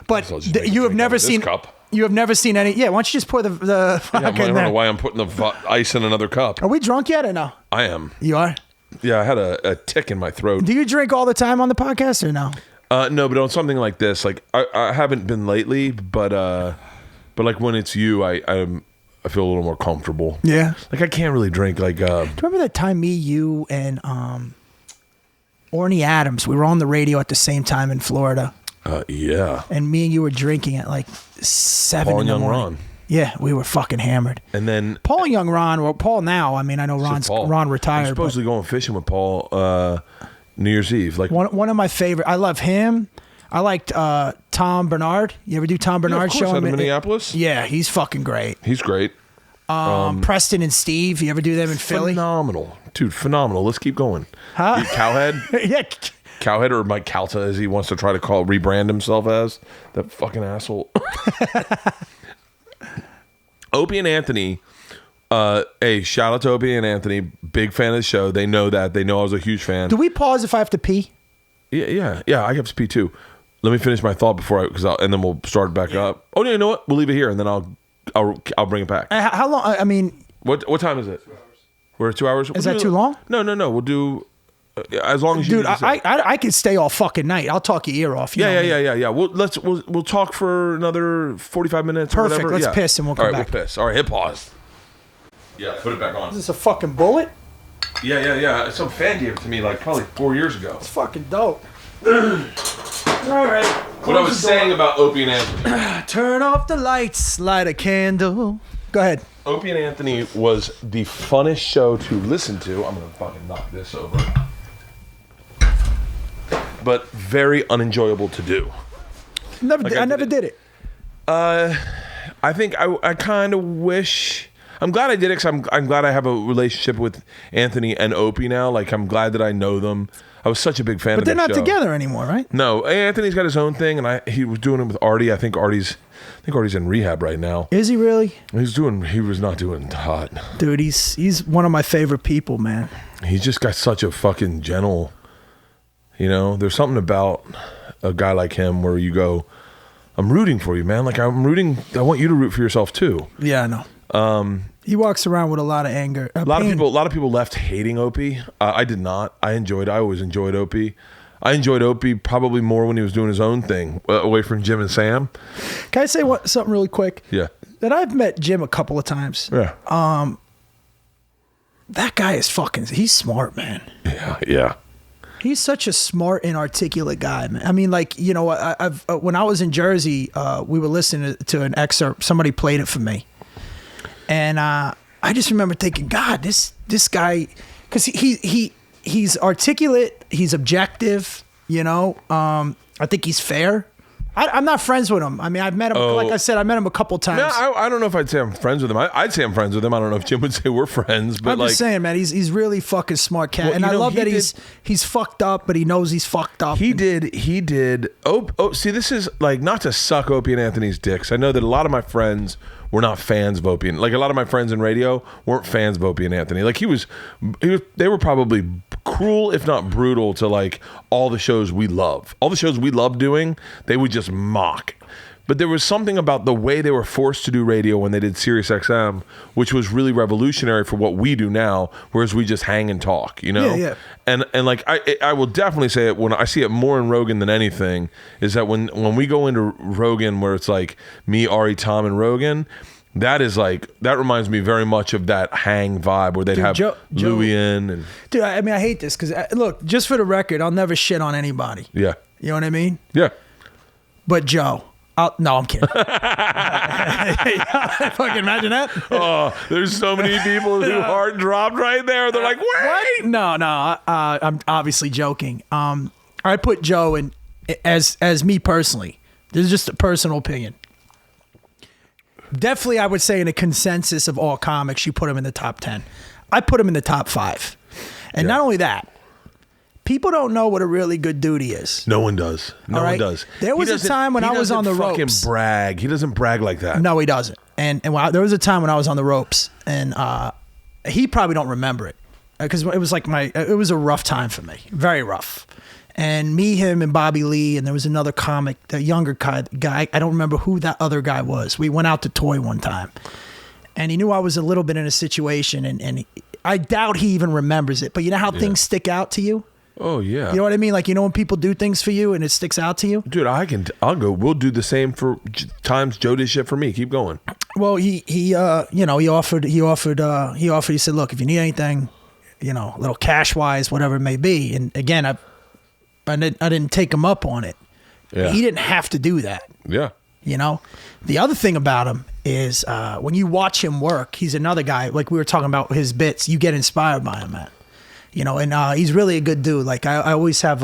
but you have never seen... cup. You have never seen any... Yeah, why don't you just pour the fucking... I don't know why I'm putting the ice in another cup. Are we drunk yet or no? I am. You are? Yeah, I had a tick in my throat. Do you drink all the time on the podcast or no? No, but on something like this, like I haven't been lately, but like when it's you, I feel a little more comfortable. Yeah. Like I can't really drink. Like, do you remember that time me, you, and Orny Adams, we were on the radio at the same time in Florida. Yeah. And me and you were drinking at like 7 Paul in the and Young morning. Ron. Yeah, we were fucking hammered. And then Paul and Young Ron, well, Paul now. I mean, I know Ron retired. I'm supposedly going fishing with Paul New Year's Eve. Like one of my favorite. I love him. I liked Tom Bernard. You ever do Tom Bernard show in Minneapolis? Yeah, he's fucking great. He's great. Preston and Steve. You ever do them in Philly? Phenomenal. Dude, phenomenal. Let's keep going. Huh? Cowhead? Yeah. Cowhead, or Mike Calta, as he wants to try to rebrand himself as. That fucking asshole. Opie and Anthony. Hey, shout out to Opie and Anthony. Big fan of the show. They know that. They know I was a huge fan. Do we pause if I have to pee? Yeah. I have to pee too. Let me finish my thought and then we'll start back up. Oh, no, you know what? We'll leave it here and then I'll bring it back. How long? I mean, what time is it? 2 hours. We're at 2 hours. Is that too long? No. We'll do as long as you. Dude, I could stay all fucking night. I'll talk your ear off. Yeah. We'll talk for another 45 minutes. Perfect. Or whatever. Let's piss and we'll come back. All right, we'll piss. All right, hit pause. Yeah, put it back on. Is this a fucking bullet? Yeah. Some fan gave it to me like probably 4 years ago. It's fucking dope. All right. What I was saying about Opie and Anthony. Turn off the lights, light a candle. Go ahead. Opie and Anthony was the funnest show to listen to. I'm gonna fucking knock this over. But very unenjoyable to do. I never did it. I think I kind of wish. I'm glad I did it because I'm glad I have a relationship with Anthony and Opie now. Like, I'm glad that I know them. I was such a big fan of their show. But they're not together anymore, right? No, Anthony's got his own thing, and he was doing it with Artie. I think Artie's in rehab right now. Is he really? He was not doing hot. Dude, he's one of my favorite people, man. He's just got such a fucking gentle. There's something about a guy like him where you go, I'm rooting for you, man. Like I want you to root for yourself too. Yeah, I know. He walks around with a lot of anger. A lot of people left hating Opie. I did not. I always enjoyed Opie. I enjoyed Opie probably more when he was doing his own thing, away from Jim and Sam. Can I say something really quick? Yeah. That I've met Jim a couple of times. Yeah. That guy is he's smart, man. Yeah. He's such a smart and articulate guy, man. I mean, like, I've when I was in Jersey, we were listening to an excerpt. Somebody played it for me. And I just remember thinking, God, this guy, because he's articulate, he's objective, I think he's fair. I'm not friends with him. I mean, I've met him, like I said, I met him a couple times. No, I don't know if I'd say I'm friends with him. I'd say I'm friends with him. I don't know if Jim would say we're friends. But I'm just saying, man, he's really fucking smart cat. Well, and I love that he's fucked up, but he knows he's fucked up. He did. Oh, see, this is like not to suck Opie and Anthony's dicks. I know that a lot of my friends were not fans of Opie. Like a lot of my friends in radio weren't fans of Opie and Anthony. Like they were probably cruel, if not brutal, to like all the shows we love. All the shows we love doing, they would just mock. But there was something about the way they were forced to do radio when they did Sirius XM, which was really revolutionary for what we do now, whereas we just hang and talk, Yeah. And like I will definitely say it when I see it more in Rogan than anything, is that when we go into Rogan where it's like me, Ari, Tom, and Rogan, that reminds me very much of that hang vibe where they'd have Louis in. And dude, I mean, I hate this because look, just for the record, I'll never shit on anybody. Yeah. You know what I mean? Yeah. But Joe. No, I'm kidding. Fucking imagine that. Oh, there's so many people who Hart dropped right there. They're like, wait. What? No. I'm obviously joking. I put Joe in as me personally. This is just a personal opinion. Definitely, I would say in a consensus of all comics, you put him in the top 10. I put him in the top 5. And not only that, people don't know what a really good dude he is. No one does. No one does. There was a time when I was on the ropes. He doesn't fucking brag. He doesn't brag like that. No, he doesn't. And there was a time when I was on the ropes, and he probably don't remember it because it was like it was a rough time for me, very rough. And me, him, and Bobby Lee, and there was another comic, the younger guy. I don't remember who that other guy was. We went out to Toy one time, and he knew I was a little bit in a situation, and I doubt he even remembers it. But you know how things stick out to you? Oh yeah. You know what I mean? Like, you know when people do things for you and it sticks out to you? Dude, I'll go. We'll do the same for times Joe did shit for me. Keep going. Well, he offered, he said, look, if you need anything, you know, a little cash wise, whatever it may be. And again, I didn't take him up on it. Yeah. He didn't have to do that. Yeah. You know, the other thing about him is when you watch him work, he's another guy, like we were talking about his bits, you get inspired by him, man. You know, and he's really a good dude. Like I always have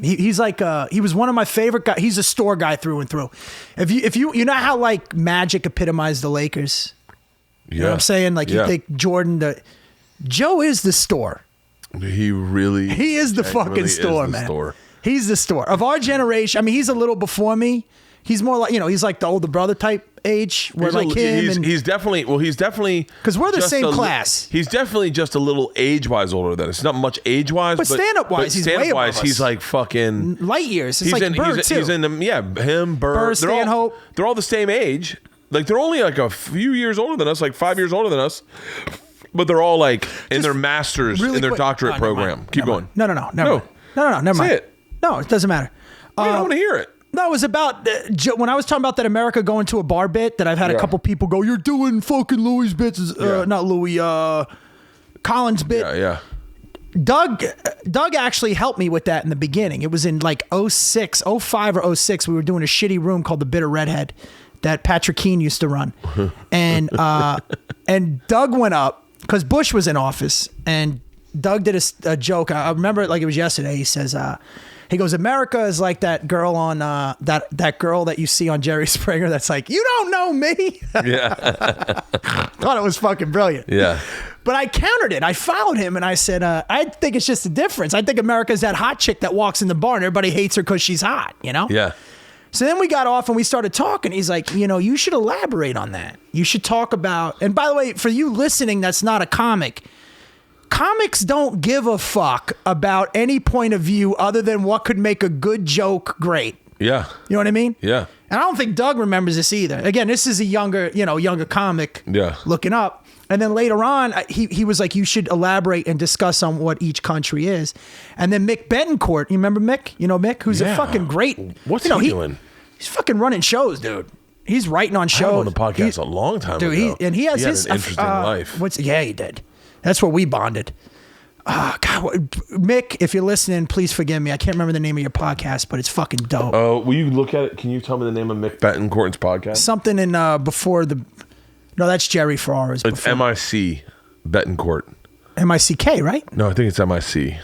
he's like he was one of my favorite guys. He's a store guy through and through. If you know how like Magic epitomized the Lakers. You know what I'm saying? Like you think Jordan, Joe is the store. He is the fucking store, man. Store. He's the store of our generation. I mean, he's a little before me. He's more like, you know, he's like the older brother type age. Where like him. He's definitely because we're the same class. He's definitely just a little age wise older than us. Not much age wise, but stand up wise, he's way above us. He's like fucking light years. It's like Bert too. He's in them. Yeah, him, Bert, Stanhope. They're all the same age. Like they're only like a few years older than us, like 5 years older than us. But they're all like in their masters, in their doctorate program. Keep going. No, never mind. Say it. No, it doesn't matter. I don't want to hear it. No, it was about when I was talking about that America going to a bar bit that I've had a couple people go, you're doing fucking Louis bits, not Louis, Collins bit. Yeah. Doug actually helped me with that in the beginning. It was in like 05 or 06. We were doing a shitty room called the Bitter Redhead that Patrick Keane used to run. And Doug went up because Bush was in office and Doug did a joke. I remember it like it was yesterday. He says, he goes, America is like that girl on that girl that you see on Jerry Springer that's like, you don't know me. Yeah. Thought it was fucking brilliant. Yeah. But I countered it. I followed him and I said, I think it's just a difference. I think America's that hot chick that walks in the bar and everybody hates her because she's hot, you know? Yeah. So then we got off and we started talking. He's like, you know, you should elaborate on that. You should talk about, and by the way, for you listening, that's not a comic. Comics don't give a fuck about any point of view other than what could make a good joke great. Yeah. You know what I mean? Yeah. And I don't think Doug remembers this either. Again, this is a younger comic looking up. And then later on, he was like, you should elaborate and discuss on what each country is. And then Mick Betancourt, you remember Mick? You know Mick? Who's a fucking great... What's he doing? He's fucking running shows, dude. He's writing on shows. I was on the podcast a long time ago. Dude, he has his... an interesting life. Yeah, he did. That's where we bonded. God, Mick, if you're listening, please forgive me. I can't remember the name of your podcast, but it's fucking dope. Oh, will you look at it? Can you tell me the name of Mick Betancourt's podcast? Something in before the... No, that's Jerry Ferrara's. It's MIC Betancourt. MICK, right? No, I think it's MIC.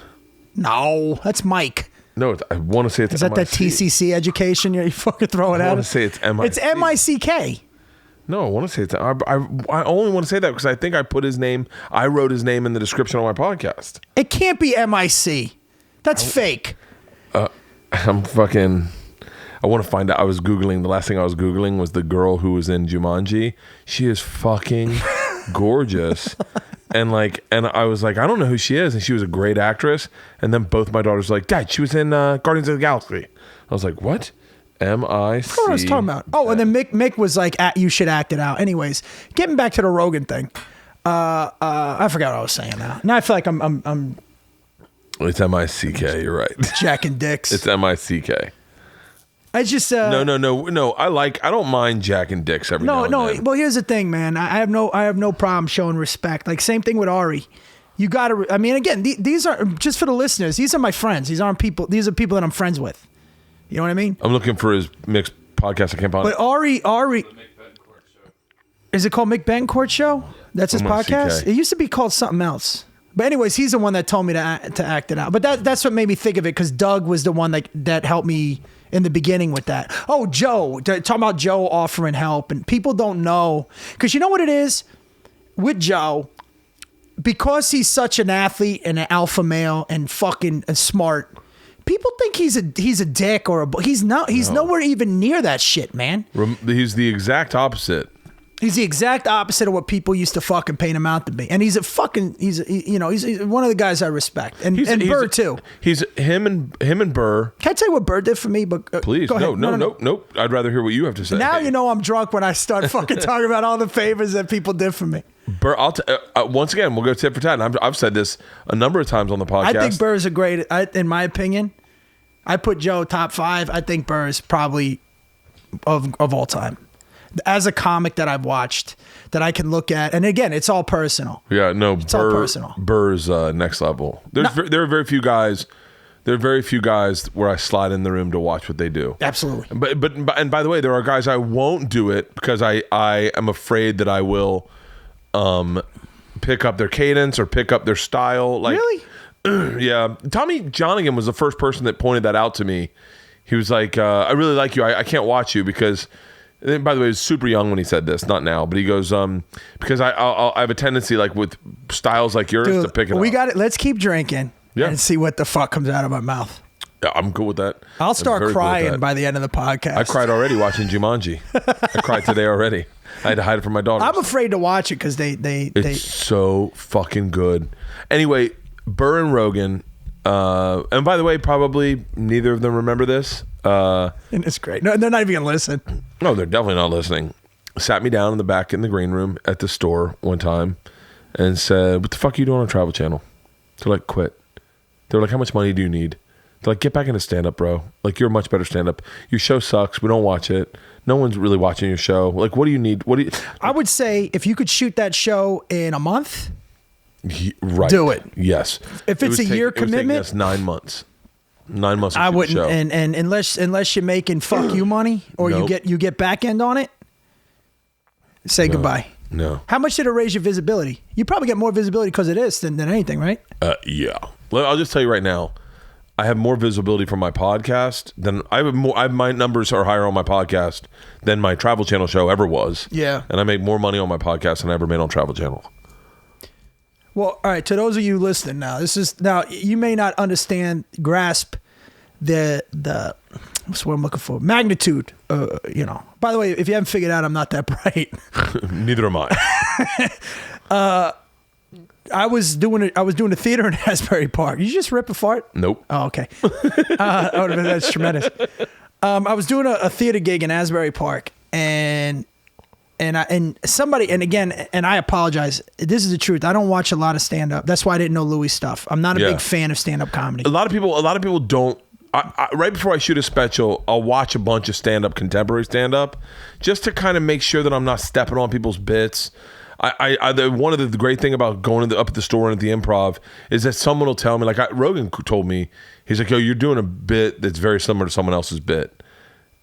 No, that's Mike. No, I want to say it's MIC. Is that TCC education you fucking throwing out? I want to say it's MIC. It's MICK. No, I want to say it's... I only want to say that because I think I wrote his name in the description of my podcast. It can't be MIC. That's fake. I'm fucking... I want to find out. The last thing I was Googling was the girl who was in Jumanji. She is fucking gorgeous. And I was like, I don't know who she is. And she was a great actress. And then both my daughters were like, Dad, she was in Guardians of the Galaxy. I was like, what? MIC. What I was talking about. Oh, and then Mick was like, you should act it out. Anyways, getting back to the Rogan thing. I forgot what I was saying now. Now I feel like I'm It's MICK, you're right. jacking dicks. It's MICK. I just No. I don't mind jacking dicks every now and then. Well, here's the thing, man. I have no problem showing respect. Like same thing with Ari. You got to. I mean, again, these are just for the listeners. These are my friends. These are people that I'm friends with. You know what I mean? I'm looking for his mixed podcast. I can't find it. But Ari, is it called Mick Betancourt Show? That's his podcast. It used to be called something else. But anyways, he's the one that told me to act it out. But that's what made me think of it because Doug was the one that helped me in the beginning with that. Oh, Joe. Talking about Joe offering help. And people don't know. Because you know what it is? With Joe, because he's such an athlete and an alpha male and fucking smart, people think he's a dick or he's not. He's nowhere even near that shit, man. He's the exact opposite. He's the exact opposite of what people used to fucking paint him out to be. And he's one of the guys I respect. And Bert too. He's him and Burr. Can I tell you what Bert did for me? But please, go ahead. No. I'd rather hear what you have to say. Now you know I'm drunk when I start fucking talking about all the favors that people did for me. Burr, once again, we'll go tit for tat. And I've said this a number of times on the podcast. I think Burr is a great, in my opinion. I put Joe top 5. I think Burr is probably of all time. As a comic that I've watched, that I can look at, and again, it's all personal. Yeah, no, it's all personal. Burr's next level. There are very few guys. There are very few guys where I slide in the room to watch what they do. Absolutely. But and by the way, there are guys I won't do it because I am afraid that I will pick up their cadence or pick up their style. Like, really? Yeah. Tommy Johnigan was the first person that pointed that out to me. He was like, I really like you. I can't watch you because, and by the way, he was super young when he said this, not now, but he goes, because I have a tendency, like with styles like yours, to pick it up. We got it. Let's keep drinking and see what the fuck comes out of my mouth. Yeah, I'm cool with that. I'll start crying by the end of the podcast. I cried already watching Jumanji. I cried today already. I had to hide it from my daughter. I'm afraid to watch it because it's so fucking good. Anyway, Burr and Rogan, and by the way, probably neither of them remember this. And it's great. No, they're not even gonna listen. No, they're definitely not listening. Sat me down in the back in the green room at the store one time and said, "What the fuck are you doing on Travel Channel?" They're like, "Quit." They're like, "How much money do you need?" They're like, "Get back into stand-up, bro. Like, you're a much better stand-up. Your show sucks. We don't watch it. No one's really watching your show. Like, what do you need? What do you?" I would say if you could shoot that show in a month, right, do it. Yes. If it's a year commitment, it's 9 months. 9 months. I wouldn't. Show. And unless you're making fuck you money or Nope. you get back end on it, say goodbye. No. How much did it raise your visibility? You probably get more visibility because of this than anything, right? Yeah. Well, I'll just tell you right now. I have more visibility from my podcast than my numbers are higher on my podcast than my Travel Channel show ever was. Yeah. And I make more money on my podcast than I ever made on Travel Channel. Well, all right. To those of you listening now, you may not grasp the what's what I'm looking for, magnitude. By the way, if you haven't figured out, I'm not that bright. Neither am I. I was doing a theater in Asbury Park. You just rip a fart? Nope. Oh, okay. That's tremendous. I was doing a theater gig in Asbury Park, and somebody, and again, and I apologize. This is the truth. I don't watch a lot of stand up. That's why I didn't know Louis' stuff. I'm not a big fan of stand up comedy. A lot of people don't. Right before I shoot a special, I'll watch a bunch of stand up, contemporary stand up, just to kind of make sure that I'm not stepping on people's bits. One of the great thing about going up at the store and at the Improv is that someone will tell me, like Rogan told me, he's like, "Yo, you're doing a bit that's very similar to someone else's bit,"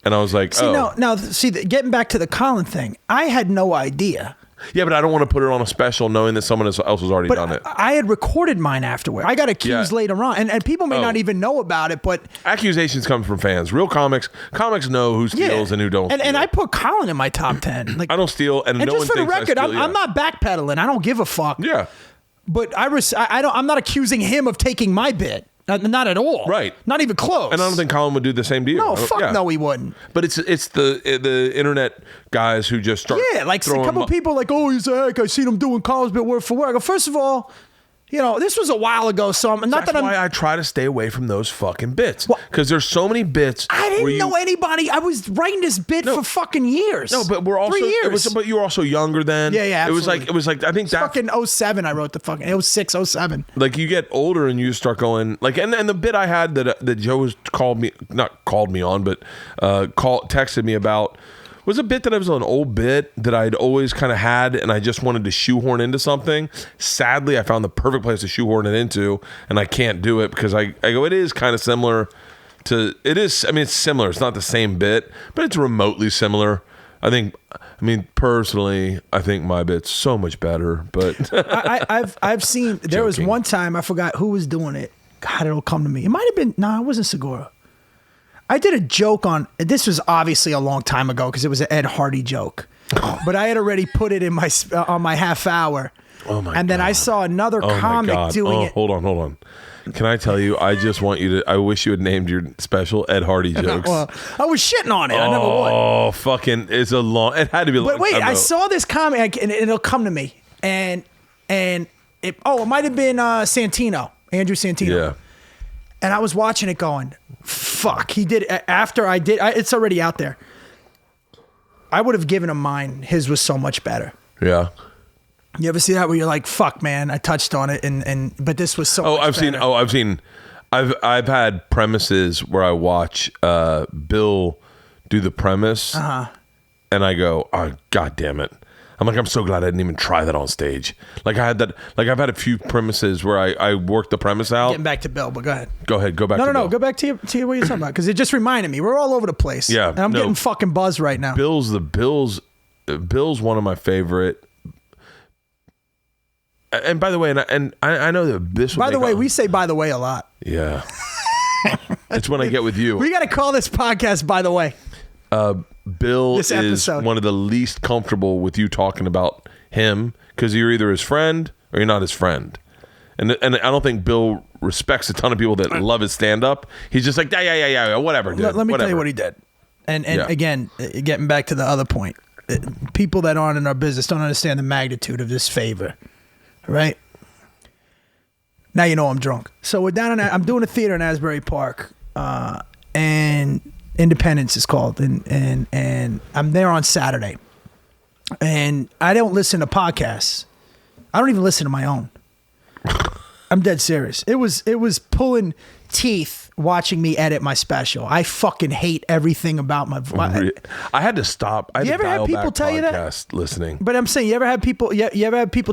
and I was like, getting back to the Colin thing, I had no idea. Yeah, but I don't want to put it on a special knowing that someone else has already done it. I had recorded mine afterward. I got accused later on, and people may not even know about it, but accusations come from fans. Real comics know who steals and who don't. And I put Colin in my top 10. Like, I don't steal, and no just one for the thinks record, I steal, I'm not backpedaling. I don't give a fuck. Yeah, but I'm not accusing him of taking my bit. Not at all. Right. Not even close. And I don't think Colin would do the same to you. No, no, he wouldn't. But it's the internet guys who just start. Yeah, like a couple people like, "Oh, he's a heck. I seen him doing Colin's bit word for word." I go, first of all, this was a while ago, so that's why I try to stay away from those fucking bits. Because there's so many bits. I didn't know anybody. I was writing this bit for fucking years. No, but we're also 3 years. But you were also younger then. Yeah, absolutely. It was like I think that fucking 07. I wrote the fucking 06, 07. Like you get older and you start going like, and the bit I had that Joe has texted me about. Was a bit that was an old bit that I'd always kind of had, and I just wanted to shoehorn into something. Sadly, I found the perfect place to shoehorn it into, and I can't do it because I go, it is kind of similar to, it is, I mean, it's similar. It's not the same bit, but it's remotely similar. Personally, I think my bit's so much better, but. I've seen, there was one time, I forgot who was doing it. God, it'll come to me. It might have been, it wasn't Segura. I did a joke on, this was obviously a long time ago because it was an Ed Hardy joke, but I had already put it in on my half hour. Oh my! And then I saw another comic doing it. Hold on. Can I tell you? I just want you to. I wish you had named your special Ed Hardy jokes. Well, I was shitting on it. I never would. Oh, fucking! It's a long. It had to be. A long But wait, time I ago. saw this comic, and it'll come to me, and it might have been Santino, Andrew Santino. Yeah. And I was watching it, going, "Fuck!" He did after I did. It's already out there. I would have given him mine. His was so much better. Yeah. You ever see that where you're like, "Fuck, man, I touched on it," and but this was so. Much better. I've seen. I've had premises where I watch Bill do the premise, and I go, "Oh, God damn it!" I'm like, I'm so glad I didn't even try that on stage. Like I had that. Like I've had a few premises where I worked the premise out. Getting back to Bill, but go ahead. Go ahead. Go back. No, to Bill. go back to what you're talking about, because it just reminded me. We're all over the place. Yeah, and I'm getting fucking buzzed right now. Bill's one of my favorite. And by the way, and I know that this. By the way, we say "by the way" a lot. Yeah. It's when I get with you. We got to call this podcast "By the way." Bill is one of the least comfortable with you talking about him because you're either his friend or you're not his friend. And I don't think Bill respects a ton of people that love his stand-up. He's just like, yeah, whatever, dude. Let me tell you what he did. And again, getting back to the other point, people that aren't in our business don't understand the magnitude of this favor, right? Now you know I'm drunk. So we're down I'm doing a theater in Asbury Park, and Independence is called, and I'm there on Saturday, and I don't listen to podcasts. I don't even listen to my own. I'm dead serious. It was pulling teeth watching me edit my special. I fucking hate everything about my. I had to stop. I had you ever have people tell you that? Listening, but I'm saying, you ever have people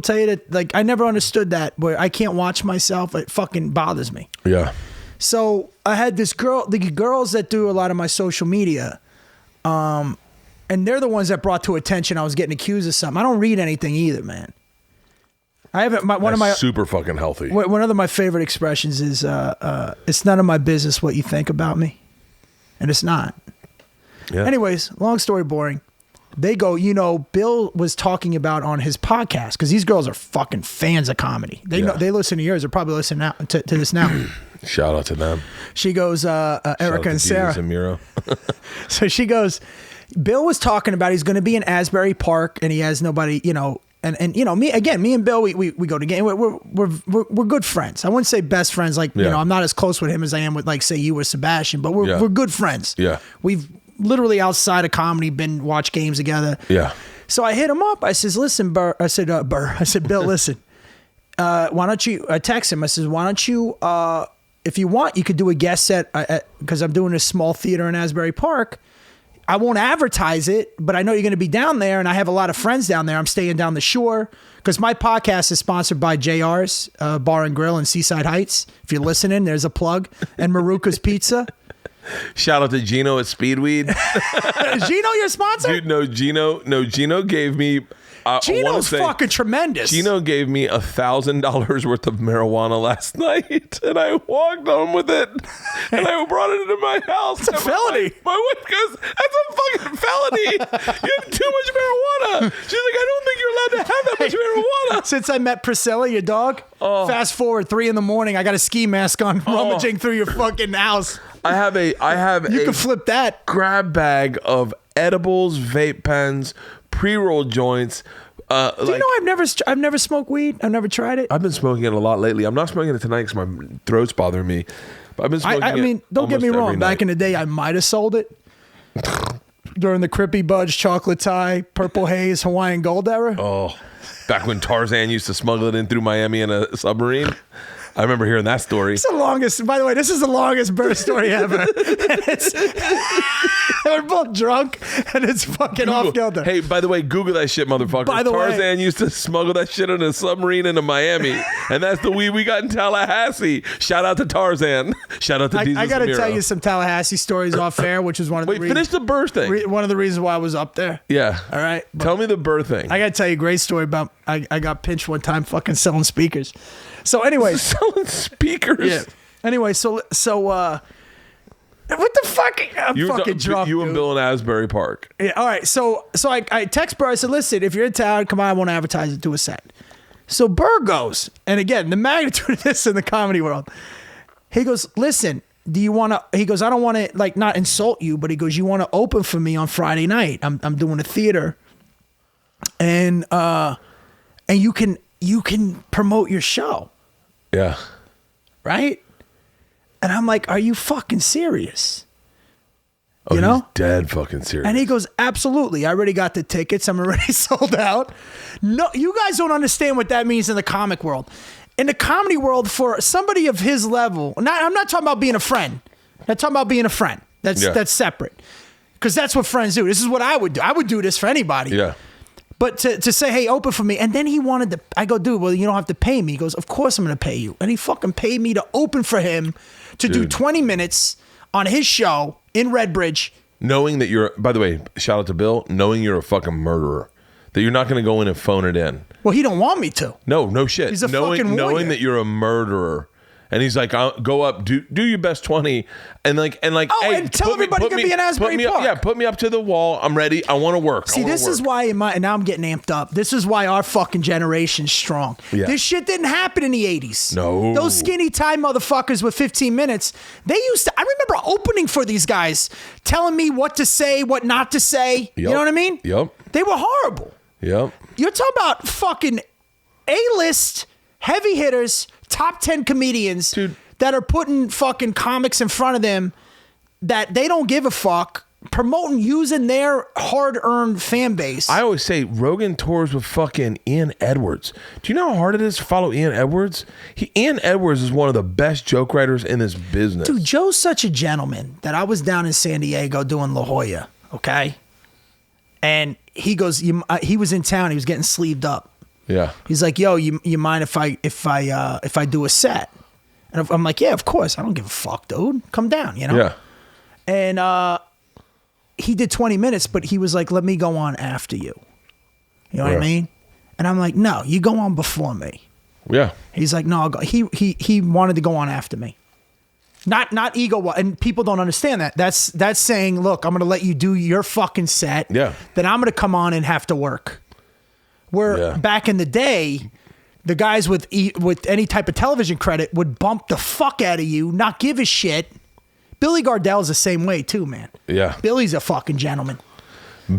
tell you that? Like, I never understood that. Where I can't watch myself. It fucking bothers me. Yeah. So I had this girl, the girls that do a lot of my social media, and they're the ones that brought to attention I was getting accused of something. I don't read anything either, man. I haven't. One of my super fucking healthy. One of my favorite expressions is, "It's none of my business what you think about me," and it's not. Yeah. Anyways, long story boring. They go, Bill was talking about on his podcast, because these girls are fucking fans of comedy. They know, they listen to yours. They're probably listening now to this now. Shout out to them. She goes, Erica and Sarah. Jesus and Miro. So she goes, Bill was talking about he's going to be in Asbury Park and he has nobody, and me and Bill, we go to game. We're good friends. I wouldn't say best friends. Like, I'm not as close with him as I am with, like, say, you or Sebastian, but we're good friends. Yeah. We've literally outside of comedy been watch games together. Yeah. So I hit him up. I says, listen, Bert. I said, Bill, listen, why don't you, I text him. I says, why don't you, if you want, you could do a guest set, because I'm doing a small theater in Asbury Park. I won't advertise it, but I know you're going to be down there, and I have a lot of friends down there. I'm staying down the shore, because my podcast is sponsored by JR's Bar and Grill in Seaside Heights. If you're listening, there's a plug. And Maruka's Pizza. Shout out to Gino at Speedweed. Is Gino your sponsor? Dude, Gino gave me. Gino's fucking tremendous. Gino gave me $1,000 worth of marijuana last night, and I walked home with it, and I brought it into my house. It's a felony. My wife goes, "That's a fucking felony. You have too much marijuana." She's like, "I don't think you're allowed to have that much marijuana." Since I met Priscilla, your dog, fast forward 3 a.m, I got a ski mask on, rummaging through your fucking house. I have You can flip that grab bag of edibles, vape pens, pre-roll joints. Do you know I've never smoked weed? I've never tried it. I've been smoking it a lot lately. I'm not smoking it tonight because my throat's bothering me. But I've been smoking I mean, don't get me wrong. Back in the day, I might have sold it during the Crippy Budge, Chocolate Tie, Purple Haze, Hawaiian Gold era. Oh, back when Tarzan used to smuggle it in through Miami in a submarine. I remember hearing that story. It's the longest. By the way, this is the longest Bert story ever. We're both drunk, and it's fucking off kilter. Hey, by the way, Google that shit, motherfucker. By the way, Tarzan used to smuggle that shit in a submarine into Miami, and that's the weed we got in Tallahassee. Shout out to Tarzan. Shout out to Jesus. I got to tell you some Tallahassee stories off air, which is one of the reasons. Finish the Bert thing. One of the reasons why I was up there. Yeah. All right. Tell me the Bert thing. I got to tell you a great story about I got pinched one time fucking selling speakers. So anyways. Selling speakers? Yeah. Anyway, so what the fuck? I'm fucking drunk, You and Bill in Asbury Park. Yeah, all right. So I text Bert. I said, listen, if you're in town, come on, I won't advertise it, do a set. So Bert goes, and again, the magnitude of this in the comedy world. He goes, listen, do you want to, he goes, I don't want to like not insult you, but he goes, you want to open for me on Friday night? I'm doing a theater, and you can promote your show. Yeah. Right? And I'm like, are you fucking serious? Oh, you know? He's dead fucking serious. And he goes, absolutely. I already got the tickets. I'm already sold out. No, you guys don't understand what that means in the comic world. In the comedy world, for somebody of his level, I'm not talking about being a friend. I'm talking about being a friend. That's separate. Because that's what friends do. This is what I would do. I would do this for anybody. Yeah. But to say, hey, open for me. And then he wanted to, I go, dude, well, you don't have to pay me. He goes, of course I'm going to pay you. And he fucking paid me to open for him to do 20 minutes on his show in Redbridge. Knowing that you're, by the way, shout out to Bill, knowing you're a fucking murderer. That you're not going to go in and phone it in. Well, he don't want me to. No shit. He's a fucking warrior. Knowing that you're a murderer. And he's like, I'll go up, do your best 20, and hey, and tell everybody you can be in Asbury Park. Put me up to the wall. I'm ready. I want to work. See, this is why and now I'm getting amped up. This is why our fucking generation's strong. Yeah. This shit didn't happen in the 80s. No. Those skinny tie motherfuckers with 15 minutes, I remember opening for these guys, telling me what to say, what not to say. Yep. You know what I mean? Yep. They were horrible. Yep. You're talking about fucking A-list heavy hitters, top 10 comedians that are putting fucking comics in front of them that they don't give a fuck, promoting, using their hard-earned fan base. I always say Rogan tours with fucking Ian Edwards. Do you know how hard it is to follow Ian Edwards? Ian Edwards is one of the best joke writers in this business. Dude, Joe's such a gentleman that I was down in San Diego doing La Jolla, okay? And he goes, he was in town. He was getting sleeved up. Yeah. He's like, yo, you mind if I do a set? And I'm like, yeah, of course. I don't give a fuck, dude. Come down, you know? Yeah. And he did 20 minutes, but he was like, let me go on after you. You know what I mean? And I'm like, no, you go on before me. Yeah. He's like, no, I'll go. He wanted to go on after me. Not ego, and people don't understand that. That's saying, look, I'm going to let you do your fucking set. Yeah. Then I'm going to come on and have to work. Where back in the day, the guys with any type of television credit would bump the fuck out of you, not give a shit. Billy Gardell's the same way too, man. Yeah. Billy's a fucking gentleman.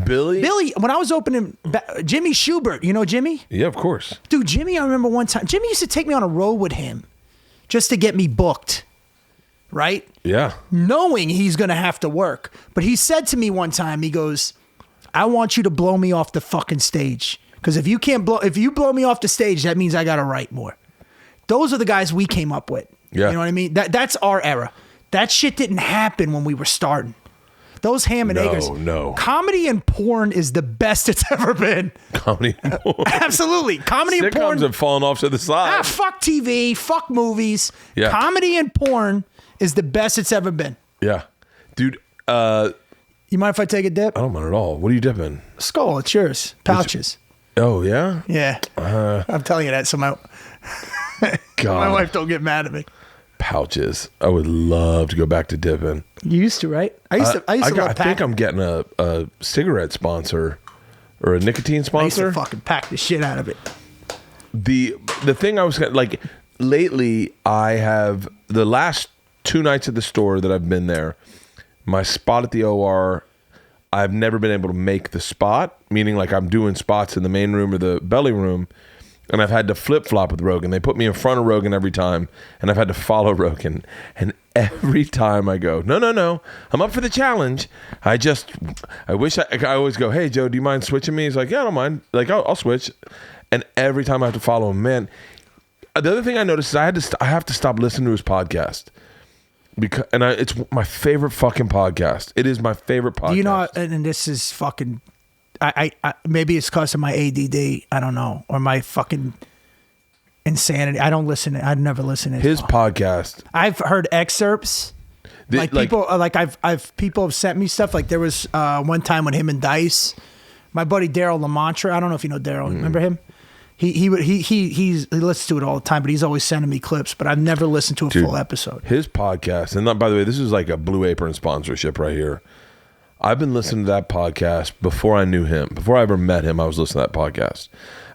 Billy, when I was opening, Jimmy Schubert, you know Jimmy? Yeah, of course. Dude, Jimmy, I remember one time, Jimmy used to take me on a road with him just to get me booked, right? Yeah. Knowing he's going to have to work. But he said to me one time, he goes, I want you to blow me off the fucking stage. Because if you blow me off the stage, that means I got to write more. Those are the guys we came up with. Yeah. You know what I mean? That's our era. That shit didn't happen when we were starting. Those ham and eggers. No. Comedy and porn is the best it's ever been. Comedy and porn. Absolutely. Comedy and porn. Sitcoms have fallen off to the side. Fuck TV. Fuck movies. Yeah. Comedy and porn is the best it's ever been. Yeah. Dude, you mind if I take a dip? I don't mind at all. What are you dipping? Skull, it's yours. Pouches. Oh, yeah? Yeah. I'm telling you that so my wife don't get mad at me. Pouches. I would love to go back to dipping. You used to, right? I used to I think I'm getting a cigarette sponsor or a nicotine sponsor. I used to fucking pack the shit out of it. The thing I was like, lately I have, the last 2 nights at the store that I've been there, my spot at the OR, I've never been able to make the spot, meaning like I'm doing spots in the main room or the belly room, and I've had to flip-flop with Rogan. They put me in front of Rogan every time, and I've had to follow Rogan. And every time I go, no, I'm up for the challenge. I wish I always go, hey, Joe, do you mind switching me? He's like, yeah, I don't mind. Like, I'll switch. And every time I have to follow him, man. The other thing I noticed is I have to stop listening to his podcast. Because it's my favorite fucking podcast. It is my favorite podcast. You know, and this is fucking. I maybe it's because of my ADD. I don't know, or my fucking insanity. I don't listen. I've never listened to his podcast. I've heard excerpts. People people have sent me stuff. Like there was one time when him and Dice, my buddy Daryl LaMantra. I don't know if you know Daryl. Remember him? He listens to it all the time, but he's always sending me clips. But I've never listened to a full episode. His podcast, and by the way, this is like a Blue Apron sponsorship right here. I've been listening to that podcast before I knew him. Before I ever met him, I was listening to that podcast.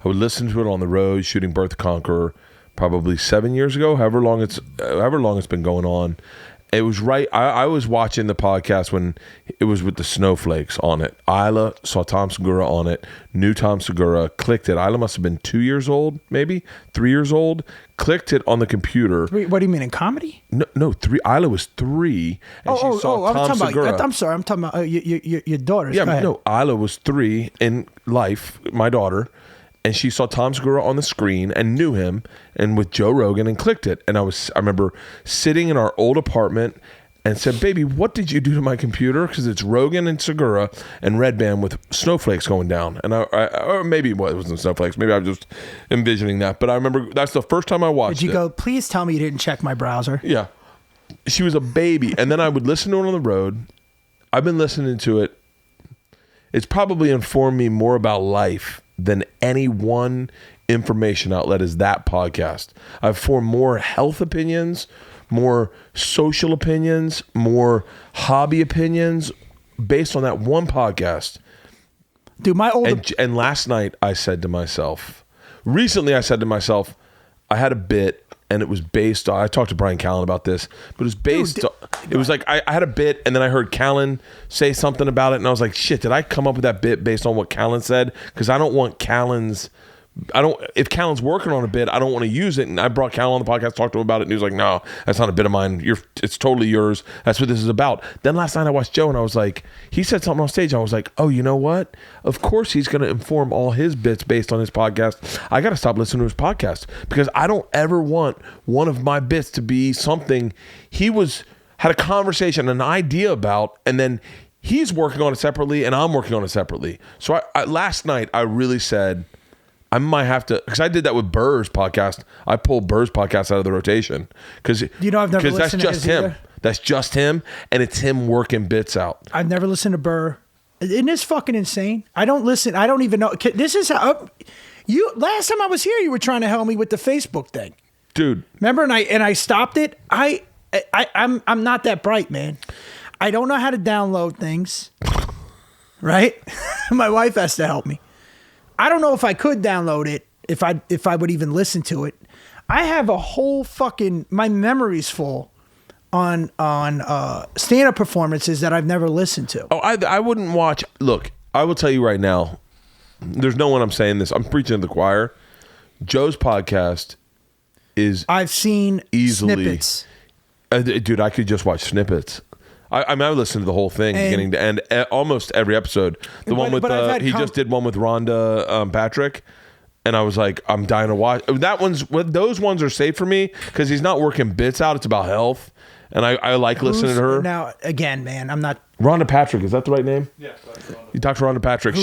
I would listen to it on the road, shooting Bert the Conqueror, probably 7 years ago, however long it's been going on. It was right. I was watching the podcast when it was with the snowflakes on it. Isla saw Tom Segura on it, knew Tom Segura, clicked it. Isla must have been 2 years old, maybe 3 years old. Clicked it on the computer. What do you mean, in comedy? No, 3. Isla was 3, and she saw Tom Segura. I'm sorry, I'm talking about your daughters. Yeah, no, Isla was 3 in life, my daughter, and she saw Tom Segura on the screen and knew him, and with Joe Rogan, and clicked it. And I remember sitting in our old apartment and said, "Baby, what did you do to my computer? Because it's Rogan and Segura and Red Band with snowflakes going down." And or maybe it wasn't snowflakes. Maybe I was just envisioning that. But I remember that's the first time I watched it. Did you go, please tell me you didn't check my browser? Yeah. She was a baby. And then I would listen to it on the road. I've been listening to it. It's probably informed me more about life than any one information outlet is that podcast. I've formed more health opinions, more social opinions, more hobby opinions based on that one podcast. Dude, and last night I said to myself, recently I said to myself, I had a bit and it was based on, I talked to Brian Callen about this, but it was based on, it was like I had a bit and then I heard Callen say something about it and I was like, shit, did I come up with that bit based on what Callen said? Because I don't want Callen's, if Callen's working on a bit, I don't want to use it. And I brought Callen on the podcast, talked to him about it, and he was like, no, that's not a bit of mine. It's totally yours. That's what this is about. Then last night I watched Joe and I was like, he said something on stage. I was like, oh, you know what? Of course he's going to inform all his bits based on his podcast. I got to stop listening to his podcast because I don't ever want one of my bits to be something had a conversation, an idea about, and then he's working on it separately and I'm working on it separately. So I last night I really said, I might have to, because I did that with Burr's podcast. I pulled Burr's podcast out of the rotation because I've never listened to his him. either. That's just him, and it's him working bits out. I've never listened to Burr. Isn't this fucking insane? I don't listen. I don't even know. This is how last time I was here, you were trying to help me with the Facebook thing, dude. Remember? And I stopped it. I'm not that bright, man. I don't know how to download things. Right? My wife has to help me. I don't know if I could download it, if I would even listen to it. I have a whole my memory's full on stand-up performances that I've never listened to. Oh, I wouldn't watch. Look, I will tell you right now, there's no one I'm saying this. I'm preaching to the choir. Joe's podcast is I've seen easily snippets. Dude, I could just watch snippets. I listened to the whole thing, beginning to end, almost every episode. The one with just did one with Rhonda Patrick, and I was like, I'm dying to watch. Those ones are safe for me because he's not working bits out. It's about health, and I like listening to her. Now, again, man, I'm not. Rhonda Patrick, is that the right name? Yes, that's Rhonda. You talked to Rhonda Patrick.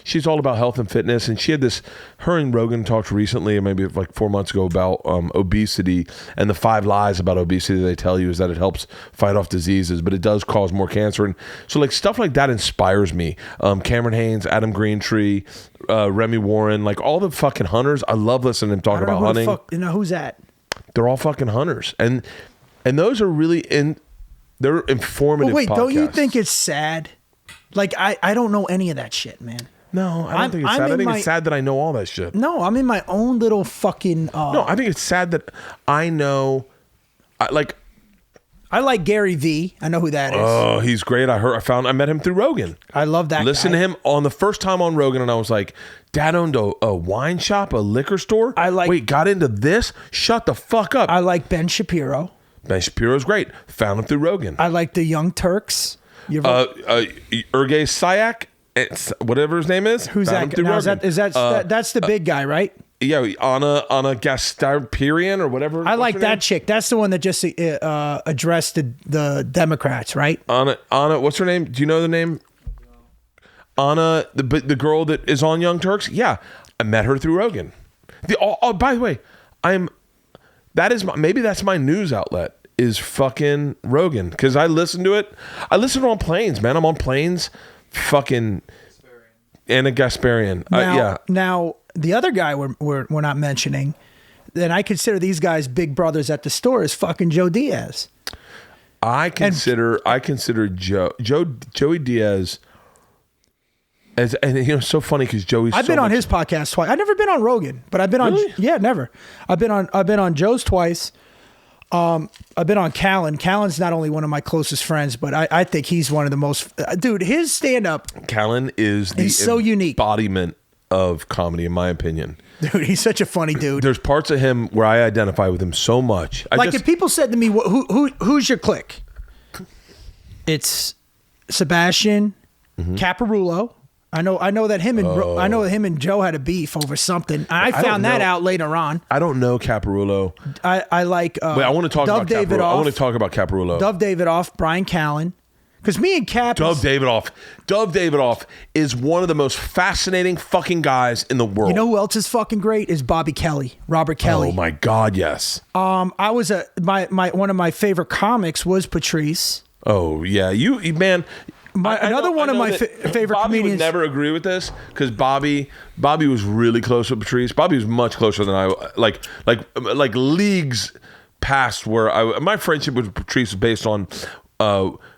She's all about health and fitness, and she had this. Her and Rogan talked recently, maybe like 4 months ago, about obesity and the 5 lies about obesity they tell you is that it helps fight off diseases, but it does cause more cancer. And so, like stuff like that inspires me. Cameron Haynes, Adam Greentree, Remy Warren, like all the fucking hunters. I love listening to them talk about hunting. Who's that? They're all fucking hunters, and those are really They're informative. Well, wait, podcasts. don't you think it's sad? Like I don't know any of that shit, man. No, I don't think it's sad. I think it's sad that I know all that shit. No, I'm in my own little fucking. No, I think it's sad that I know. I like Gary V. I know who that is. Oh, he's great. I met him through Rogan. I love that. Listen guy. to him on the first time on Rogan, and I was like, Dad owned a wine shop, a liquor store. Wait, got into this? Shut the fuck up. I like Ben Shapiro. Ben Shapiro's great. Found him through Rogan. I like the Young Turks. Ergay Sayak, whatever his name is. Who's that? That's the big guy, right? Yeah, Anna Gasparian or whatever. I like that chick. That's the one that just addressed the Democrats, right? Anna, what's her name? Do you know the name? Anna, the girl that is on Young Turks. Yeah, I met her through Rogan. By the way, maybe that's my news outlet is fucking Rogan because I listen to it. I listen to it on planes, man. I'm on planes. Fucking Anna Gasparian. Now the other guy we're not mentioning, then I consider these guys big brothers at the store is fucking Joe Diaz. I consider Joey Diaz as, and you know, it's so funny because Joey's. I've been on his podcast twice. I've never been on Rogan, but I've been on. Yeah, never. I've been on Joe's twice. I've been on Callan. Callan's not only one of my closest friends, but I think he's one of the most. Dude, his stand up. Callan is so unique embodiment of comedy, in my opinion. Dude, he's such a funny dude. There's parts of him where I identify with him so much. If people said to me, "Who's your clique?" It's Sebastian, Caparulo. I know that him and Joe had a beef over something. I found that out later on. I don't know Caparulo. I like. Wait, I want to talk Dove about Caparulo. I want to talk about Caparulo. Dove Davidoff, Brian Callen. Because me and Cap. Dove Davidoff is one of the most fascinating fucking guys in the world. You know who else is fucking great? Is Bobby Kelly, Robert Kelly. Oh my God, yes. I was one of my favorite comics was Patrice. Oh yeah, man. Another one of my favorite Bobby comedians. Would never agree with this because Bobby was really close with Patrice. Bobby was much closer than I like leagues past where my friendship with Patrice was based on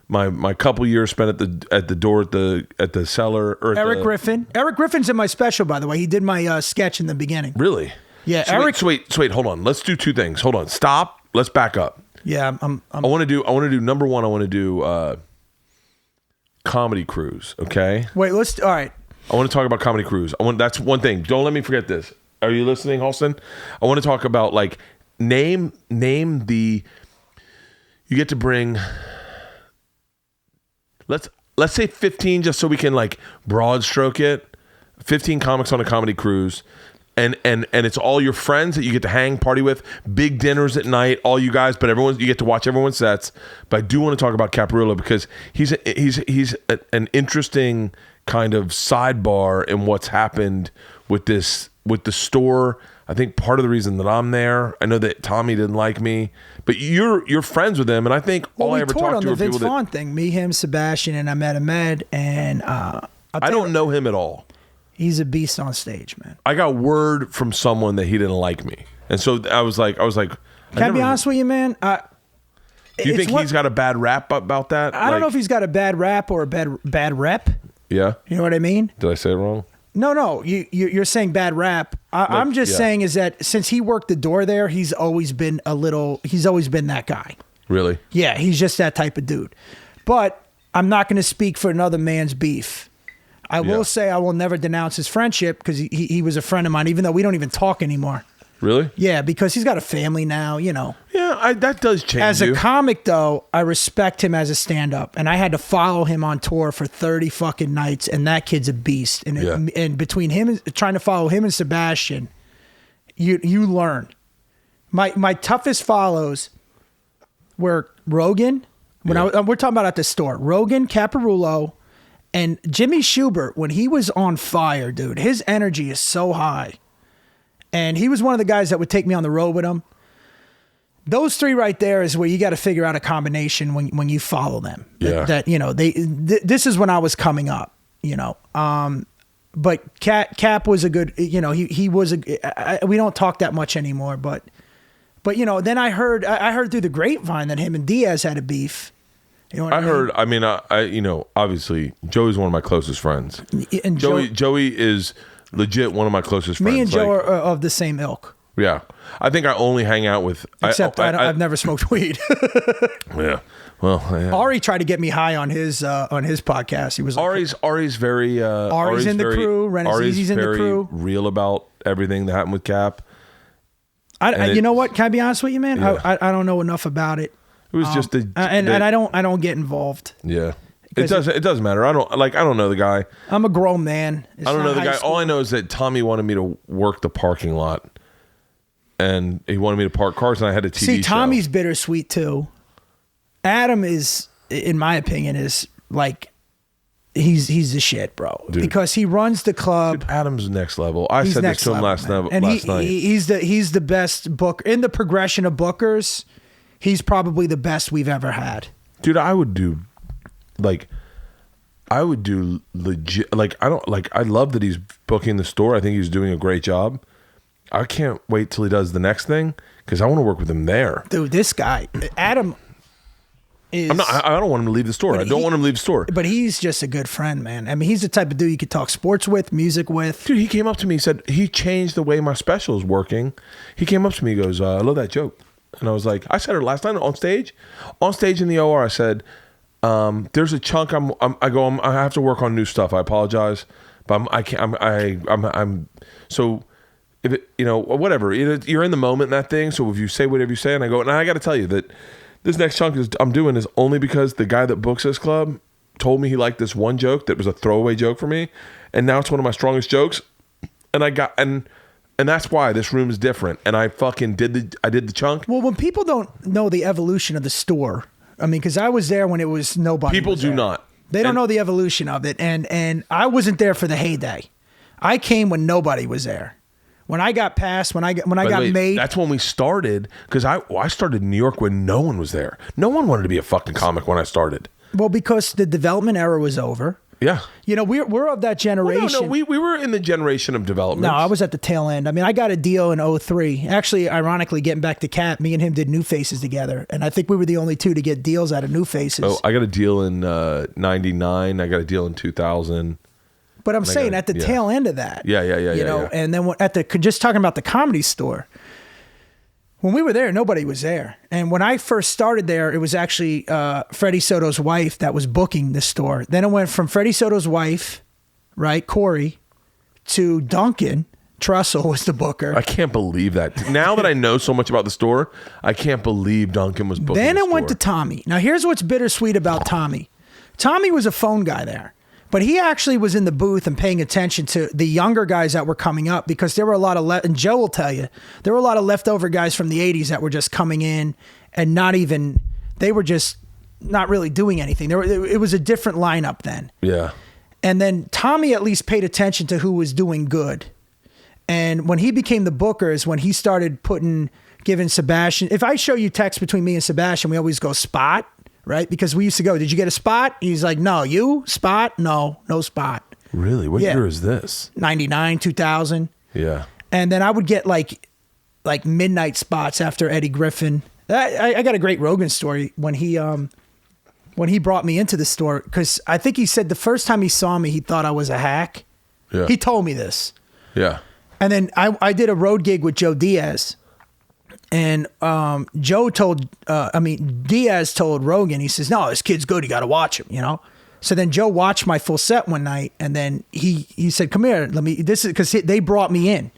my couple years spent at the door at the cellar. Or Eric Griffin. Eric Griffin's in my special, by the way. He did my sketch in the beginning. Really? Yeah. So Eric. Wait, hold on. Let's do two things. Hold on. Stop. Let's back up. Yeah, I want to do number one. I want to do Comedy Cruise. Okay. Wait. All right. I want to talk about Comedy Cruise. That's one thing. Don't let me forget this. Are you listening, Halston? I want to talk about name the. You get to bring. Let's say 15, just so we can broad stroke it. 15 comics on a comedy cruise. And it's all your friends that you get to hang, party with, big dinners at night, all you guys, but you get to watch everyone's sets. But I do want to talk about Caparulo because he's an interesting kind of sidebar in what's happened with the store. I think part of the reason that I'm there, I know that Tommy didn't like me, but you're friends with him, and I think all I ever talked to are people that. We toured on the Vince Vaughn thing, me, him, Sebastian, and I met Ahmed, and I don't know him at all. He's a beast on stage, man. I got word from someone that he didn't like me, and so I was like, can I be honest with you, man? Do you think he's got a bad rap about that? I don't know if he's got a bad rap or a bad rep. Yeah, you know what I mean? Did I say it wrong? No, you're saying bad rap. I'm just saying is that since he worked the door there, he's always been that guy. Really? Yeah, he's just that type of dude. But I'm not going to speak for another man's beef. I will say I will never denounce his friendship because he was a friend of mine, even though we don't even talk anymore. Really? Yeah, because he's got a family now, you know. Yeah, that does change. As a comic, though, I respect him as a stand-up, and I had to follow him on tour for 30 fucking nights, and that kid's a beast. And between him and trying to follow him and Sebastian, you learn. My toughest follows were Rogan. We're talking about at the store. Rogan, Caparulo, and Jimmy Schubert. When he was on fire, dude, his energy is so high. And he was one of the guys that would take me on the road with him. Those three right there is where you got to figure out a combination when you follow them. Yeah. This is when I was coming up, you know. But Cap was a good, you know, he was we don't talk that much anymore, but you know, then I heard through the grapevine that him and Diaz had a beef. You know what I mean? I you know, obviously Joey's one of my closest friends. And Joey is legit one of my closest friends. Me and Joe are of the same ilk. Yeah. I think I only hang out with... Except I've never smoked weed. Yeah. Well, yeah. Ari tried to get me high on his podcast. He was like, Ari's very... Ari's in the crew. Renazizi's in the crew. Real about everything that happened with Cap. You know what? Can I be honest with you, man? Yeah. I don't know enough about it. It was just and I don't get involved. Yeah. It doesn't matter. I don't know the guy. I'm a grown man. I don't know the guy. All I know is that Tommy wanted me to work the parking lot, and he wanted me to park cars, and I had a TV show. See, Tommy's bittersweet too. Adam is, in my opinion, is like he's the shit, bro. Dude. Because he runs the club. Dude, Adam's next level. I said this to him last night. He's the best booker in the progression of bookers. He's probably the best we've ever had. Dude, I would do legit. I love that he's booking the store. I think he's doing a great job. I can't wait till he does the next thing because I want to work with him there. Dude, this guy, Adam, is... I don't want him to leave the store. I don't want him to leave the store. But he's just a good friend, man. I mean, he's the type of dude you could talk sports with, music with. Dude, he came up to me, he said, he changed the way my special is working. He came up to me, he goes, I love that joke. And I was like, I said it last night on stage in the OR, I said, there's a chunk I have to work on new stuff. I apologize, but I'm so if it, whatever, you're in the moment in that thing. So if you say whatever you say, and I go, and I got to tell you that this next chunk I'm doing is only because the guy that books this club told me he liked this one joke that was a throwaway joke for me, and now it's one of my strongest jokes, and and that's why this room is different. And I fucking did the chunk. Well, when people don't know the evolution of the store, I mean, because I was there when it was nobody. People do not. They don't know the evolution of it, and I wasn't there for the heyday. I came when nobody was there. When I got passed, when I got made. That's when we started, because I started in New York when no one was there. No one wanted to be a fucking comic when I started. Well, because the development era was over. Yeah. We're of that generation. Well, no, we were in the generation of development. No, I was at the tail end. I mean, I got a deal in 2003. Actually, ironically, getting back to Cat, me and him did New Faces together. And I think we were the only two to get deals out of New Faces. Oh, I got a deal in 99. I got a deal in 2000. But I'm saying at the tail end of that. Yeah. And then just talking about the Comedy Store, when we were there, nobody was there. And when I first started there, it was actually Freddie Soto's wife that was booking the store. Then it went from Freddie Soto's wife, right, Corey, to Duncan. Trussell was the booker. I can't believe that. Now that I know so much about the store, I can't believe Duncan was booking Then the it store. went to Tommy. Now, here's what's bittersweet about Tommy. Tommy was a phone guy there. But he actually was in the booth and paying attention to the younger guys that were coming up, because there were a lot of, and Joe will tell you, there were a lot of leftover guys from the 80s that were just coming in and they were just not really doing anything. It was a different lineup then. Yeah. And then Tommy at least paid attention to who was doing good. And when he became the booker is when he started giving Sebastian, if I show you text between me and Sebastian, we always go spot. Right? Because we used to go, did you get a spot? He's like, no. You? Spot? No spot. Really? What year is this? 99, 2000. Yeah. And then I would get like midnight spots after Eddie Griffin. I got a great Rogan story when he brought me into the store, because I think he said the first time he saw me, he thought I was a hack. Yeah. He told me this. Yeah. And then I did a road gig with Joe Diaz. And Diaz told Rogan, he says, no, this kid's good. You got to watch him, So then Joe watched my full set one night, and then he said, come here, because they brought me in.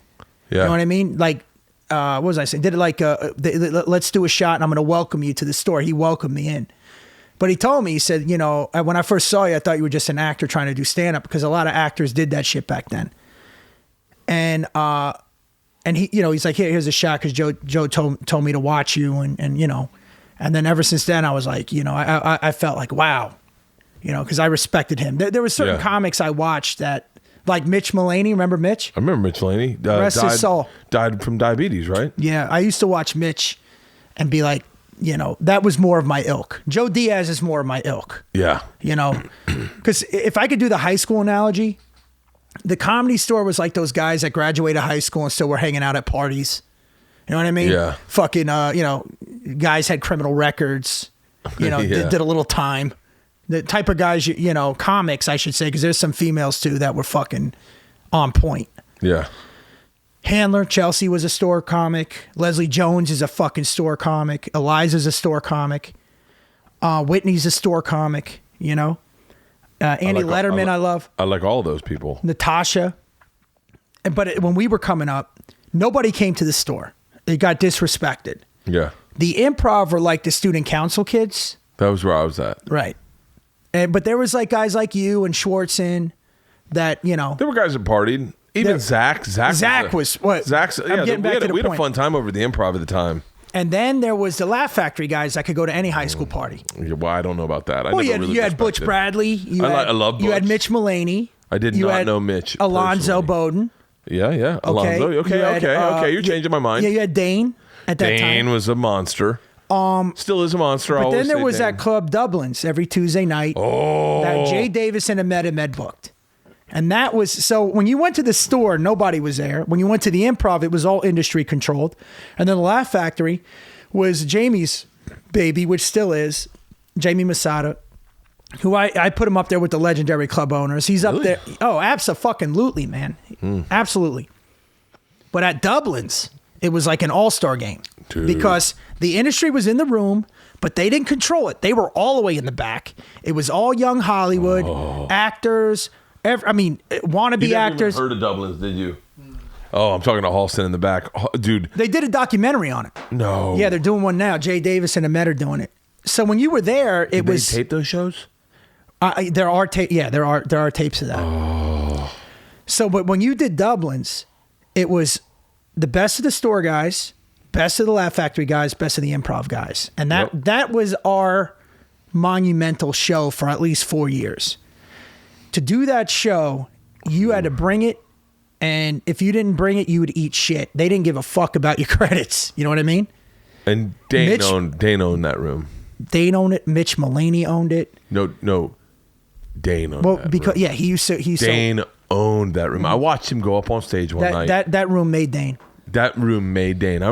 Yeah. You know what I mean? Like, what was I saying? Did it like, let's do a shot and I'm going to welcome you to the store. He welcomed me in. But he told me, he said, when I first saw you, I thought you were just an actor trying to do stand-up, because a lot of actors did that shit back then. And he, he's like, here's a shot, because Joe told me to watch you, and then ever since then I was like, I felt like, wow, because I respected him. There were certain comics I watched that, like Mitch Mulaney. Remember Mitch? I remember Mitch Mulaney. Rest his soul. Died from diabetes, right? Yeah, I used to watch Mitch and be like, that was more of my ilk. Joe Diaz is more of my ilk. Yeah. Because if I could do the high school analogy, the Comedy Store was like those guys that graduated high school and still were hanging out at parties. You know what I mean? Yeah. Fucking, guys had criminal records, did a little time. The type of guys, comics, I should say, because there's some females too that were fucking on point. Yeah. Handler, Chelsea was a store comic. Leslie Jones is a fucking store comic. Eliza's a store comic. Whitney's a store comic, Andy Letterman, I love. I like all those people. Natasha. But when we were coming up, nobody came to the store. It got disrespected. Yeah. The Improv were like the student council kids. That was where I was at. Right. But there was like guys like you and Schwartzen that, There were guys that partied. Even Zach. Zach was what? Zach's, we had a fun time over the Improv at the time. And then there was the Laugh Factory guys that could go to any high school party. Yeah, well, I don't know about that. You had Butch Bradley. I love Butch. You had Mitch Mulaney. I did not know Mitch. Alonzo Bowden. Yeah. Alonzo. Okay. You're changing my mind. Yeah, you had Dane at that time. Dane was a monster. Still is a monster. But then there was that Club Dublin's every Tuesday night. Oh. That Jay Davis and Ahmed booked. And that was, so when you went to the store, nobody was there. When you went to the Improv, it was all industry controlled. And then the Laugh Factory was Jamie's baby, which still is. Jamie Masada, who I put him up there with the legendary club owners. He's up there. Oh, abso-fucking-lutely, man. Absolutely. But at Dublin's, it was like an all-star game. Dude. Because the industry was in the room, but they didn't control it. They were all the way in the back. It was all young Hollywood, actors, wannabe You actors. never even heard of Dublin's, did you? Oh, I'm talking to Halston in the back. Dude. They did a documentary on it. No. Yeah, they're doing one now. Jay Davis and Ahmed are doing it. So when you were there, Did they tape those shows? There are there are tapes of that. Oh. So, but when you did Dublin's, it was the best of the store guys, best of the Laugh Factory guys, best of the improv guys, and that was our monumental show for at least 4 years. To do that show, you had to bring it, and if you didn't bring it, you would eat shit. They didn't give a fuck about your credits. You know what I mean? And Dane owned that room. Dane owned it. Mitch Mulaney owned it. No, Dane owned that because room. he used to. Dane owned that room. I watched him go up on stage one night. That room made Dane. That room made Dane. I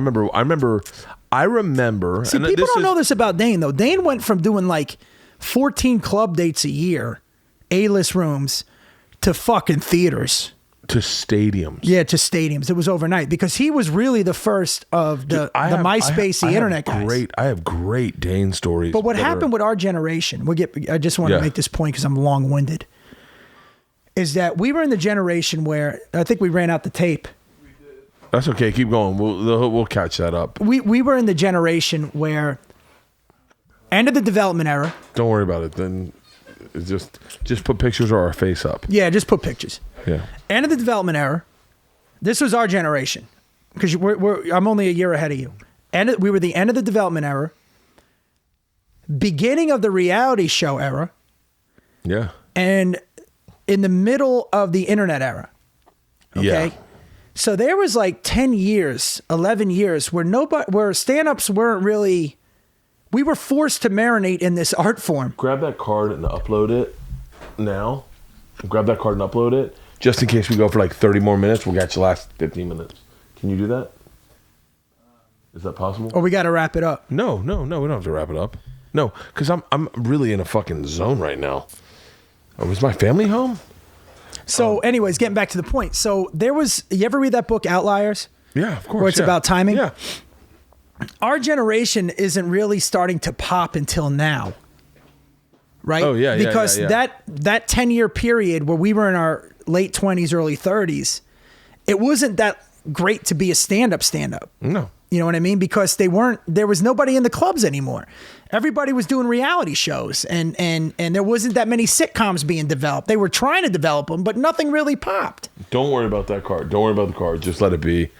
remember. See, people don't know this about Dane though. Dane went from doing like 14 club dates a year, A-list rooms, to fucking theaters. To stadiums. Yeah, to stadiums. It was overnight because he was really the first of the MySpace, internet guys. I have great Dane stories. But what happened with our generation, I just want to make this point because I'm long-winded, is that we were in the generation where, I think we ran out the tape. That's okay. Keep going. We'll catch that up. We were in the generation where, end of the development era. Don't worry about it. Then just put pictures or our face up. Yeah, just put pictures. Yeah. End of the development era. This was our generation because I'm only a year ahead of you. We were the end of the development era. Beginning of the reality show era. Yeah. And in the middle of the internet era. Okay. Yeah. So there was like 10 years, 11 years where stand-ups weren't really, we were forced to marinate in this art form. Grab that card and upload it now. Grab that card and upload it. Just in case we go for like 30 more minutes, we'll get you last 15 minutes. Can you do that? Is that possible? Or we got to wrap it up. No, we don't have to wrap it up. No, because I'm really in a fucking zone right now. Oh, is my family home? So anyways, getting back to the point. So you ever read that book, Outliers? Yeah, of course. Where it's about timing? Yeah. Our generation isn't really starting to pop until now. Right? Oh, yeah, because yeah. that 10-year period where we were in our late 20s, early 30s, it wasn't that great to be a stand-up. No. You know what I mean? Because there was nobody in the clubs anymore. Everybody was doing reality shows and there wasn't that many sitcoms being developed. They were trying to develop them, but nothing really popped. Don't worry about that card. Don't worry about the card. Just let it be.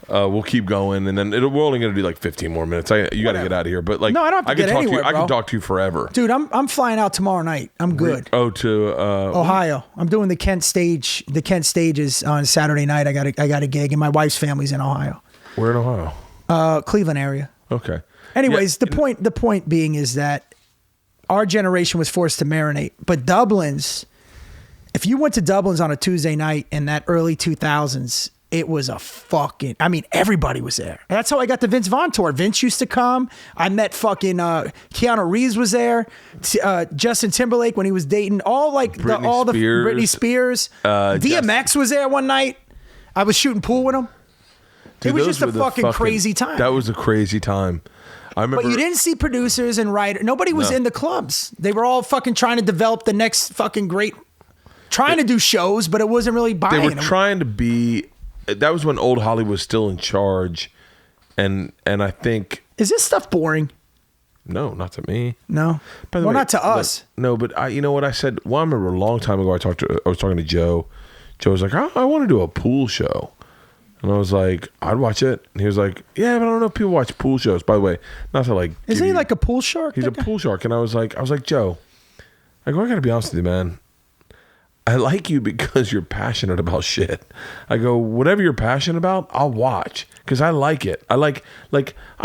We'll keep going, and then we're only going to do like 15 more minutes. You got to get out of here. But like, no, I don't have to get anywhere, I can talk to you forever, dude. I'm flying out tomorrow night. I'm good. To Ohio. I'm doing the Kent stages on Saturday night. I got a gig, and my wife's family's in Ohio. Where in Ohio? Cleveland area. Okay. Anyways, the point being is that our generation was forced to marinate, but Dublin's. If you went to Dublin's on a Tuesday night in that early 2000s. It was everybody was there. That's how I got the Vince Vaughn tour. Vince used to come. I met fucking Keanu Reeves was there. Justin Timberlake when he was dating Britney Spears. DMX was there one night. I was shooting pool with him. Dude, it was just a fucking crazy time. That was a crazy time. I remember. But you didn't see producers and writers. Nobody was in the clubs. They were all fucking trying to develop the next fucking great. Trying to do shows, but it wasn't really buying. They were trying to be. That was when old Hollywood was still in charge, and I think. Is this stuff boring? No, not to me. No, not to us. No, but you know what I said? Well, I remember a long time ago. I was talking to Joe. Joe was like, I want to do a pool show, and I was like, I'd watch it. And he was like, yeah, but I don't know if people watch pool shows. By the way, not to like. Isn't he like a pool shark? He's a pool shark, and I was like, Joe, I gotta be honest with you, man. I like you because you're passionate about shit. I go, whatever you're passionate about, I'll watch because I like it. I'm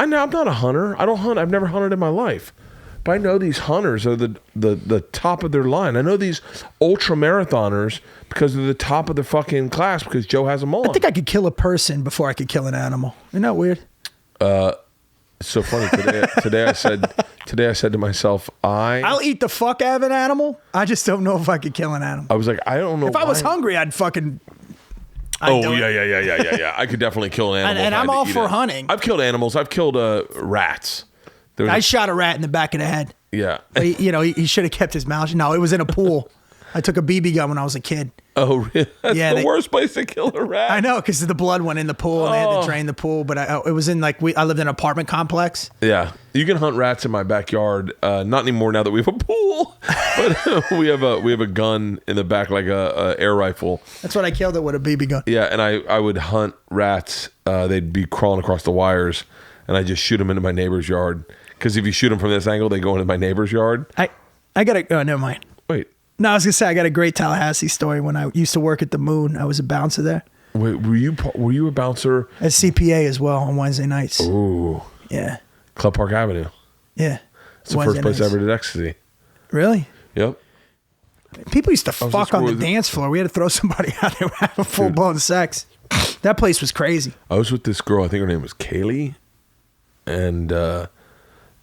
not a hunter. I don't hunt. I've never hunted in my life. But I know these hunters are the top of their line. I know these ultra marathoners because they're the top of the fucking class because Joe has them all. I think I could kill a person before I could kill an animal. Isn't that weird? It's so funny. Today I said, Today I said to myself, I'll eat the fuck out of an animal. I just don't know if I could kill an animal. I was like, I don't know. If I was hungry, I'd fucking. Yeah. I could definitely kill an animal. And I'm all for hunting. I've killed animals. I've killed rats. I shot a rat in the back of the head. Yeah. He should have kept his mouth. No, it was in a pool. I took a BB gun when I was a kid. Oh, really? That's the worst place to kill a rat. I know, because the blood went in the pool and they had to drain the pool. But it was in I lived in an apartment complex. Yeah. You can hunt rats in my backyard. Not anymore now that we have a pool. But we have a gun in the back, like a air rifle. That's what I killed it with, a BB gun. Yeah, and I would hunt rats. They'd be crawling across the wires, and I just shoot them into my neighbor's yard. Because if you shoot them from this angle, they go into my neighbor's yard. I got to. Oh, never mind. Wait. No, I was gonna say I got a great Tallahassee story. When I used to work at the Moon, I was a bouncer there. Wait, were you a bouncer at CPA as well on Wednesday nights? Ooh, yeah. Club Park Avenue. Yeah, it's the first place I ever did ecstasy. Really? Yep. People used to fuck on the dance floor. We had to throw somebody out there having full blown sex. That place was crazy. I was with this girl. I think her name was Kaylee, and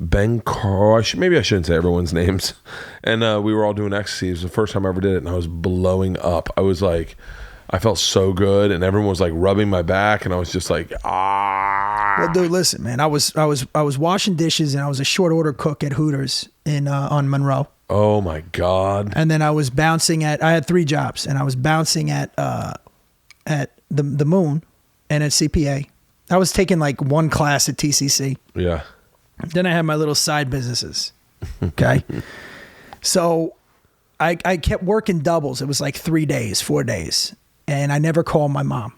Ben Carr. Maybe I shouldn't say everyone's names. And we were all doing ecstasy. It was the first time I ever did it, and I was blowing up. I was like, I felt so good, and everyone was like rubbing my back, and I was just like, ah. Well, dude, listen, man. I was washing dishes, and I was a short order cook at Hooters on Monroe. Oh my God. And then I was bouncing I had 3 jobs, and I was bouncing at the Moon and at CPA. I was taking like 1 class at TCC. Yeah. Then I had my little side businesses. Okay. So I kept working doubles. It was like 3 days, 4 days. And I never called my mom.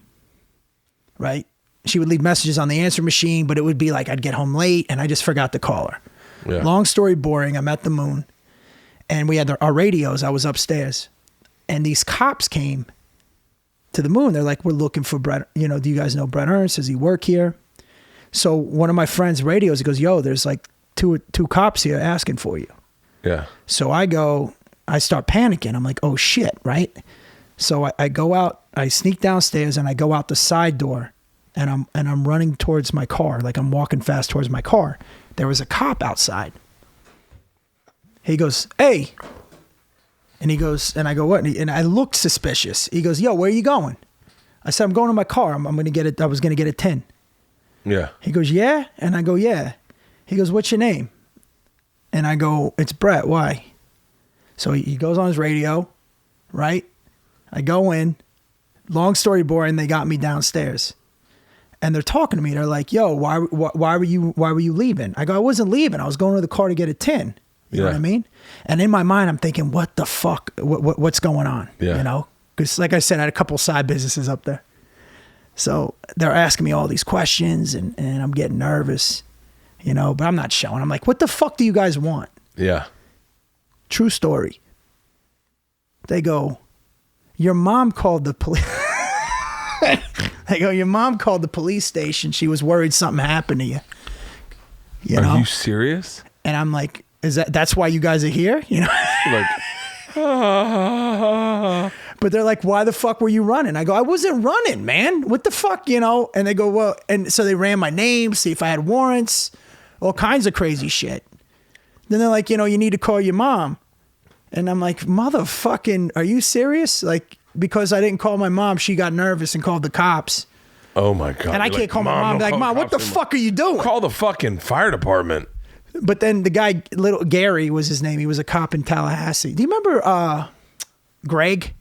Right? She would leave messages on the answer machine, but it would be like I'd get home late and I just forgot to call her. Yeah. Long story boring. I'm at the Moon and we had our radios. I was upstairs and these cops came to the Moon. They're like, we're looking for Bret. Do you guys know Bret Ernst? Does he work here? So one of my friends' radios, he goes, yo, there's like two cops here asking for you. Yeah. So I start panicking. I'm like, oh shit, right? So I go out, I sneak downstairs and I go out the side door and I'm running towards my car. Like I'm walking fast towards my car. There was a cop outside. He goes, hey. And he goes, and I go, what? And I looked suspicious. He goes, yo, where are you going? I said, I'm going to my car. I was going to get a 10. Yeah. He goes, yeah? And I go, yeah. He goes, what's your name? And I go, it's Bret. Why? So he goes on his radio, right? I go in. Long story boring, they got me downstairs. And they're talking to me. They're like, yo, why were you leaving? I go, I wasn't leaving. I was going to the car to get a 10. You know what I mean? And in my mind, I'm thinking, what the fuck? What's going on? Yeah. Because like I said, I had a couple side businesses up there. So they're asking me all these questions and I'm getting nervous, but I'm not showing. I'm like, what the fuck do you guys want? Yeah. True story. They go, your mom called the police. They go, your mom called the police station. She was worried something happened to you. Are you serious? And I'm like, that's why you guys are here? Like, But they're like, why the fuck were you running? I go, I wasn't running, man. What the fuck, And they go, well, and so they ran my name, see if I had warrants, all kinds of crazy shit. Then they're like, you need to call your mom. And I'm like, motherfucking, are you serious? Like, because I didn't call my mom, she got nervous and called the cops. Oh my God. And I can't call my mom. Like, Mom, what the fuck are you doing? Call the fucking fire department. But then the guy, little Gary was his name. He was a cop in Tallahassee. Do you remember Greg?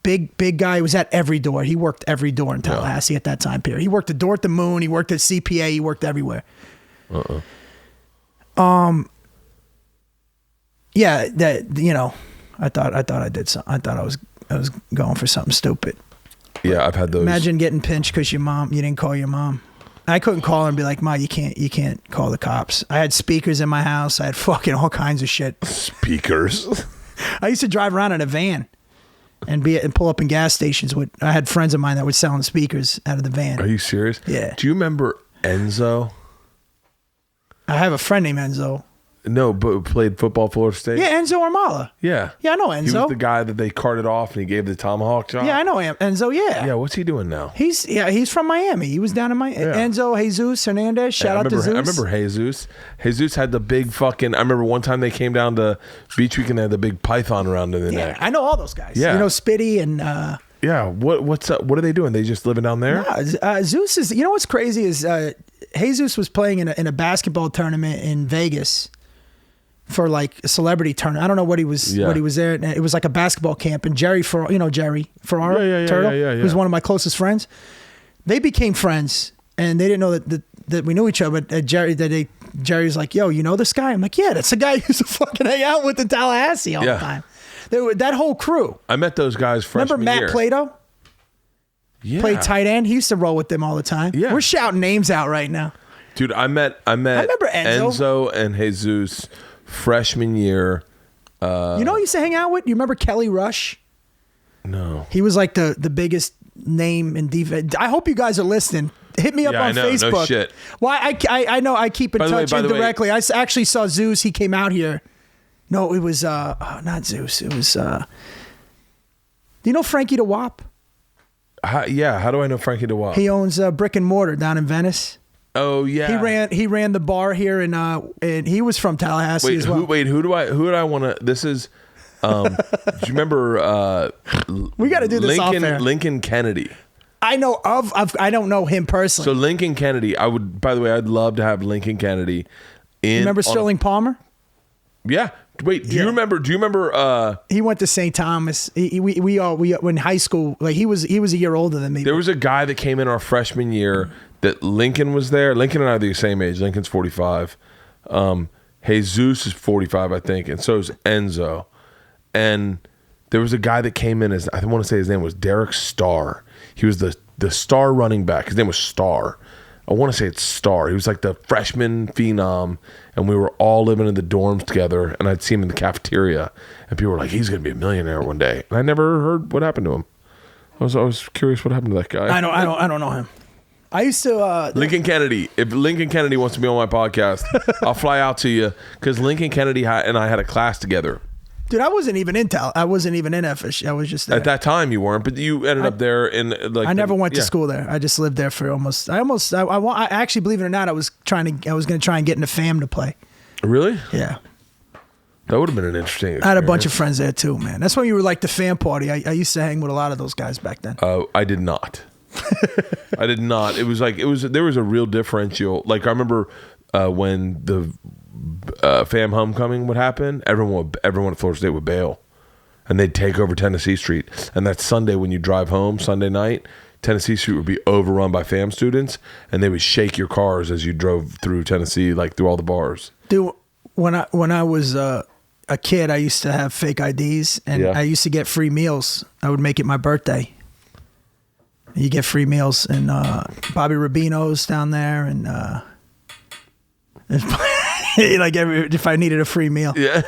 Big guy. He was at every door. He worked every door in Tallahassee at that time period. He worked the door at the Moon. He worked at CPA. He worked everywhere. Yeah, that I thought I did something. I thought I was going for something stupid. Yeah, I've had those. Imagine getting pinched because you didn't call your mom. I couldn't call her and be like, Ma, you can't call the cops. I had speakers in my house. I had fucking all kinds of shit. Speakers. I used to drive around in a van and pull up in gas stations. I had friends of mine that were selling speakers out of the van. Are you serious? Yeah. Do you remember Enzo? I have a friend named Enzo. No, but played football at Florida State. Yeah, Enzo Armala. Yeah. Yeah, I know He Enzo. was the guy that they carted off and he gave the tomahawk shot. Yeah, I know Enzo. Yeah. Yeah, what's he doing now? He's from Miami. He was down in Miami. Yeah. Enzo Jesus Hernandez. Shout out to Zeus. I remember Jesus. Jesus had the big fucking. I remember one time they came down to Beach Week and they had the big python around in the Yeah, neck. I know all those guys. Yeah. You know Spitty and. Yeah. What's up? What are they doing? They just living down there? Zeus is. You know what's crazy is Jesus was playing in a basketball tournament in Vegas. For like a celebrity tournament, I don't know what he was there. It was like a basketball camp, and Jerry Ferraro, Turtle, who's one of my closest friends. They became friends, and they didn't know that we knew each other. But Jerry's like, "Yo, you know this guy?" I'm like, "Yeah, that's the guy who used to fucking hang out with in Tallahassee all the time." That whole crew. I met those guys freshman Remember Matt year. Plato? Yeah. Played tight end. He used to roll with them all the time. Yeah. We're shouting names out right now. Dude, I met remember Enzo and Jesus freshman year. You know who I used to hang out with? You remember Kelly Rush? No. He was like the biggest name in defense. I hope you guys are listening. Hit me up on Facebook. No shit. Well, I know I keep in touch indirectly. I actually saw Zeus. He came out here. No, it was not Zeus. It was. Do you know Frankie DeWap? How do I know Frankie DeWalt? He owns Brick and Mortar down in Venice. Oh yeah. He ran the bar here, and he was from Tallahassee as well. Who do I want to? This is. Do you remember? We got to do this off air. Lincoln Kennedy. I know of. I don't know him personally. So Lincoln Kennedy. By the way, I'd love to have Lincoln Kennedy. Remember Sterling Palmer? Yeah. Wait. Do you remember? He went to St. Thomas. We in high school. Like he was a year older than me. There was a guy that came in our freshman year that Lincoln was there. Lincoln and I are the same age. Lincoln's 45. Jesus is 45, I think, and so is Enzo. And there was a guy that came in as, I want to say his name was Derek Starr. He was the star running back. His name was Starr. I want to say it's Starr. He was like the freshman phenom, and we were all living in the dorms together, and I'd see him in the cafeteria, and people were like, he's going to be a millionaire one day. And I never heard what happened to him. I was curious what happened to that guy. I don't know him. I used to Lincoln Kennedy. If Lincoln Kennedy wants to be on my podcast, I'll fly out to you, because Lincoln Kennedy and I had a class together. Dude, I wasn't even in FSU. I was just there. At that time you weren't, but you ended up there in like. I never went to school there. I just lived there for I actually, believe it or not, I was going to try and get into FAM to play. Really? Yeah. That would have been an interesting experience. I had a bunch of friends there too, man. That's when you were like the FAM party. I used to hang with a lot of those guys back then. I did not. I did not. It was there was a real differential. Like I remember when the FAM homecoming would happen, everyone at Florida State would bail, and they'd take over Tennessee Street. And that Sunday when you drive home, Sunday night, Tennessee Street would be overrun by FAM students, and they would shake your cars as you drove through Tennessee, like through all the bars. Dude, when I was a kid, I used to have fake IDs, and I used to get free meals. I would make it my birthday. You get free meals, and Bobby Rubino's down there, and like if I needed a free meal. Yeah.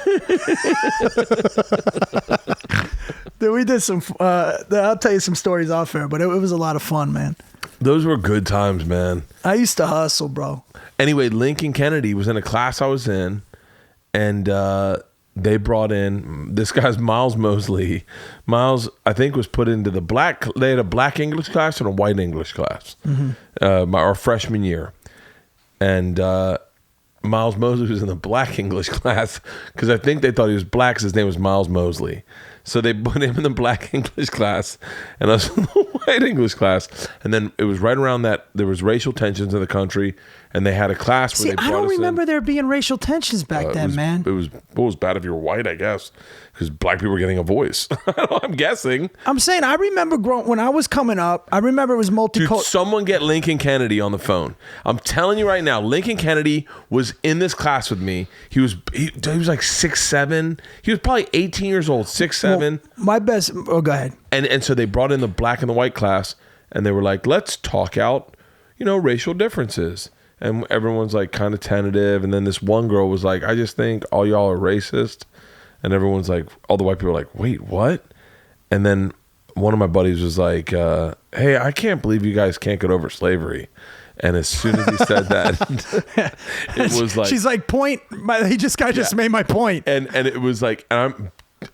Dude, we did some. I'll tell you some stories off air, but it was a lot of fun, man. Those were good times, man. I used to hustle, bro. Anyway, Lincoln Kennedy was in a class I was in, and they brought in this guy's Miles Mosley. Miles, I think, was put into the black. They had a black English class and a white English class. Our freshman year, and Miles Mosley was in the black English class because I think they thought he was black because his name was Miles Mosley. So they put him in the black English class and us in the white English class. And then it was right around that there was racial tensions in the country, and they had a class where they brought us in. I don't remember there being racial tensions back then, man. It was bad if you were white, I guess, because black people were getting a voice. I'm guessing. I'm saying I remember when I was coming up, I remember it was multicultural. Dude, someone get Lincoln Kennedy on the phone. I'm telling you right now, Lincoln Kennedy was in this class with me. He was like 6'7". He was probably 18 years old, 6'7". Well, my best. Oh, go ahead. And so they brought in the black and the white class, and they were like, let's talk out, racial differences. And everyone's like kind of tentative. And then this one girl was like, I just think all y'all are racist. And everyone's like, all the white people are like, wait, what? And then one of my buddies was like, hey, I can't believe you guys can't get over slavery. And as soon as he said that, it was like she's like, point. He just made my point. And it was like, I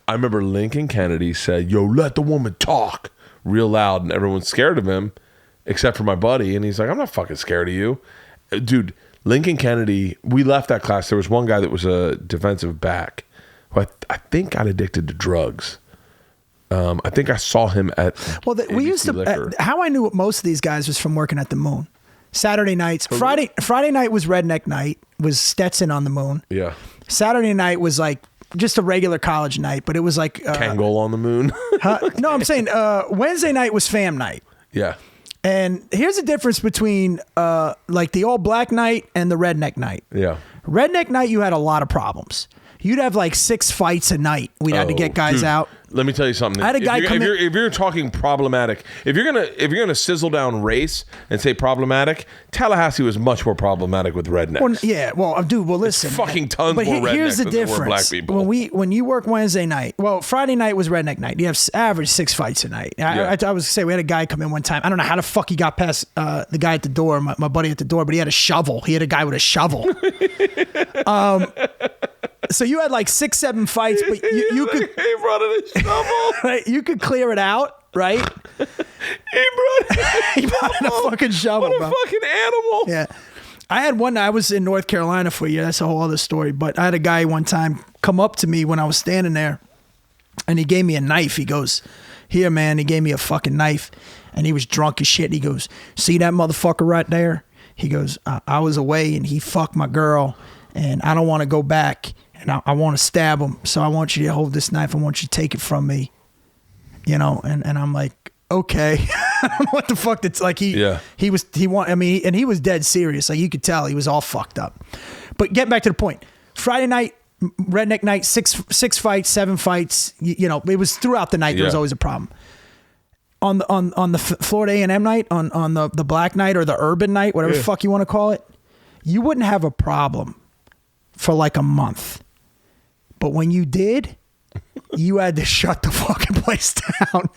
remember Lincoln Kennedy said, "Yo, let the woman talk," real loud, and everyone's scared of him, except for my buddy. And he's like, "I'm not fucking scared of you, dude." Lincoln Kennedy. We left that class. There was one guy that was a defensive back who I think got addicted to drugs. I think I saw him at we used to. How I knew most of these guys was from working at the Moon. Saturday nights, Friday night was redneck night. Was Stetson on the Moon? Yeah. Saturday night was like just a regular college night, but it was like Kangol on the Moon. No, I'm saying Wednesday night was fam night. Yeah. And here's the difference between like the all black night and the redneck night. Yeah. Redneck night, you had a lot of problems. You'd have like 6 fights a night. We'd have to get guys out. Let me tell you something. I had a guy if you're talking problematic, if you're gonna sizzle down race and say problematic, Tallahassee was much more problematic with rednecks. Well, listen. It's fucking tons more rednecks here's the than there were difference. black people. When you work Wednesday night, well, Friday night was redneck night. You have average 6 fights a night. I was gonna say we had a guy come in one time. I don't know how the fuck he got past the guy at the door, my buddy at the door, but he had a shovel. He had a guy with a shovel. So you had like 6, 7 fights, but you could. He brought in a shovel. Right, you could clear it out, right? He brought in a fucking shovel, what a bro. fucking animal. Yeah. I had one. I was in North Carolina for a year. That's a whole other story. But I had a guy one time come up to me when I was standing there, and he gave me a knife. He goes, "Here, man." He gave me a fucking knife, and he was drunk as shit. He goes, "See that motherfucker right there?" He goes, I was away, and he fucked my girl, and I don't want to go back. And I want to stab him, so I want you to hold this knife. I want you to take it from me, and I'm like, okay. I don't know what the fuck that's like. He was dead serious. Like you could tell he was all fucked up. But get back to the point. Friday night, redneck night, 6 fights, 7 fights. It was throughout the night. There was always a problem. On the Florida A&M night, on the black night or the urban night, whatever the fuck you want to call it, you wouldn't have a problem for like a month. But when you did, you had to shut the fucking place down.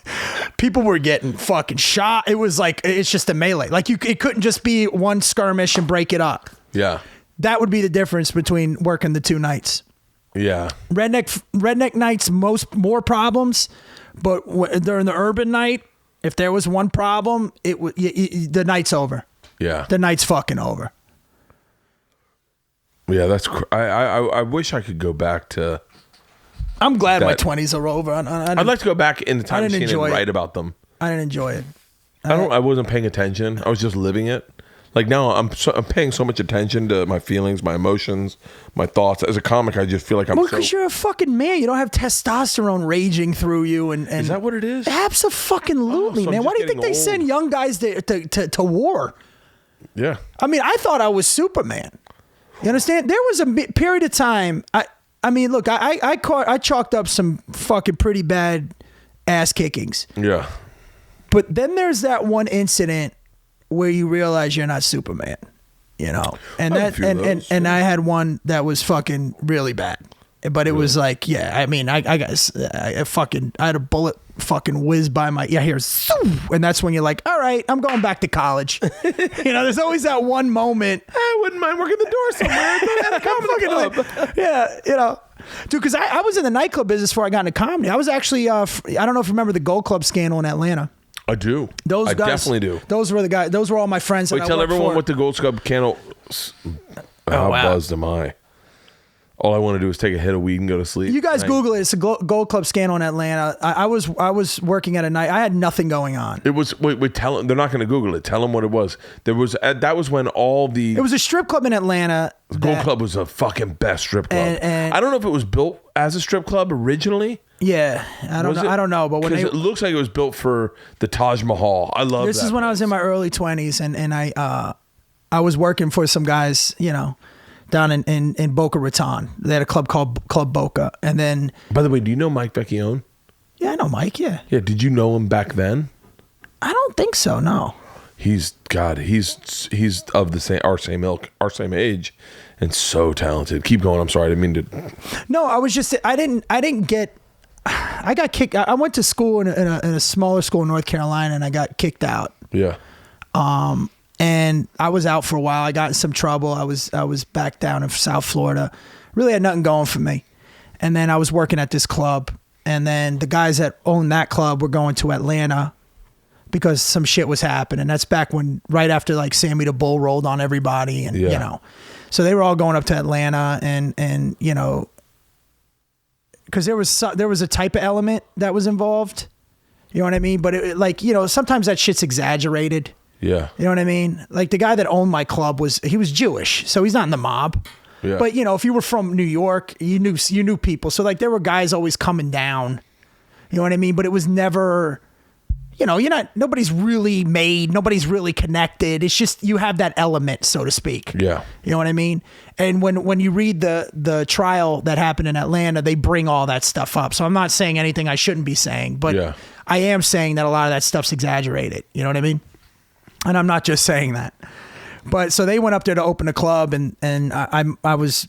People were getting fucking shot. It was like, it's just a melee. Like it couldn't just be one skirmish and break it up. Yeah. That would be the difference between working the 2 nights. Yeah. Redneck nights, more problems. But during the urban night, if there was one problem, the night's over. Yeah. The night's fucking over. Yeah, that's. I wish I could go back to. I'm glad my 20s are over. I'd like to go back in the time machine and write about them. I didn't enjoy it. I wasn't paying attention. I was just living it. Like now, I'm paying so much attention to my feelings, my emotions, my thoughts. As a comic, I just feel like I'm. Well, because you're a fucking man. You don't have testosterone raging through you. And is that what it is? Absolutely, man. Why do you think they send young guys to war? Yeah. I mean, I thought I was Superman. You understand? There was a period of time. I mean, look, I chalked up some fucking pretty bad ass kickings. Yeah. But then there's that one incident where you realize you're not Superman, and I had one that was fucking really bad, but it was like, I mean, I had a bullet fucking whiz by my here, and that's when you're like, all right, I'm going back to college. There's always that one moment. I wouldn't mind working the door somewhere. Dude, because I was in the nightclub business before I got into comedy. I was actually, I don't know if you remember the Gold Club scandal in Atlanta. I do. I definitely do. Those were the guys. Those were all my friends. Wait, tell everyone what the Gold Club scandal. How buzzed am I? All I want to do is take a hit of weed and go to sleep. You guys Google it. It's a Gold Club scandal in Atlanta. I was working at a night. I had nothing going on. It was. Wait. Tell them. They're not going to Google it. Tell them what it was. There was. That was when all the. It was a strip club in Atlanta. Gold Club was a fucking best strip club. And I don't know if it was built as a strip club originally. Yeah, I don't know, but when it looks like it was built for the Taj Mahal. I love. This is when I was in my early 20s, and I was working for some guys, down in Boca Raton. They had a club called Club Boca, and then. By the way, do you know Mike Vecchione? Yeah, I know Mike. Yeah. Yeah. Did you know him back then? I don't think so. No. He's of our same ilk, our same age, and so talented. Keep going. I'm sorry, I didn't mean to. No, I was just I didn't get. I got kicked. I went to school in a smaller school in North Carolina, and I got kicked out. Yeah. And I was out for a while. I got in some trouble. I was back down in South Florida. Really had nothing going for me. And then I was working at this club. And then the guys that owned that club were going to Atlanta because some shit was happening. That's back when, right after like Sammy the Bull rolled on everybody. And, you know, so they were all going up to Atlanta and you know, because there was a type of element that was involved. You know what I mean? But it, like, you know, sometimes that shit's exaggerated. Yeah. You know what I mean? Like the guy that owned my club was Jewish, so he's not in the mob. Yeah. But you know, if you were from New York, you knew people. So like there were guys always coming down. You know what I mean? But it was never, you know, nobody's really made, nobody's really connected. It's just you have that element, so to speak. Yeah. You know what I mean? And when you read the trial that happened in Atlanta, they bring all that stuff up. So I'm not saying anything I shouldn't be saying, but I am saying that a lot of that stuff's exaggerated. You know what I mean? And I'm not just saying that. But so they went up there to open a club, and I was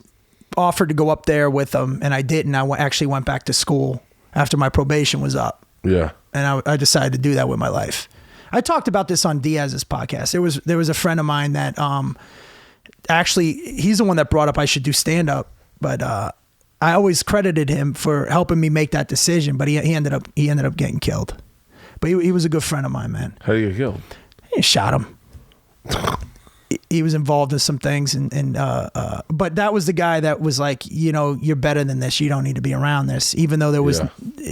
offered to go up there with them, and I didn't. I actually went back to school after my probation was up. Yeah. And I decided to do that with my life. I talked about this on Diaz's podcast. There was a friend of mine that actually, he's the one that brought up I should do stand-up, but I always credited him for helping me make that decision, but he ended up getting killed. But he was a good friend of mine, man. How did he get killed? He shot him. He was involved in some things, but that was the guy that was like, you know, you're better than this. You don't need to be around this. Even though there was,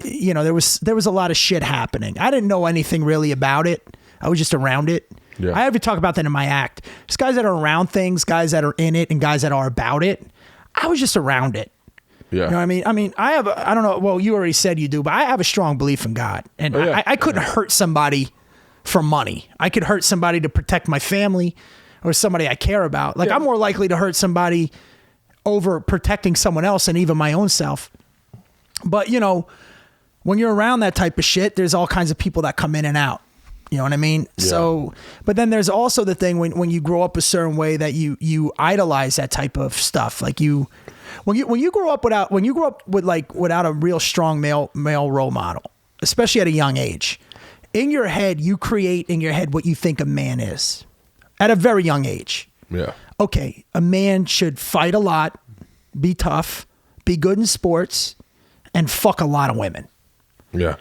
you know, there was a lot of shit happening. I didn't know anything really about it. I was just around it. Yeah. I have to talk about that in my act. There's guys that are around things, guys that are in it, and guys that are about it. I was just around it. Yeah. You know what I mean? I mean, I don't know. Well, you already said you do, but I have a strong belief in God, and I couldn't hurt somebody for money. I could hurt somebody to protect my family or somebody I care about. Like I'm more likely to hurt somebody over protecting someone else than even my own self. But you know, when you're around that type of shit, there's all kinds of people that come in and out. You know what I mean? Yeah. So, but then there's also the thing when you grow up a certain way that you idolize that type of stuff. Like when you grow up without a real strong male role model, especially at a young age, in your head, you create in your head what you think a man is at a very young age. Yeah. Okay. A man should fight a lot, be tough, be good in sports, and fuck a lot of women. Yeah.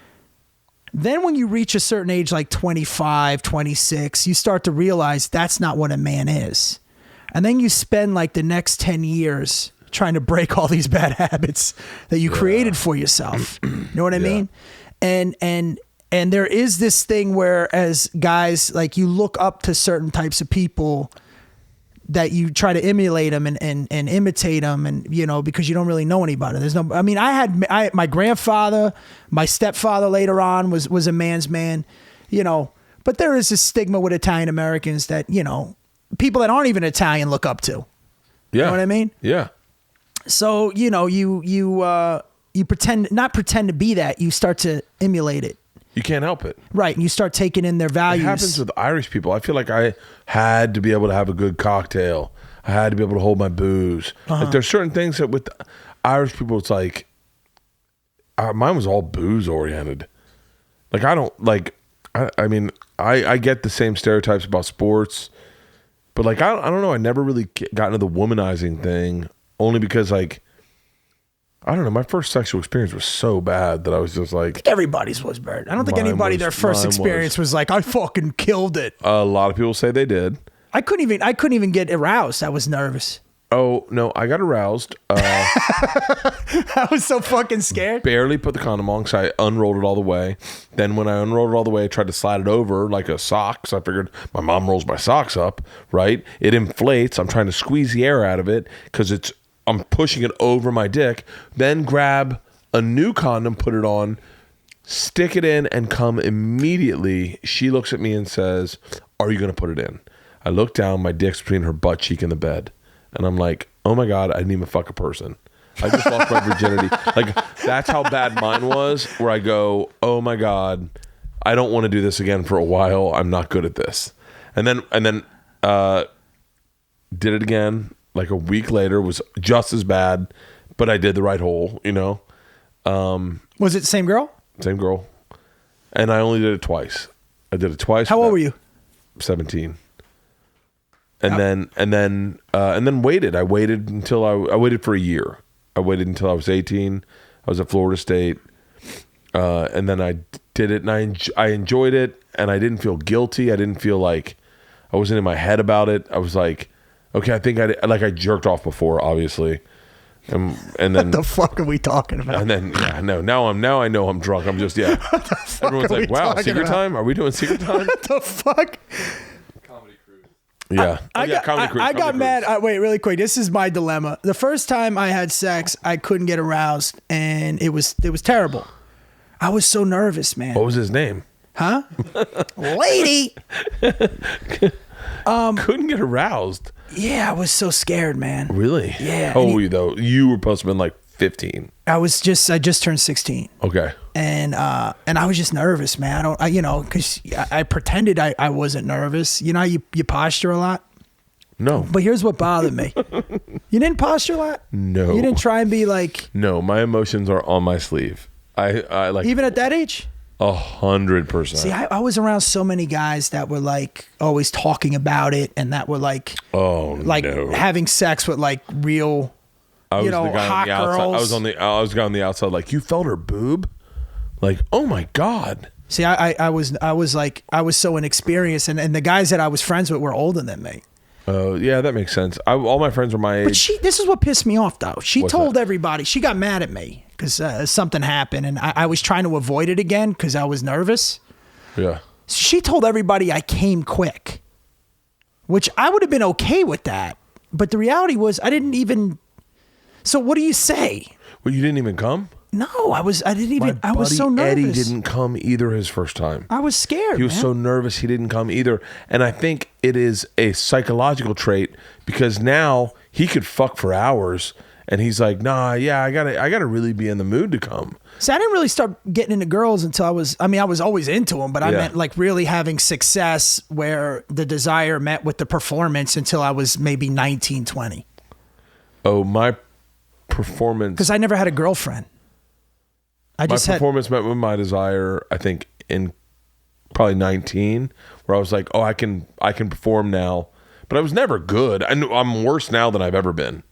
Then when you reach a certain age, like 25, 26, you start to realize that's not what a man is. And then you spend like the next 10 years trying to break all these bad habits that you created for yourself. You know what I mean? And there is this thing where as guys, like you look up to certain types of people that you try to emulate them and imitate them, and you know, because you don't really know anybody. There's no, I mean, I had my grandfather, my stepfather later on was a man's man, you know, but there is this stigma with Italian Americans that, you know, people that aren't even Italian look up to. Yeah. You know what I mean? Yeah. So, you know, you not pretend to be that, you start to emulate it. You can't help it. Right. And you start taking in their values. It happens with Irish people. I feel like I had to be able to have a good cocktail. I had to be able to hold my booze. Like there's certain things that with Irish people, it's like, mine was all booze oriented. Like I don't like, I mean, I get the same stereotypes about sports, but like, I don't know. I never really got into the womanizing thing only because like, I don't know. My first sexual experience was so bad that I was just like... Everybody's was, Bert. I don't think anybody their first experience was like, I fucking killed it. A lot of people say they did. I couldn't even get aroused. I was nervous. Oh, no. I got aroused. I was so fucking scared. Barely put the condom on because I unrolled it all the way. Then when I unrolled it all the way, I tried to slide it over like a sock. So I figured my mom rolls my socks up, right? It inflates. I'm trying to squeeze the air out of it because I'm pushing it over my dick, then grab a new condom, put it on, stick it in, and come immediately. She looks at me and says, are you going to put it in? I look down, my dick's between her butt cheek and the bed. And I'm like, oh my God, I didn't even fuck a person. I just lost my virginity. Like, that's how bad mine was, where I go, oh my God, I don't want to do this again for a while. I'm not good at this. And then did it again. Like a week later, was just as bad, but I did the right hole, you know. Was it the same girl? Same girl. And I only did it twice. I did it twice. How old were you? 17. and then waited. I waited until I waited for a year. I waited until I was 18. I was at Florida State, and then I did it, and I enjoyed it, and I didn't feel guilty. I didn't feel like I wasn't in my head about it. I was like, okay, I think I jerked off before, obviously. And then What the fuck are we talking about? and then now I know I'm drunk. I'm just Everyone's like, wow, secret time? Are we doing secret time? What the fuck? Comedy cruise. Yeah. Comedy cruise. I got mad. Wait, really quick. This is my dilemma. The first time I had sex, I couldn't get aroused, and it was terrible. I was so nervous, man. What was his name? Huh? Lady. Couldn't get aroused. Yeah, I was so scared, man. Really? Yeah. How old were you though? You were supposed to have been like 15. I just turned 16. Okay. And I was just nervous, man. Because I pretended I wasn't nervous. You know how you posture a lot? No. But here's what bothered me. You didn't posture a lot? No. You didn't try and be like... No, my emotions are on my sleeve. I like... Even at that age? 100%. See, I was around so many guys that were like always talking about it, and that were like... having sex with like real... I was the guy hot on the girls. outside. I was the guy on the outside. Like, you felt her boob? Like, oh my God. See, I was so inexperienced, and the guys that I was friends with were older than me. Oh, yeah, that makes sense. All my friends were my age. But this is what pissed me off, though. She What's told that? everybody. She got mad at me because something happened, and I was trying to avoid it again because I was nervous. Yeah. She told everybody I came quick, which I would have been okay with that. But the reality was I didn't even... So what do you say? Well, you didn't even come? No, I was so nervous. Eddie didn't come either his first time. I was scared. He was so nervous he didn't come either. And I think it is a psychological trait because now he could fuck for hours and he's like, nah, yeah, I gotta really be in the mood to come. See, I didn't really start getting into girls until I was always into them, but I meant like really having success where the desire met with the performance until I was maybe 19, 20. Oh, my performance. Because I never had a girlfriend. My performance met with my desire, I think, in probably 19, where I was like, oh, I can perform now. But I was never good. I'm worse now than I've ever been.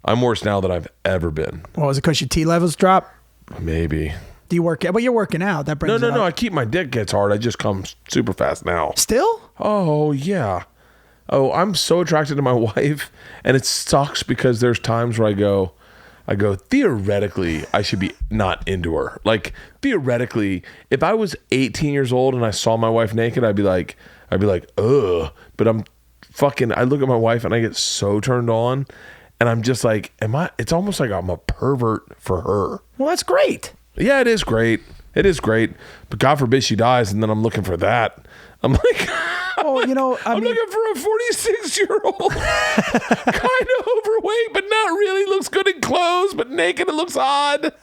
Well, was it because your T levels drop? Maybe. Do you work out? Well, you're working out. That brings No. I keep my dick gets hard. I just come super fast now. Still? Oh, yeah. Oh, I'm so attracted to my wife. And it sucks because there's times where I go, theoretically, I should be not into her. Like, theoretically, if I was 18 years old and I saw my wife naked, I'd be like, ugh. But I look at my wife and I get so turned on. And I'm just like, it's almost like I'm a pervert for her. Well, that's great. Yeah, it is great. But God forbid she dies and then I'm looking for that. I'm like... Oh, I'm looking for a 46-year-old, kind of overweight, but not really. Looks good in clothes, but naked it looks odd.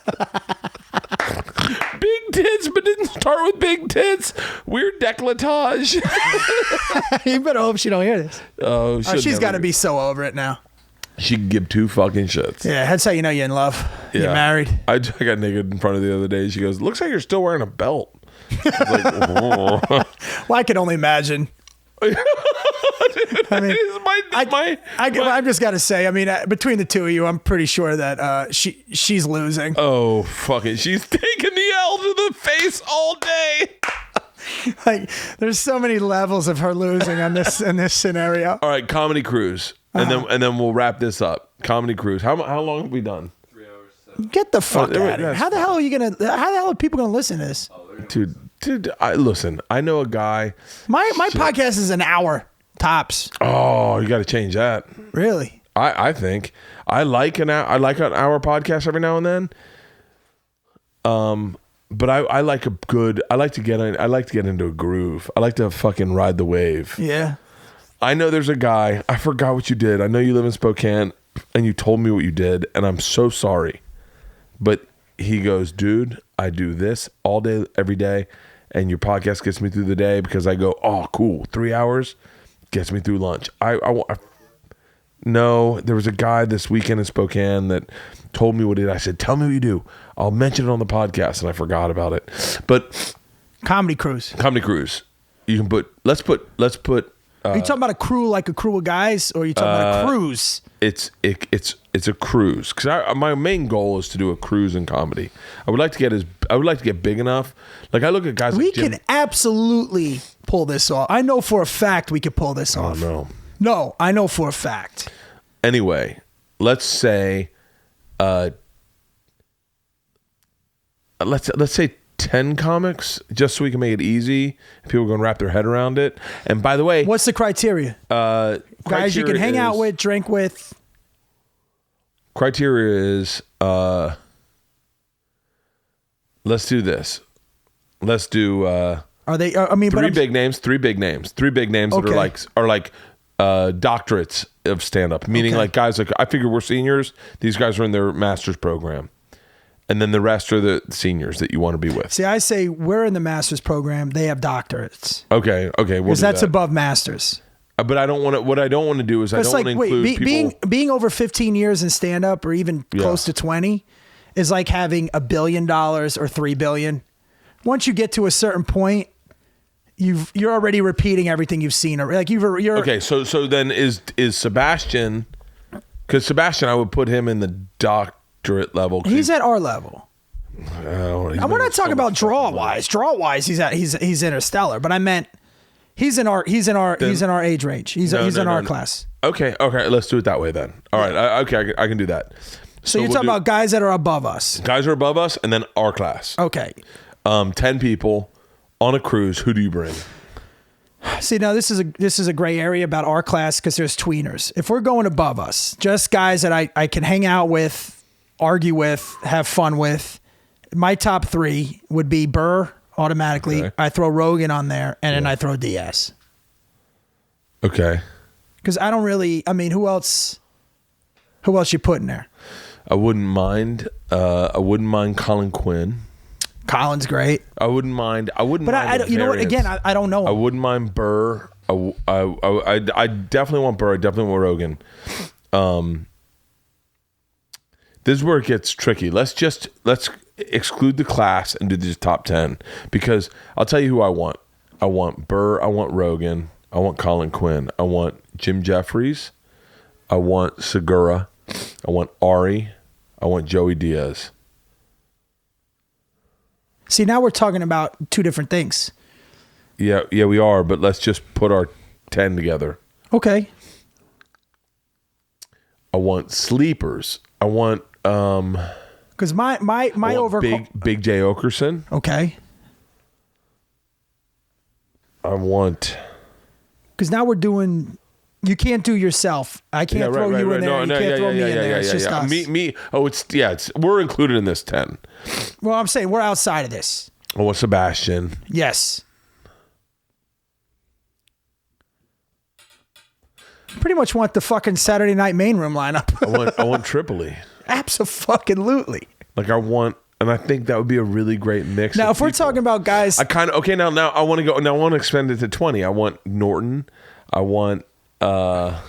Big tits, but didn't start with big tits. Weird décolletage. You better hope she don't hear this. Oh, she's got to be so over it now. She can give two fucking shits. Yeah, that's how you know you're in love. Yeah. You're married. I got naked in front of her the other day. She goes, looks like you're still wearing a belt. I was like, oh. Well, I can only imagine. I mean, I've just got to say, I mean, between the two of you, I'm pretty sure that she's losing. Oh, fucking, she's taking the L to the face all day. Like, there's so many levels of her losing on this in this scenario. All right, comedy cruise, and then we'll wrap this up. Comedy cruise. How long have we done? 3 hours. 7. Get the fuck out of here. How the hell are people gonna listen to this? Dude, listen, I know a guy. My podcast is an hour tops. Oh, you got to change that. Really? I think I like an hour podcast every now and then. But I like to get into a groove. I like to fucking ride the wave. Yeah. I know there's a guy. I forgot what you did. I know you live in Spokane, and you told me what you did, and I'm so sorry. But he goes, dude, I do this all day, every day, and your podcast gets me through the day because I go, oh, cool, 3 hours gets me through lunch. No, there was a guy this weekend in Spokane that told me what he did. I said, tell me what you do. I'll mention it on the podcast, and I forgot about it. But Comedy cruise. You can let's put Are you talking about a crew, like a crew of guys, or are you talking about a cruise? It's a cruise, because my main goal is to do a cruise in comedy. I would like to get big enough. Like I look at guys. We like Jim. can absolutely pull this off. I know for a fact we could pull this off. No. No, I know for a fact. Anyway, let's say, let's say 10 comics, just so we can make it easy. People are going to wrap their head around it. And by the way, what's the criteria? Guys you can hang out with, drink with. Criteria is, let's do this. Let's do. Are they? I mean, three big names that are like doctorates of stand-up, meaning like guys like, I figure we're seniors. These guys are in their master's program. And then the rest are the seniors that you want to be with. See, I say we're in the master's program. They have doctorates. Okay. Because that's above masters. But I don't want to. What I don't want to do is I don't want to include people. Being over 15 years in stand-up, or even close to 20, is like having $1 billion or $3 billion. Once you get to a certain point, you're already repeating everything you've seen. Like you're okay. So then is Sebastian? Because Sebastian, I would put him in the doctorate level. He's at our level. We're not talking about draw wise. Draw wise, he's interstellar. But I meant he's in our age range. He's in our class. Okay. Let's do it that way then. All right. I can do that. So you're talking about guys that are above us. Guys are above us, and then our class. Okay. 10 people on a cruise. Who do you bring? See, now this is a gray area about our class, because there's tweeners. If we're going above us, just guys that I can hang out with, argue with, have fun with. My top 3 would be Burr automatically. Okay. I throw Rogan on there, and then I throw Diaz. Okay. Because I don't really. I mean, who else you put in there? I wouldn't mind Colin Quinn. Colin's great. I wouldn't mind. But I you know what? Again, I don't know him. I wouldn't mind Burr. I definitely want Burr. I definitely want Rogan. This is where it gets tricky. Let's exclude the class and do the top 10, because I'll tell you who I want. I want Burr. I want Rogan. I want Colin Quinn. I want Jim Jeffries. I want Segura. I want Ari. I want Joey Diaz. See, now we're talking about 2 different things. Yeah, we are, but let's just put our 10 together. Okay. I want sleepers. I want because my over Big J Okerson. Okay. I want, because now we're doing. You can't do yourself. I can't throw you in there. You can't throw me in there. It's just us. Me. Oh, we're included in this 10. Well, I'm saying we're outside of this. I want Sebastian. Yes. Pretty much want the fucking Saturday Night Main Room lineup. I want Tripoli. Abso-fucking-lutely. Like and I think that would be a really great mix. Now, if we're talking about guys, now I want to go. Now I want to expand it to 20. I want Norton. I want DePaulo.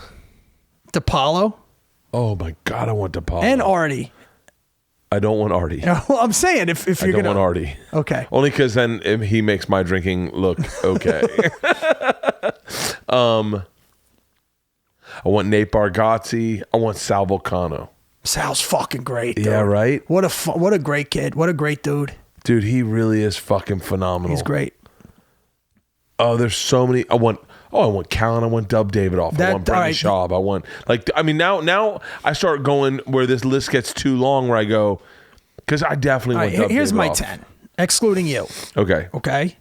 Oh my God, I want DePaulo and Artie. I don't want Artie. Well, I'm saying if you're gonna want Artie. Okay. Only because then he makes my drinking look okay. I want Nate Bargatze. I want Sal Vulcano. Sal's fucking great, dude. Yeah, right? What a great kid. What a great dude. Dude, he really is fucking phenomenal. He's great. Oh, there's so many. I want Callan. I want Dub Davidoff. I want Brendan Schaub. I want, now I start going where this list gets too long, where I go, because I definitely want Dub Davidoff. Here's my 10, excluding you. Okay.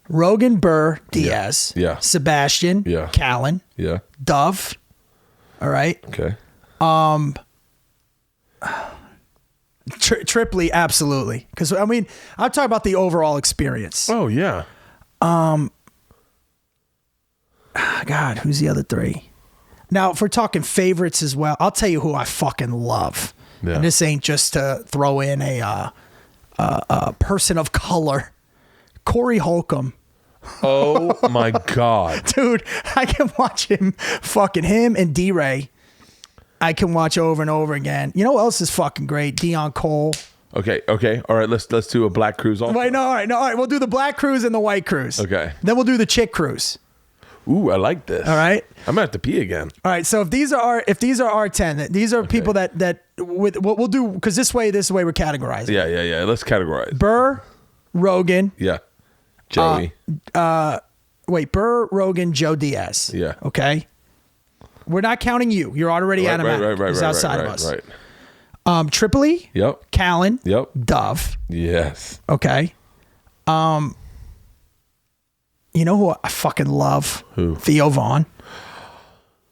Rogan, Burr, Diaz. Yeah. Sebastian. Yeah. Callan. Yeah. Dove. All right. Okay. Tripoli, absolutely. Because I'm talking about the overall experience. Oh yeah. God, who's the other 3? Now, if we're talking favorites as well, I'll tell you who I fucking love. Yeah. And this ain't just to throw in a person of color. Corey Holcomb. Oh my God. Dude, I can watch him and D-Ray. I can watch over and over again. You know what else is fucking great? Dion Cole. Okay. All right, let's do a black cruise also. Wait, no, all right. We'll do the black cruise and the white cruise. Okay. Then we'll do the chick cruise. Ooh, I like this. All right. I'm gonna have to pee again. All right. So if these are our 10, these are people that with what we'll do, because this way we're categorizing. Yeah. Let's categorize. Burr, Rogan. Yeah. Joey. Burr, Rogan, Joe Diaz. Yeah. Okay. We're not counting you. You're already automatic. Right. He's outside of us. Right. Tripoli. Yep. Callan. Yep. Dove. Yes. Okay. You know who I fucking love? Who? Theo Vaughn.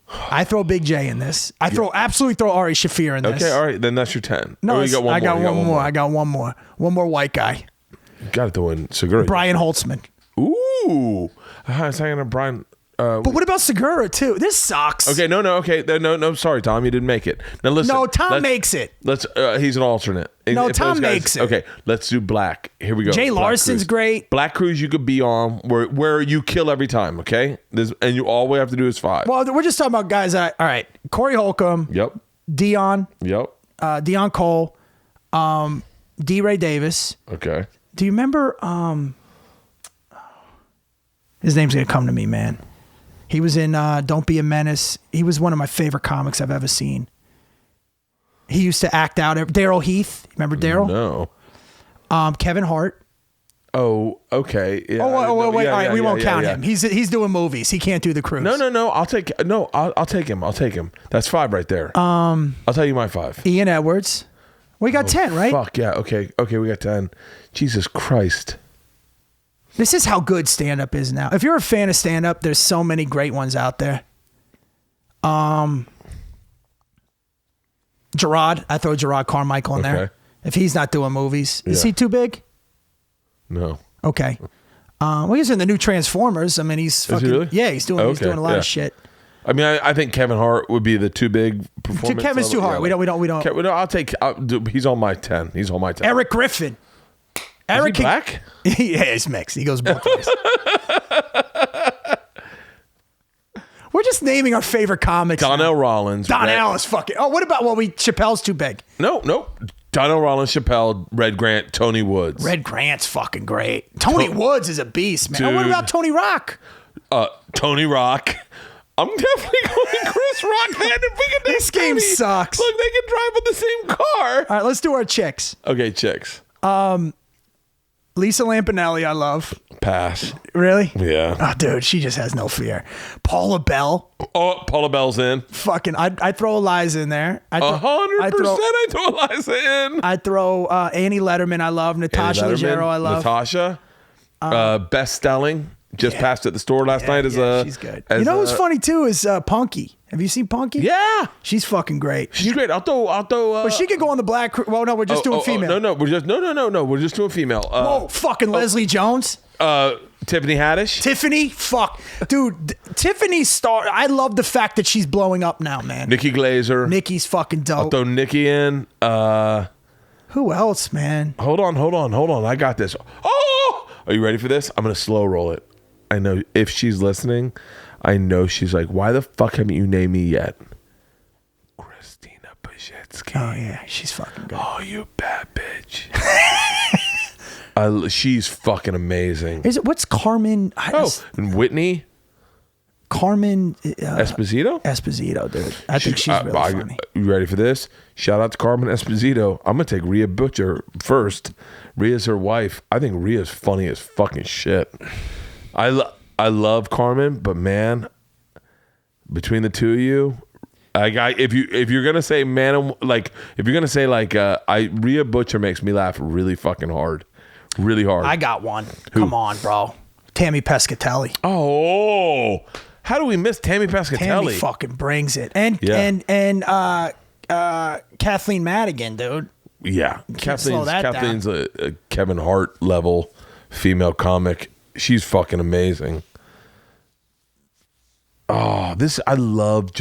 I throw Big J in this. I absolutely throw Ari Shaffir in this. Okay, all right. Then that's your 10. No, you got one I got more. one more. I got one more. One more white guy. You got to throw in Segura. Brian Holtzman. Ooh. I was talking to Brian. But what about Segura too? This sucks. Okay, no. Okay, no. Sorry, Tom, you didn't make it. Now listen. No, Tom makes it. Let's. He's an alternate. No, Tom makes it. Okay, let's do black. Here we go. Jay Black Larson's Cruise. great. Black Cruise you could be on where you kill every time. Okay, and you all we have to do is 5. Well, we're just talking about guys. All right, Corey Holcomb. Yep. Dion. Yep. Dion Cole. D. Ray Davis. Okay. Do you remember? His name's gonna come to me, man. He was in Don't Be a Menace. He was one of my favorite comics I've ever seen. He used to act out. Daryl Heath. Remember Daryl? No. Kevin Hart. Oh, okay. Yeah, wait. All right, we won't count him. Yeah. He's doing movies. He can't do the cruise. No. I'll take him. That's 5 right there. I'll tell you my 5. Ian Edwards. We got 10, right? Fuck yeah. Okay. We got 10. Jesus Christ. This is how good stand-up is now. If you're a fan of stand-up, there's so many great ones out there. Gerard. I throw Gerard Carmichael in there. If he's not doing movies. Is he too big? No. Okay. Well, he's in the new Transformers. I mean, he's fucking... Is he really? Yeah, he's doing a lot of shit. I mean, I think Kevin Hart would be the too big performance. Kevin's too hard. We don't. He's on my 10. Eric Griffin. Is he black? Yeah, he's mixed. He goes both ways. We're just naming our favorite comics. Donnell Rollins. Donnell is fucking... Oh, what about... Chappelle's too big. No. Donnell Rollins, Chappelle, Red Grant, Tony Woods. Red Grant's fucking great. Tony Woods is a beast, man. Dude. Oh, what about Tony Rock? Tony Rock. I'm definitely going Chris Rock, man. If we can do This game sucks. Look, they can drive in the same car. All right, let's do our chicks. Okay, chicks. Lisa Lampanelli, I love. Pass. Really? Yeah. Oh, dude, she just has no fear. Paula Bell. Oh, Paula Bell's in. Fucking, I'd throw Eliza in there. 100% I throw Eliza in. I'd throw Annie Letterman, I love. Natasha Leggero, I love. Natasha. Best Stelling. Just passed at the store last night she's good. You know who's funny too is Punky. Have you seen Punky? Yeah. She's fucking great. She's great. I'll throw but she could go on the black. Well, no, we're just doing female. No. We're just doing female. Whoa, fucking Leslie Jones. Tiffany Haddish. Tiffany, fuck, dude. Tiffany star. I love the fact that she's blowing up now, man. Nikki Glazer. Nikki's fucking dope. I'll throw Nikki in. Who else, man? Hold on. I got this. Oh, are you ready for this? I'm gonna slow roll it. I know if she's listening, I know she's like, why the fuck haven't you named me yet? Christina Pajitsky. Oh yeah, she's fucking good. Oh, you bad bitch. She's fucking amazing. What's Carmen? And Whitney. Carmen Esposito? Esposito, dude. I think she's really funny. You ready for this? Shout out to Carmen Esposito. I'm gonna take Rhea Butcher first. Rhea's her wife. I think Rhea's funny as fucking shit. I love Carmen, but man, between the two of you, if you're gonna say Rhea Butcher makes me laugh really fucking hard, really hard. I got one. Who? Come on, bro. Tammy Pescatelli. Oh, how do we miss Tammy Pescatelli? Tammy fucking brings it, and Kathleen Madigan, dude. Yeah, Kathleen's a Kevin Hart level female comic. She's fucking amazing. Oh, I love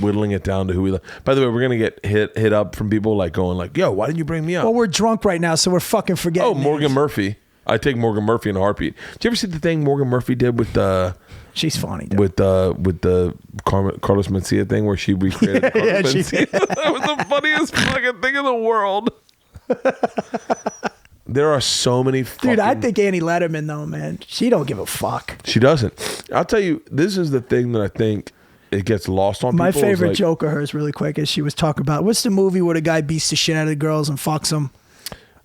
whittling it down to who we love. By the way, we're gonna get hit up from people like going like, "Yo, why didn't you bring me up?" Well, we're drunk right now, so we're fucking forgetting. Oh, Morgan Murphy. I take Morgan Murphy in a heartbeat. Did you ever see the thing Morgan Murphy did with the? She's funny, dude. With the Carlos Mencia thing where she recreated Carlos Mencia. That was the funniest fucking thing in the world. There are so many fucking... Dude, I think Annie Letterman, though, man, she don't give a fuck. She doesn't. I'll tell you, this is the thing that I think it gets lost on My people. favorite joke of hers, really quick, is she was talking about, what's the movie where the guy beats the shit out of the girls and fucks them?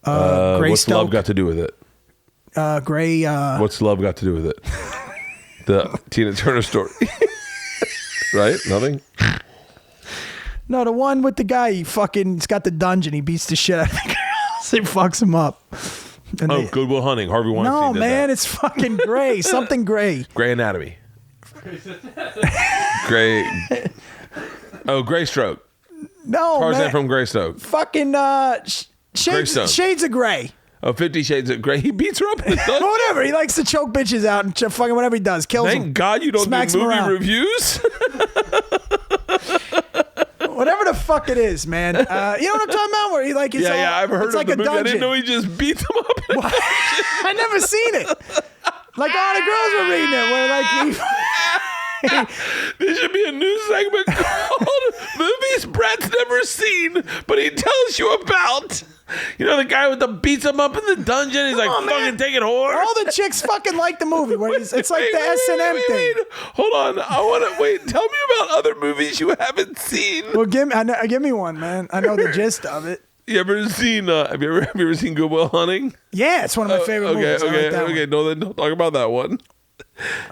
What's love got to do with it? What's love got to do with it? The Tina Turner story. Right? Nothing? No, the one with the guy, he's got the dungeon, he beats the shit out of the girls, he fucks him up. And Good Will Hunting. Harvey Weinstein no, did man, that. it's fucking Grey. Something Grey. Grey Anatomy. Grey. Oh, Grey Stroke. No, Tarzan man. from Greystoke. Fucking Greystone. Shades of Grey. Oh, 50 Shades of Grey. He beats her up in the dungeon. Whatever. He likes to choke bitches out and fucking whatever he does. Kills them. Thank God you don't Smacks do them movie around. reviews. Whatever the fuck it is, man. You know what I'm talking about? Where he like is Yeah, I've heard it's of like the a movie. dungeon. I didn't know he just beats them up. I never seen it. Like all the girls were reading it, where like There should be a new segment called Movies Bret's Never Seen, but he tells you about. You know the guy with the beats him up in the dungeon? He's like, on, fucking man. take it, whore. all the chicks fucking like the movie. Where it's like the S&M thing. Wait. Hold on. I want to wait. Tell me about other movies you haven't seen. Well, give me one, man. I know the gist of it. You ever seen? Have you ever seen Good Will Hunting? Yeah, it's one of my favorite movies. I like that one. Okay. No, then don't talk about that one.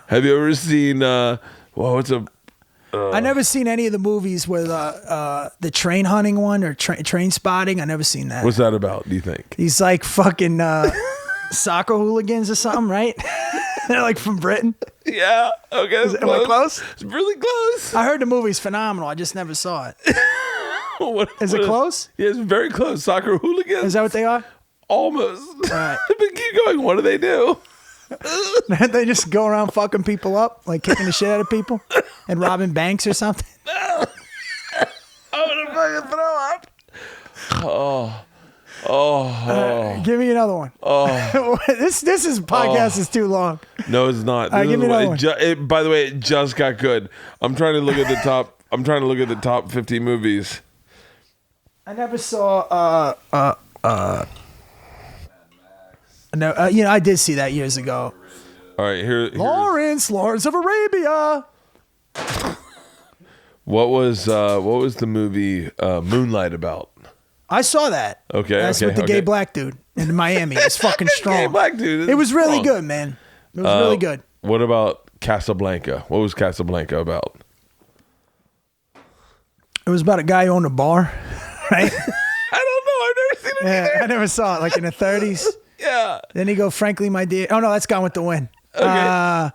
Have you ever seen? What's a? I never seen any of the movies with the train hunting one or train spotting. I never seen that. What's that about? Do you think? He's like fucking soccer hooligans or something, right? They're like from Britain. Yeah. Okay. Am I close? It's really close. I heard the movie's phenomenal. I just never saw it. Is it close? Yeah, it's very close. Soccer hooligans. Is that what they are? Almost. Right. But keep going. What do they do? They just go around fucking people up, like kicking the shit out of people and robbing banks or something. I'm gonna fucking throw up. Give me another one. This is podcast is too long. No, it's not. Give me another one. By the way, it just got good. I'm trying to look at the top. I'm trying to look at the top 50 movies. I never saw. No, I did see that years ago. All right, here's Lawrence of Arabia. what was the movie Moonlight about? I saw that. Okay, That's okay, with the okay. gay black dude in Miami. It's fucking strong. Gay black dude. It was really Strong. good, man. It was really good. What about Casablanca? What was Casablanca about? It was about a guy who owned a bar, right? I don't know. I've never seen it Yeah, either. I never saw it. Like in the 30s. Yeah. Then he go, frankly, my dear. Oh no, that's Gone with the Wind. Okay.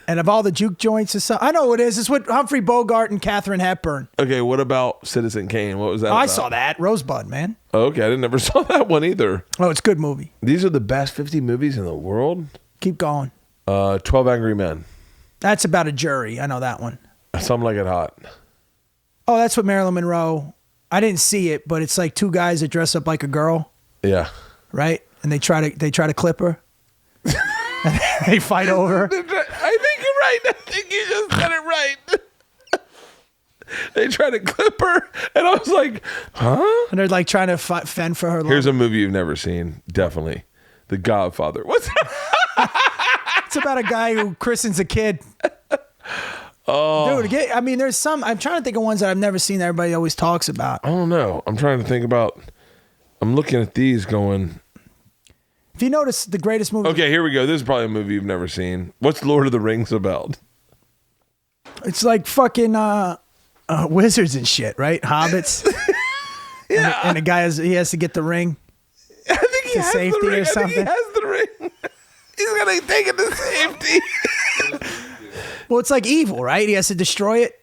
And of all the juke joints or something, I know what it is. It's with Humphrey Bogart and Katharine Hepburn. Okay, what about Citizen Kane? What was that Oh, I about? saw that. Rosebud, man. Oh, okay, I never saw that one either. Oh, it's a good movie. These are the best 50 movies in the world? Keep going. 12 Angry Men. That's about a jury. I know that one. Some Like It Hot. Oh, that's with Marilyn Monroe. I didn't see it, but it's like two guys that dress up like a girl, Yeah. right? And they try to clip her. They fight over her. I think you're right. I think you just said it right. They tried to clip her, and I was like, huh? And they're like trying to fend for her life. Here's a movie you've never seen. Definitely. The Godfather. What's that? It's about a guy who christens a kid. Oh. Dude, I mean, there's some, I'm trying to think of ones that I've never seen that everybody always talks about. I don't know. I'm trying to think about, I'm looking at these going. If you notice the greatest movie. Okay, here we go. This is probably a movie you've never seen. What's Lord of the Rings about? It's like fucking wizards and shit, right? Hobbits. Yeah. And the guy he has to get the ring. I think he To has safety the ring. or something? I think he has the ring. He's going to take it to safety. Well, it's like evil, right? He has to destroy it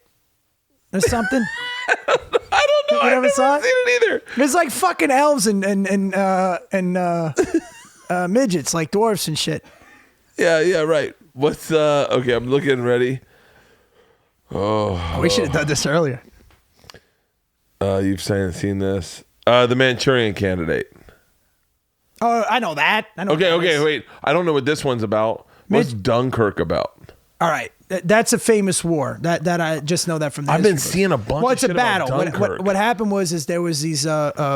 or something. I don't know. You never saw it? seen it either. It's like fucking elves and midgets, like dwarfs and shit. Yeah, right. What's okay, I'm looking ready. We should have done this earlier. You've seen this. The Manchurian Candidate. Oh, I know that. I know. Okay, what that is. wait. I don't know what this one's about. What's Dunkirk about? All right, that's a famous war. That I just know that from the I've been history seeing a bunch Well, of it's a shit about battle. What happened was there was these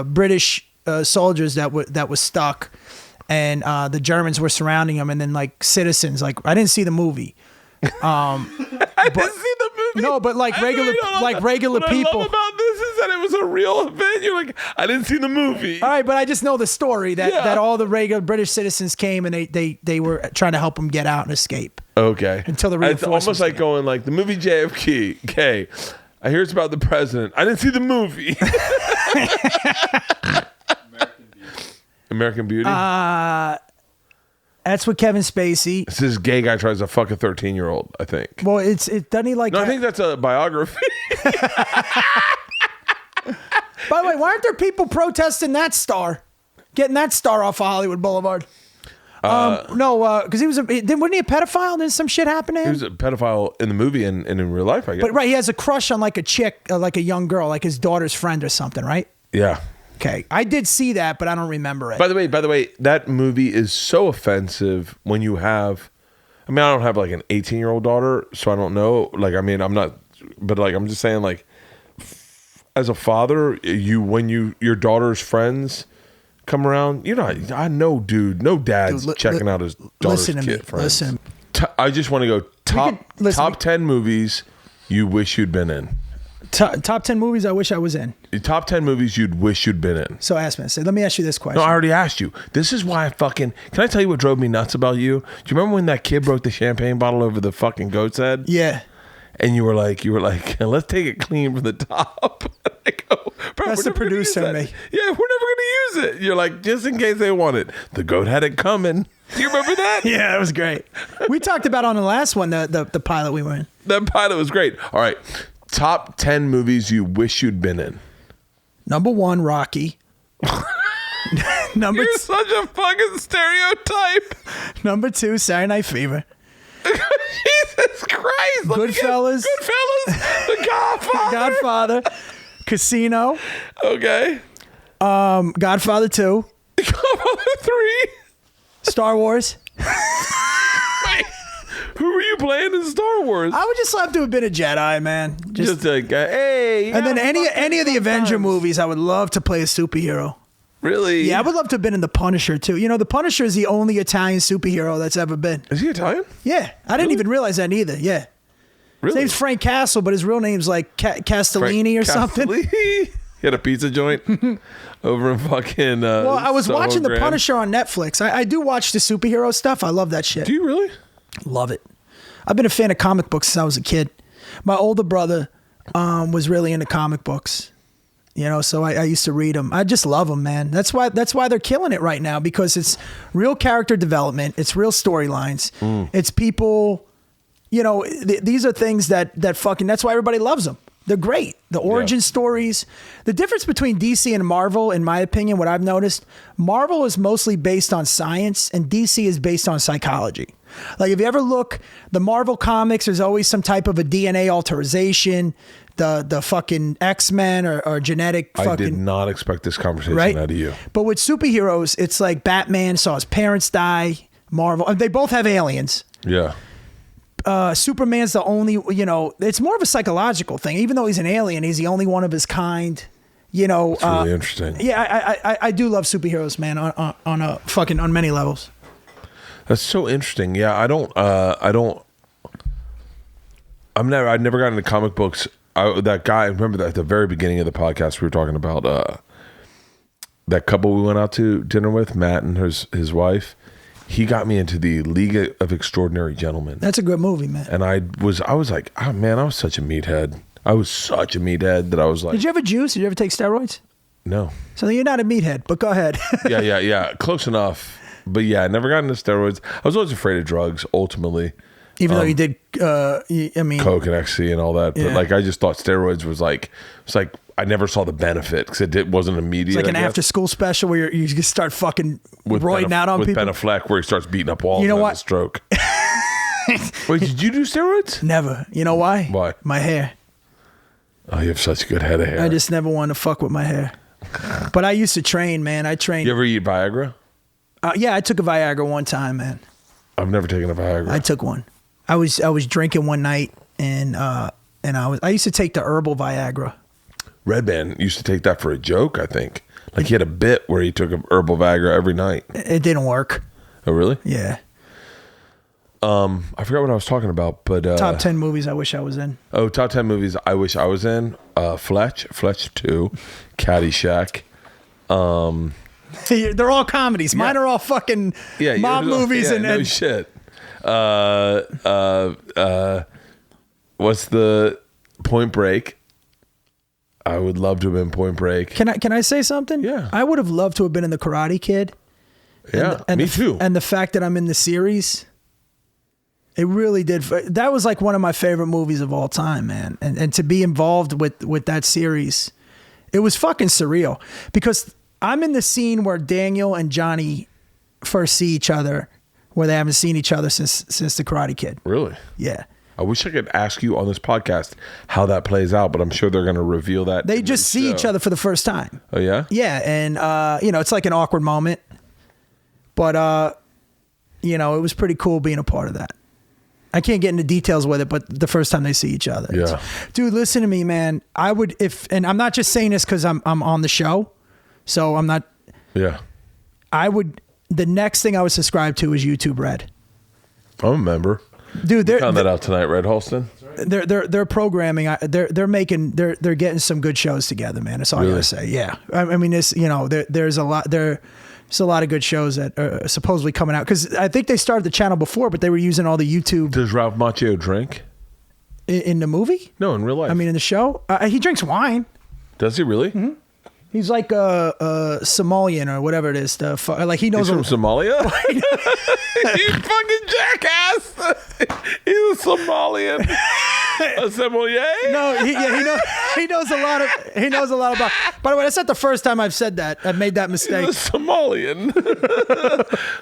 British soldiers that was stuck, and the Germans were surrounding him, and then like citizens, like I didn't see the movie. I didn't see the movie. No, but like regular what people. I love about this is that it was a real event. You're like, I didn't see the movie. All right, but I just know the story that all the regular British citizens came and they were trying to help him get out and escape. Okay. Until the It's reinforcements almost like came. going like the movie JFK. Okay. I hear it's about the president. I didn't see the movie. American Beauty. That's what Kevin Spacey. It's this gay guy tries to fuck a 13-year-old, I think. Well, doesn't he like? No, I think that's a biography. By the way, why aren't there people protesting that star, getting that star off of Hollywood Boulevard? No, because wasn't he a pedophile? Did some shit happen to him? He was a pedophile in the movie and in real life, I guess. But right, he has a crush on like a chick, like a young girl, like his daughter's friend or something, right? Yeah. Okay, I did see that, but I don't remember it. By the way, that movie is so offensive when you have. I mean, I don't have like an 18-year-old daughter, so I don't know. Like, I mean, I'm not, but like, I'm just saying, like, as a father, when your daughter's friends come around, I know, dude, no dad's checking out his daughter's kid friends. Listen. I just want to go top 10 movies you wish you'd been in. Top 10 movies I wish I was in. Top 10 movies you'd wish you'd been in. So ask me. Let me ask you this question. No, I already asked you. This is why can I tell you what drove me nuts about you? Do you remember when that kid broke the champagne bottle over the fucking goat's head? Yeah. And you were like, let's take it clean from the top. I go, bro, that's the producer in me. Yeah, we're never going to use it. You're like, just in case they want it. The goat had it coming. Do you remember that? Yeah, that was great. We talked about on the last one, the pilot we were in. That pilot was great. All right. Top 10 movies you wish you'd been in. Number 1, Rocky. You're such a fucking stereotype. Number 2, Saturday Night Fever. Jesus Christ. Goodfellas. The Godfather. Godfather. Casino. Okay. Godfather 2. Godfather 3. Star Wars. Wait, who were you playing in Star Wars? I would just love to have been a Jedi, man. Just like, hey. And then any of the Avenger movies, I would love to play a superhero. Really? Yeah, I would love to have been in The Punisher, too. The Punisher is the only Italian superhero that's ever been. Is he Italian? Yeah. I didn't even realize that either. Yeah. Really? His name's Frank Castle, but his real name's like Castellini something. He had a pizza joint over in fucking. Well, I was Soho watching Grand. The Punisher on Netflix. I do watch the superhero stuff. I love that shit. Do you really? Love it. I've been a fan of comic books since I was a kid. My older brother was really into comic books. So I used to read them. I just love them, man. That's why they're killing it right now, because it's real character development. It's real storylines. It's people, these are things that fucking, that's why everybody loves them. They're great. The origin stories. The difference between DC and Marvel, in my opinion, what I've noticed, Marvel is mostly based on science and DC is based on psychology. Like if you ever look, the Marvel comics, there's always some type of a DNA alteration. The fucking X-Men or genetic fucking... I did not expect this conversation out of you. But with superheroes, it's like Batman saw his parents die. Marvel, they both have aliens. Yeah. Superman's the only, it's more of a psychological thing. Even though he's an alien, he's the only one of his kind. It's really interesting. Yeah, I do love superheroes, man, on many levels. That's so interesting. Yeah, I never got into comic books. That guy, I remember that at the very beginning of the podcast, we were talking about that couple we went out to dinner with, Matt and his wife. He got me into the League of Extraordinary Gentlemen. That's a good movie, man. And I was like, oh man, I was such a meathead. I was such a meathead that I was like. Did you ever juice? Did you ever take steroids? No. So you're not a meathead, but go ahead. Yeah. Close enough. But yeah, I never got into steroids. I was always afraid of drugs, ultimately. Even though you did, Coke and ecstasy and all that. But like, I just thought steroids was like, it's like, I never saw the benefit because it wasn't immediate. It's like an after school special where you just start fucking roiding out on people. With Ben Affleck, where he starts beating up walls. You know what? A stroke. Wait, did you do steroids? Never. You know why? Why? My hair. Oh, you have such a good head of hair. I just never wanted to fuck with my hair. But I used to train, man. I trained. You ever eat Viagra? Yeah, I took a Viagra one time, man. I've never taken a Viagra. I took one. I was drinking one night and I used to take the herbal Viagra. Red Band used to take that for a joke, I think. Like he had a bit where he took a herbal Viagra every night. It didn't work. Oh, really? Yeah. I forgot what I was talking about, but Top 10 movies I wish I was in. Oh, top 10 movies I wish I was in. Fletch 2, Caddyshack. They're all comedies. Mine are all fucking mob movies. No shit. What's the Point Break? I would love to have been Point Break. Can I say something? Yeah. I would have loved to have been in The Karate Kid. Yeah, and me too. And the fact that I'm in the series, it really did. That was like one of my favorite movies of all time, man. And to be involved with that series, it was fucking surreal because I'm in the scene where Daniel and Johnny first see each other, where they haven't seen each other since The Karate Kid. Really? Yeah. I wish I could ask you on this podcast how that plays out, but I'm sure they're going to reveal that. They just see each other for the first time. Oh, yeah? Yeah, and, it's like an awkward moment. But, it was pretty cool being a part of that. I can't get into details with it, but the first time they see each other. Yeah. Dude, listen to me, man. I would, and I'm not just saying this because I'm on the show, so I'm not. Yeah. The next thing I would subscribe to is YouTube Red. I'm a member. Dude, found that out tonight, Red Holston. They're programming. They're getting some good shows together, man. That's all I gotta say. Yeah, I mean, this, there's a lot there. There's a lot of good shows that are supposedly coming out because I think they started the channel before, but they were using all the YouTube. Does Ralph Macchio drink? In the movie? No, in real life. I mean, in the show, he drinks wine. Does he really? Mm-hmm. He's like a Somalian or whatever it is. Like he knows. He's from Somalia. You fucking jackass! He's a Somalian. A sommelier? No, he knows a lot of. He knows a lot about. By the way, that's not the first time I've said that. I've made that mistake. He's a Somalian.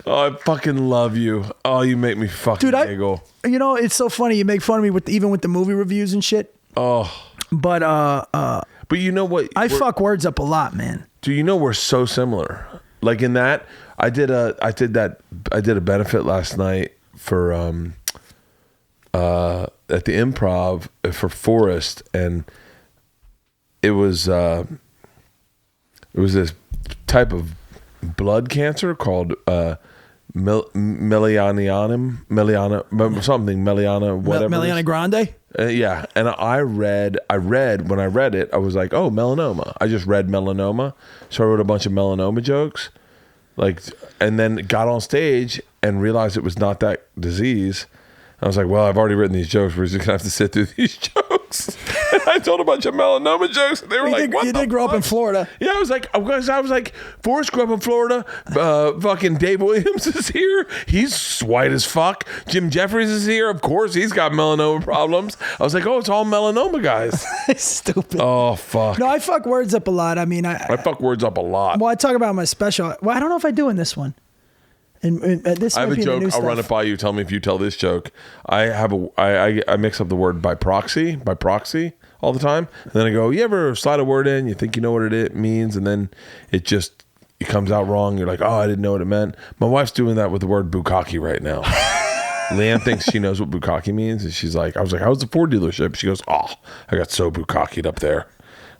Oh, I fucking love you. Oh, you make me fucking giggle. It's so funny. You make fun of me even with the movie reviews and shit. Oh, but you know what? I fuck words up a lot, man. Do you know we're so similar? Like in that, I did a benefit last night for at the Improv for Forrest, and it was this type of blood cancer called Meliana, whatever. Meliana Grande. Yeah, and I read when I read it, I was like, oh, melanoma. I just read melanoma, so I wrote a bunch of melanoma jokes, and then got on stage and realized it was not that disease. I was like, well, I've already written these jokes. We're just gonna have to sit through these jokes. And I told a bunch of melanoma jokes. And they were You did grow up in Florida. Yeah, I was like, Forrest grew up in Florida. Fucking Dave Williams is here. He's white as fuck. Jim Jeffries is here. Of course, he's got melanoma problems. I was like, oh, it's all melanoma guys. Stupid. Oh, fuck. No, I fuck words up a lot. I mean, I fuck words up a lot. Well, I talk about my special. Well, I don't know if I do in this one. And this I have a joke. I'll run it by you. Tell me if you tell this joke. I mix up the word by proxy all the time, and then I go, you ever slide a word in, you think you know what it means, and then it comes out wrong. You're like, oh, I didn't know what it meant. My wife's doing that with the word bukkake right now. Leanne thinks she knows what bukkake means, and she's like, I was like, how's the Ford dealership? She goes, oh, I got so bukkake'd up there.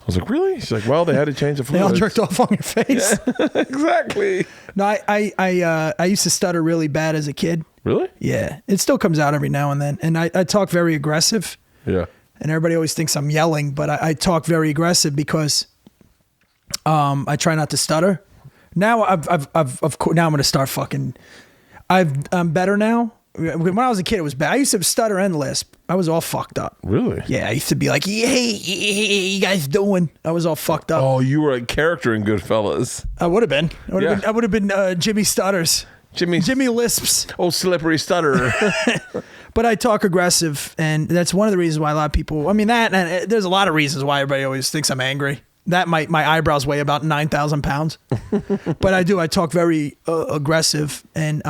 I was like, really? She's like, well, they had to change the fluids. They all jerked off on your face. Yeah, exactly. No, I used to stutter really bad as a kid. Really? Yeah. It still comes out every now and then. And I talk very aggressive. Yeah. And everybody always thinks I'm yelling, but I talk very aggressive because I try not to stutter. Now now I'm going to start fucking. I'm better now. When I was a kid, it was bad. I used to stutter and lisp. I was all fucked up. Really? Yeah, I used to be like, hey, you guys doing? I was all fucked up. Oh, you were a character in Goodfellas. I would have been. I would have been Jimmy Stutters. Jimmy Lisps. Oh, slippery stutterer. But I talk aggressive, and that's one of the reasons why a lot of people. I mean, and there's a lot of reasons why everybody always thinks I'm angry. That my eyebrows weigh about 9,000 pounds. But I do. I talk very aggressive, and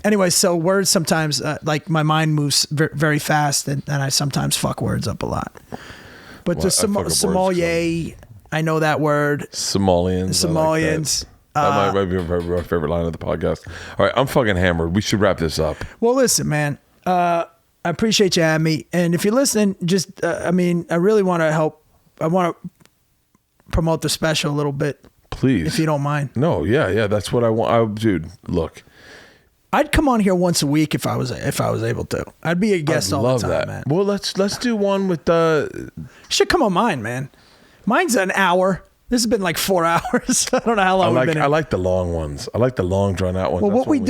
anyway, so words sometimes, like my mind moves very fast, and I sometimes fuck words up a lot. But the sommelier, I know that word. Somalians. That might be my favorite line of the podcast. All right, I'm fucking hammered. We should wrap this up. Well, listen, man. I appreciate you having me. And if you're listening, I really want to help. I want to promote the special a little bit. please. If you don't mind. No, yeah. That's what I want. Dude, look. I'd come on here once a week if I was able to. I'd be a guest all the time, man. Well, let's do one with should come on mine, man. Mine's an hour. This has been like 4 hours. I don't know how long we've been. I like the long ones. I like the long drawn out ones. Well, what we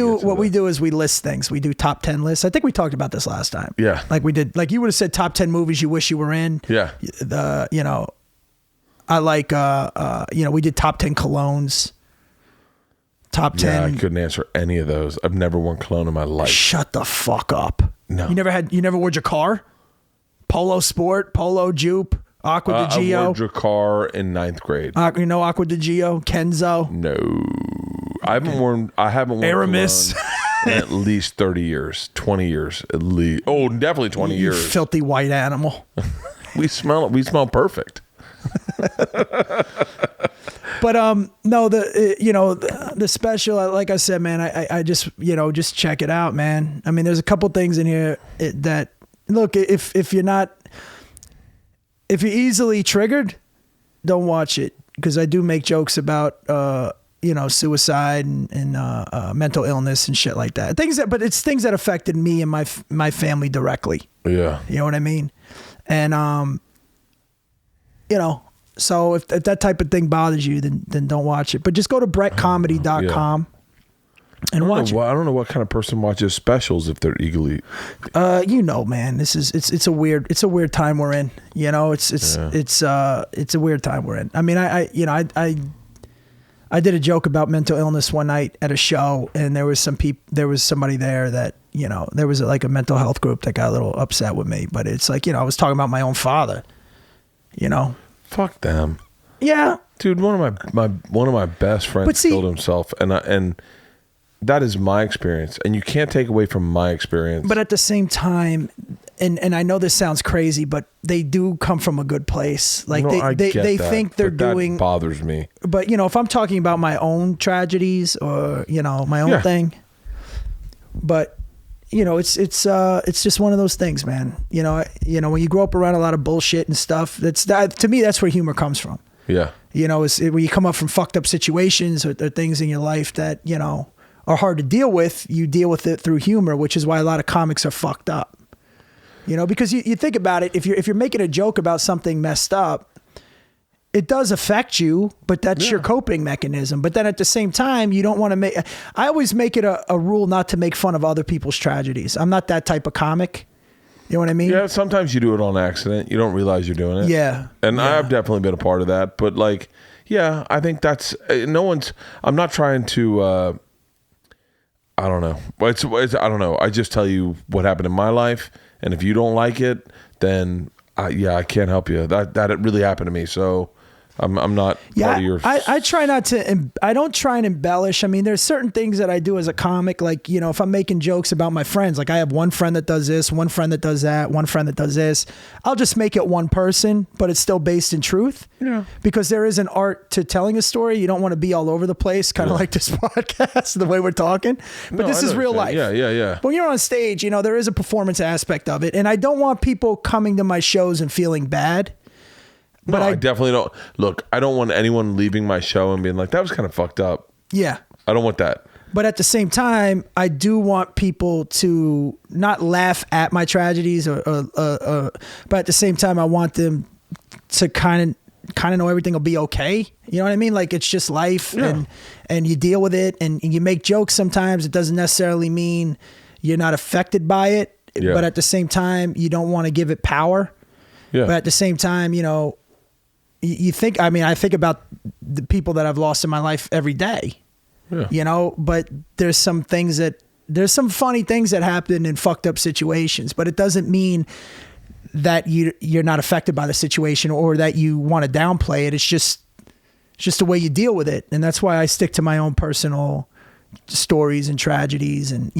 do is we list things. We do top 10 lists. I think we talked about this last time. Yeah. Like we did. Like you would have said top 10 movies you wish you were in. Yeah. I like we did top 10 colognes. Top 10. Yeah, I couldn't answer any of those. I've never worn cologne in my life. Shut the fuck up. No. You never wore Jacquard? Polo Sport, Polo Jupe, Aqua di Gio. I wore Jacquard in 9th grade. Aqua di Gio, Kenzo. No. I haven't worn Aramis. in at least 30 years, 20 years at least. Oh, definitely 20 You years. filthy white animal. We smell perfect. But no, the special, like I said, man, I just check it out, man. I mean, there's a couple things in here that look, if you're easily triggered, don't watch it, because I do make jokes about suicide and mental illness and shit like that. But it's things that affected me and my family directly. Yeah, you know what I mean, and So if that type of thing bothers you, then don't watch it. But just go to BretComedy.com and watch it. I don't know what kind of person watches specials if they're eagerly. Man, it's a weird time we're in. It's a weird time we're in. I mean, I did a joke about mental illness one night at a show, and there was somebody there that there was like a mental health group that got a little upset with me. But it's like I was talking about my own father. Fuck them. Yeah, dude. One of my best friends killed himself, and that is my experience, and you can't take away from my experience. But at the same time, and I know this sounds crazy, but they do come from a good place. Like they think they're doing. That bothers me. But if I'm talking about my own tragedies or my own thing, but. It's just one of those things, man. When you grow up around a lot of bullshit and stuff, to me, that's where humor comes from. Yeah. When you come up from fucked up situations or things in your life that, are hard to deal with, you deal with it through humor, which is why a lot of comics are fucked up. Because you think about it, if you're making a joke about something messed up, it does affect you, but that's your coping mechanism. But then at the same time, you don't want to I always make it a rule not to make fun of other people's tragedies. I'm not that type of comic. You know what I mean? Yeah, sometimes you do it on accident. You don't realize you're doing it. Yeah. And I've definitely been a part of that. But I think that's, I'm not trying to, I don't know. I don't know. I just tell you what happened in my life. And if you don't like it, then I can't help you. That it really happened to me. So I'm not part of your. I try not to. I don't try and embellish. I mean, there's certain things that I do as a comic. Like if I'm making jokes about my friends, like I have one friend that does this, one friend that does that, one friend that does this. I'll just make it one person, but it's still based in truth. Yeah. Because there is an art to telling a story. You don't want to be all over the place, kind of like this podcast, the way we're talking. But this is real life. Yeah. When you're on stage, there is a performance aspect of it, and I don't want people coming to my shows and feeling bad. But I definitely don't. Look, I don't want anyone leaving my show and being like, that was kind of fucked up. Yeah. I don't want that. But at the same time, I do want people to not laugh at my tragedies but at the same time, I want them to kind of know everything will be okay. You know what I mean? Like it's just life and you deal with it and you make jokes sometimes. It doesn't necessarily mean you're not affected by it. Yeah. But at the same time, you don't want to give it power. Yeah. But at the same time, you think, I think about the people that I've lost in my life every day, but there's some funny things that happen in fucked up situations, but it doesn't mean that you're not affected by the situation or that you want to downplay it. It's just the way you deal with it. And that's why I stick to my own personal stories and tragedies and,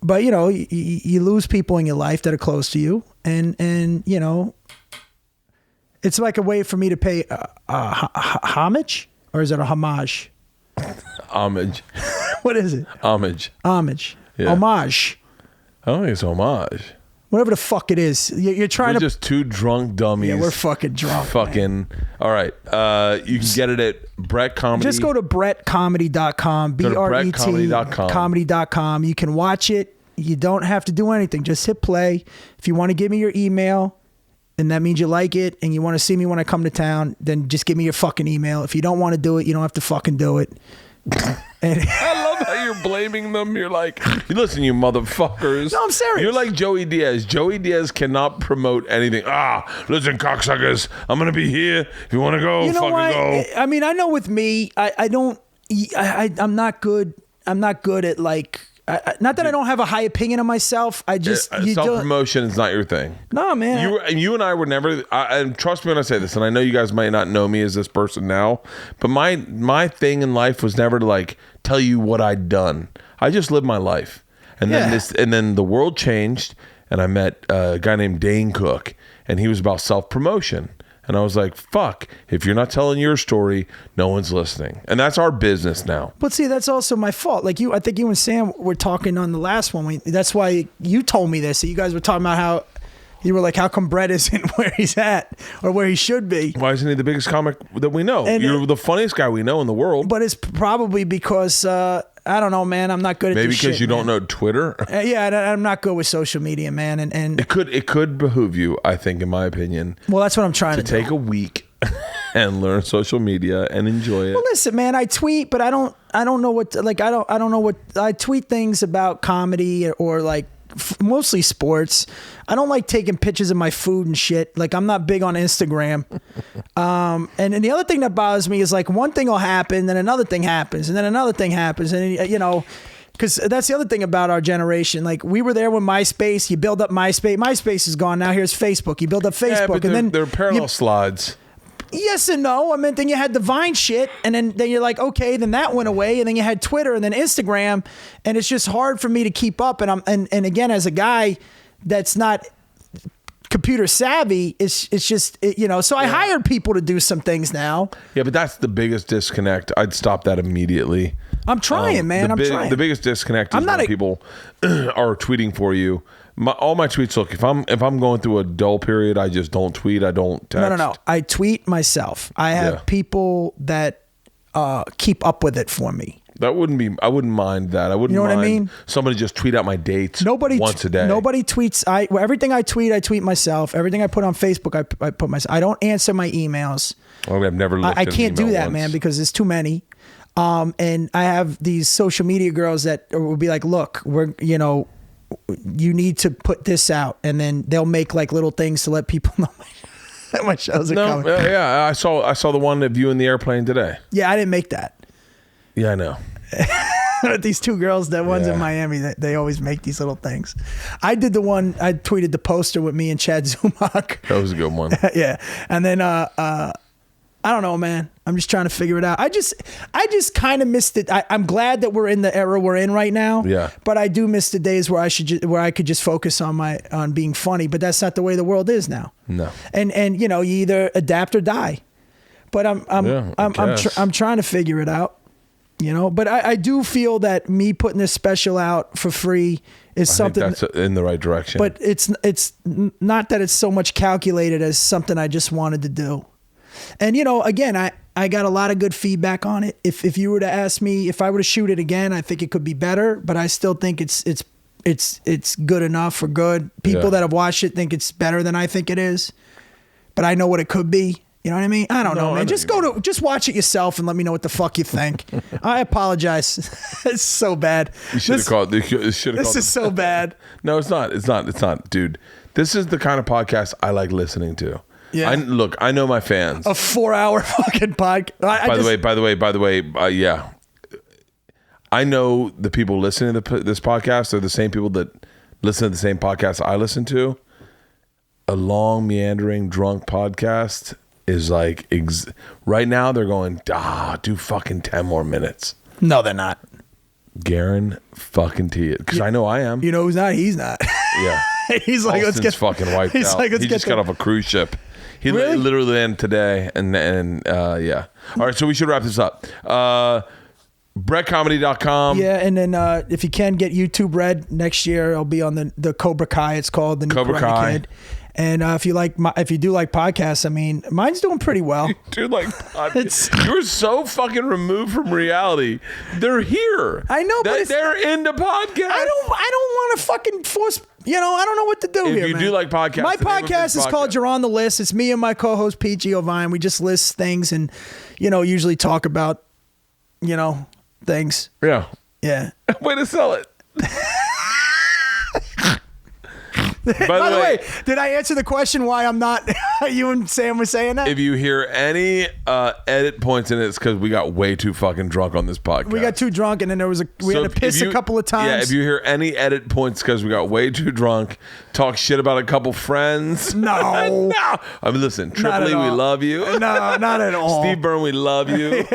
but you lose people in your life that are close to you and it's like a way for me to pay homage, or is it a homage? Homage. What is it? Homage. Homage. Yeah. Homage. I don't think it's homage. Whatever the fuck it is. You're trying We're to... just two drunk dummies. Yeah, we're fucking drunk. Fucking. All right. You can get it at Bret Comedy. Just go to BretComedy.com. Go to BRET BretComedy.com. Comedy.com. You can watch it. You don't have to do anything. Just hit play. If you want to give me your email, and that means you like it, and you want to see me when I come to town, then just give me your fucking email. If you don't want to do it, you don't have to fucking do it. I love how you're blaming them. You're like, listen, you motherfuckers. No, I'm serious. You're like Joey Diaz. Joey Diaz cannot promote anything. Listen, cocksuckers, I'm going to be here. If you want to go, go. I mean, I know with me, I'm not good. I'm not good at like... not that I don't have a high opinion of myself. I just self-promotion is not your thing. No, man. You and I were never. And trust me when I say this. And I know you guys might not know me as this person now, but my thing in life was never to like tell you what I'd done. I just lived my life, and then the world changed, and I met a guy named Dane Cook, and he was about self-promotion. And I was like, fuck, if you're not telling your story, no one's listening. And that's our business now. But see, that's also my fault. Like I think you and Sam were talking on the last one. That's why you told me this. So you guys were talking about how you were like, how come Bret isn't where he's at or where he should be? Why isn't he the biggest comic that we know? And you're the funniest guy we know in the world. But it's probably because... I don't know, man. I'm not good at maybe this because shit, you man. don't know Twitter. I'm not good with social media, man. And it could behoove you, I think, in my opinion. Well, that's what I'm trying to do. Take a week and learn social media and enjoy it. Well, listen, man. I tweet, but I don't know what. I don't know what. I tweet things about comedy or like mostly sports. I don't like taking pictures of my food and shit. Like I'm not big on Instagram. And the other thing that bothers me is like one thing will happen, then another thing happens, and then another thing happens, and you know, because that's the other thing about our generation. Like we were there when MySpace. You build up MySpace. MySpace is gone now. Here's Facebook. You build up Facebook, but and then they're parallel slides. Yes and no. I mean, then you had the Vine shit, and then you're like, okay, then that went away, and then you had Twitter, and then Instagram, and it's just hard for me to keep up. And again, as a guy that's not computer savvy, it's just you know. So I hired people to do some things now. Yeah, but that's the biggest disconnect. I'd stop that immediately. I'm trying, man. I'm trying. The biggest disconnect is when people are tweeting for you. All my tweets, look, if I'm going through a dull period, I just don't tweet. I don't text. No. I tweet myself. I have people that keep up with it for me. I wouldn't mind that. I wouldn't mind what I mean? Somebody just tweet out my dates once a day. Nobody tweets. Everything I tweet myself. Everything I put on Facebook, I put myself. I don't answer my emails. I've never looked at I can't do that, once. man, because there's too many. And I have these social media girls that will be like, look, you need to put this out, and then they'll make like little things to let people know that my shows are coming. Yeah, I saw the one of you in the airplane today. Yeah, I didn't make that. Yeah, I know. These two girls, the ones in Miami, they always make these little things. I did the one, I tweeted the poster with me and Chad Zumach. That was a good one. Yeah. And then, I don't know, man. I'm just trying to figure it out. I just kind of missed it. I'm glad that we're in the era we're in right now. Yeah. But I do miss the days where I could just focus on being funny. But that's not the way the world is now. No. And you either adapt or die. But I'm trying to figure it out. But I do feel that me putting this special out for free is something that's in the right direction. But it's not that it's so much calculated as something I just wanted to do. And again, I got a lot of good feedback on it. If you were to ask me if I were to shoot it again, I think it could be better, but I still think it's good enough or good. People that have watched it think it's better than I think it is, but I know what it could be. You know what I mean? I don't know, man. Just watch it yourself and let me know what the fuck you think. I apologize. It's so bad. You should have called. This is so bad. No, it's not. It's not, dude. This is the kind of podcast I like listening to. Yeah. I know my fans. A 4-hour fucking podcast. By the way, yeah. I know the people listening to this podcast are the same people that listen to the same podcast I listen to. A long, meandering, drunk podcast is like right now they're going, do fucking 10 more minutes. No, they're not. Garen fucking T it. Because I know I am. You know who's not? He's not. Yeah. He's like, let's get fucking wiped out. Like, he just got off a cruise ship. He literally ended today. And yeah. All right, so we should wrap this up. BretComedy.com. Yeah, and then if you can get YouTube Red next year, I'll be on the Cobra Kai. It's called the new Cobra Karate Kai. Kid. And if you do like podcasts, I mean, mine's doing pretty well. Dude, like, you're so fucking removed from reality. They're here. I know, but they're into podcasts. I don't want to fucking force. I don't know what to do here. If you do like podcasts, my the name of podcast this is called "You're on the List." It's me and my co-host Pete Giovine. We just list things and usually talk about things. Yeah. Yeah. Way to sell it. By the way, did I answer the question why I'm not? You and Sam were saying that? If you hear any edit points in it, it's because we got way too fucking drunk on this podcast. We got too drunk, and then we had to piss a couple of times. Yeah, if you hear any edit points because we got way too drunk, talk shit about a couple friends. No. No. I mean, listen, Tripoli, we love you. No, not at all. Steve Byrne, we love you.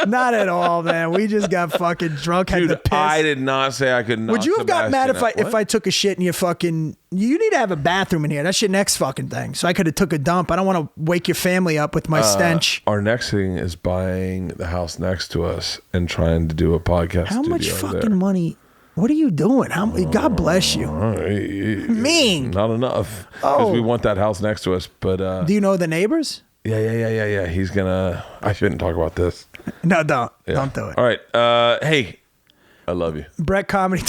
Not at all, man. We just got fucking drunk. Dude, had to piss. I did not say I could not. Would you have got mad if Sebastian out. if I took a shit in your fucking? You need to have a bathroom in here. That's your next fucking thing. So I could have took a dump. I don't want to wake your family up with my stench. Our next thing is buying the house next to us and trying to do a podcast. How much studio fucking there. money? What are you doing? God bless you. Mean. Not enough. Because we want that house next to us. But Do you know the neighbors? Yeah. He's gonna. I shouldn't talk about this. No, don't. Yeah. Don't do it. All right. Hey, I love you. Bret Comedy.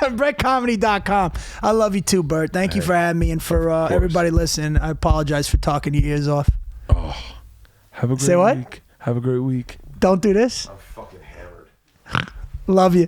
BretComedy.com. I love you too, Bert. Thank you for having me, and for everybody listening. I apologize for talking your ears off. Oh, have a great Say what? week. Have a great week. Don't do this. I'm fucking hammered. Love you.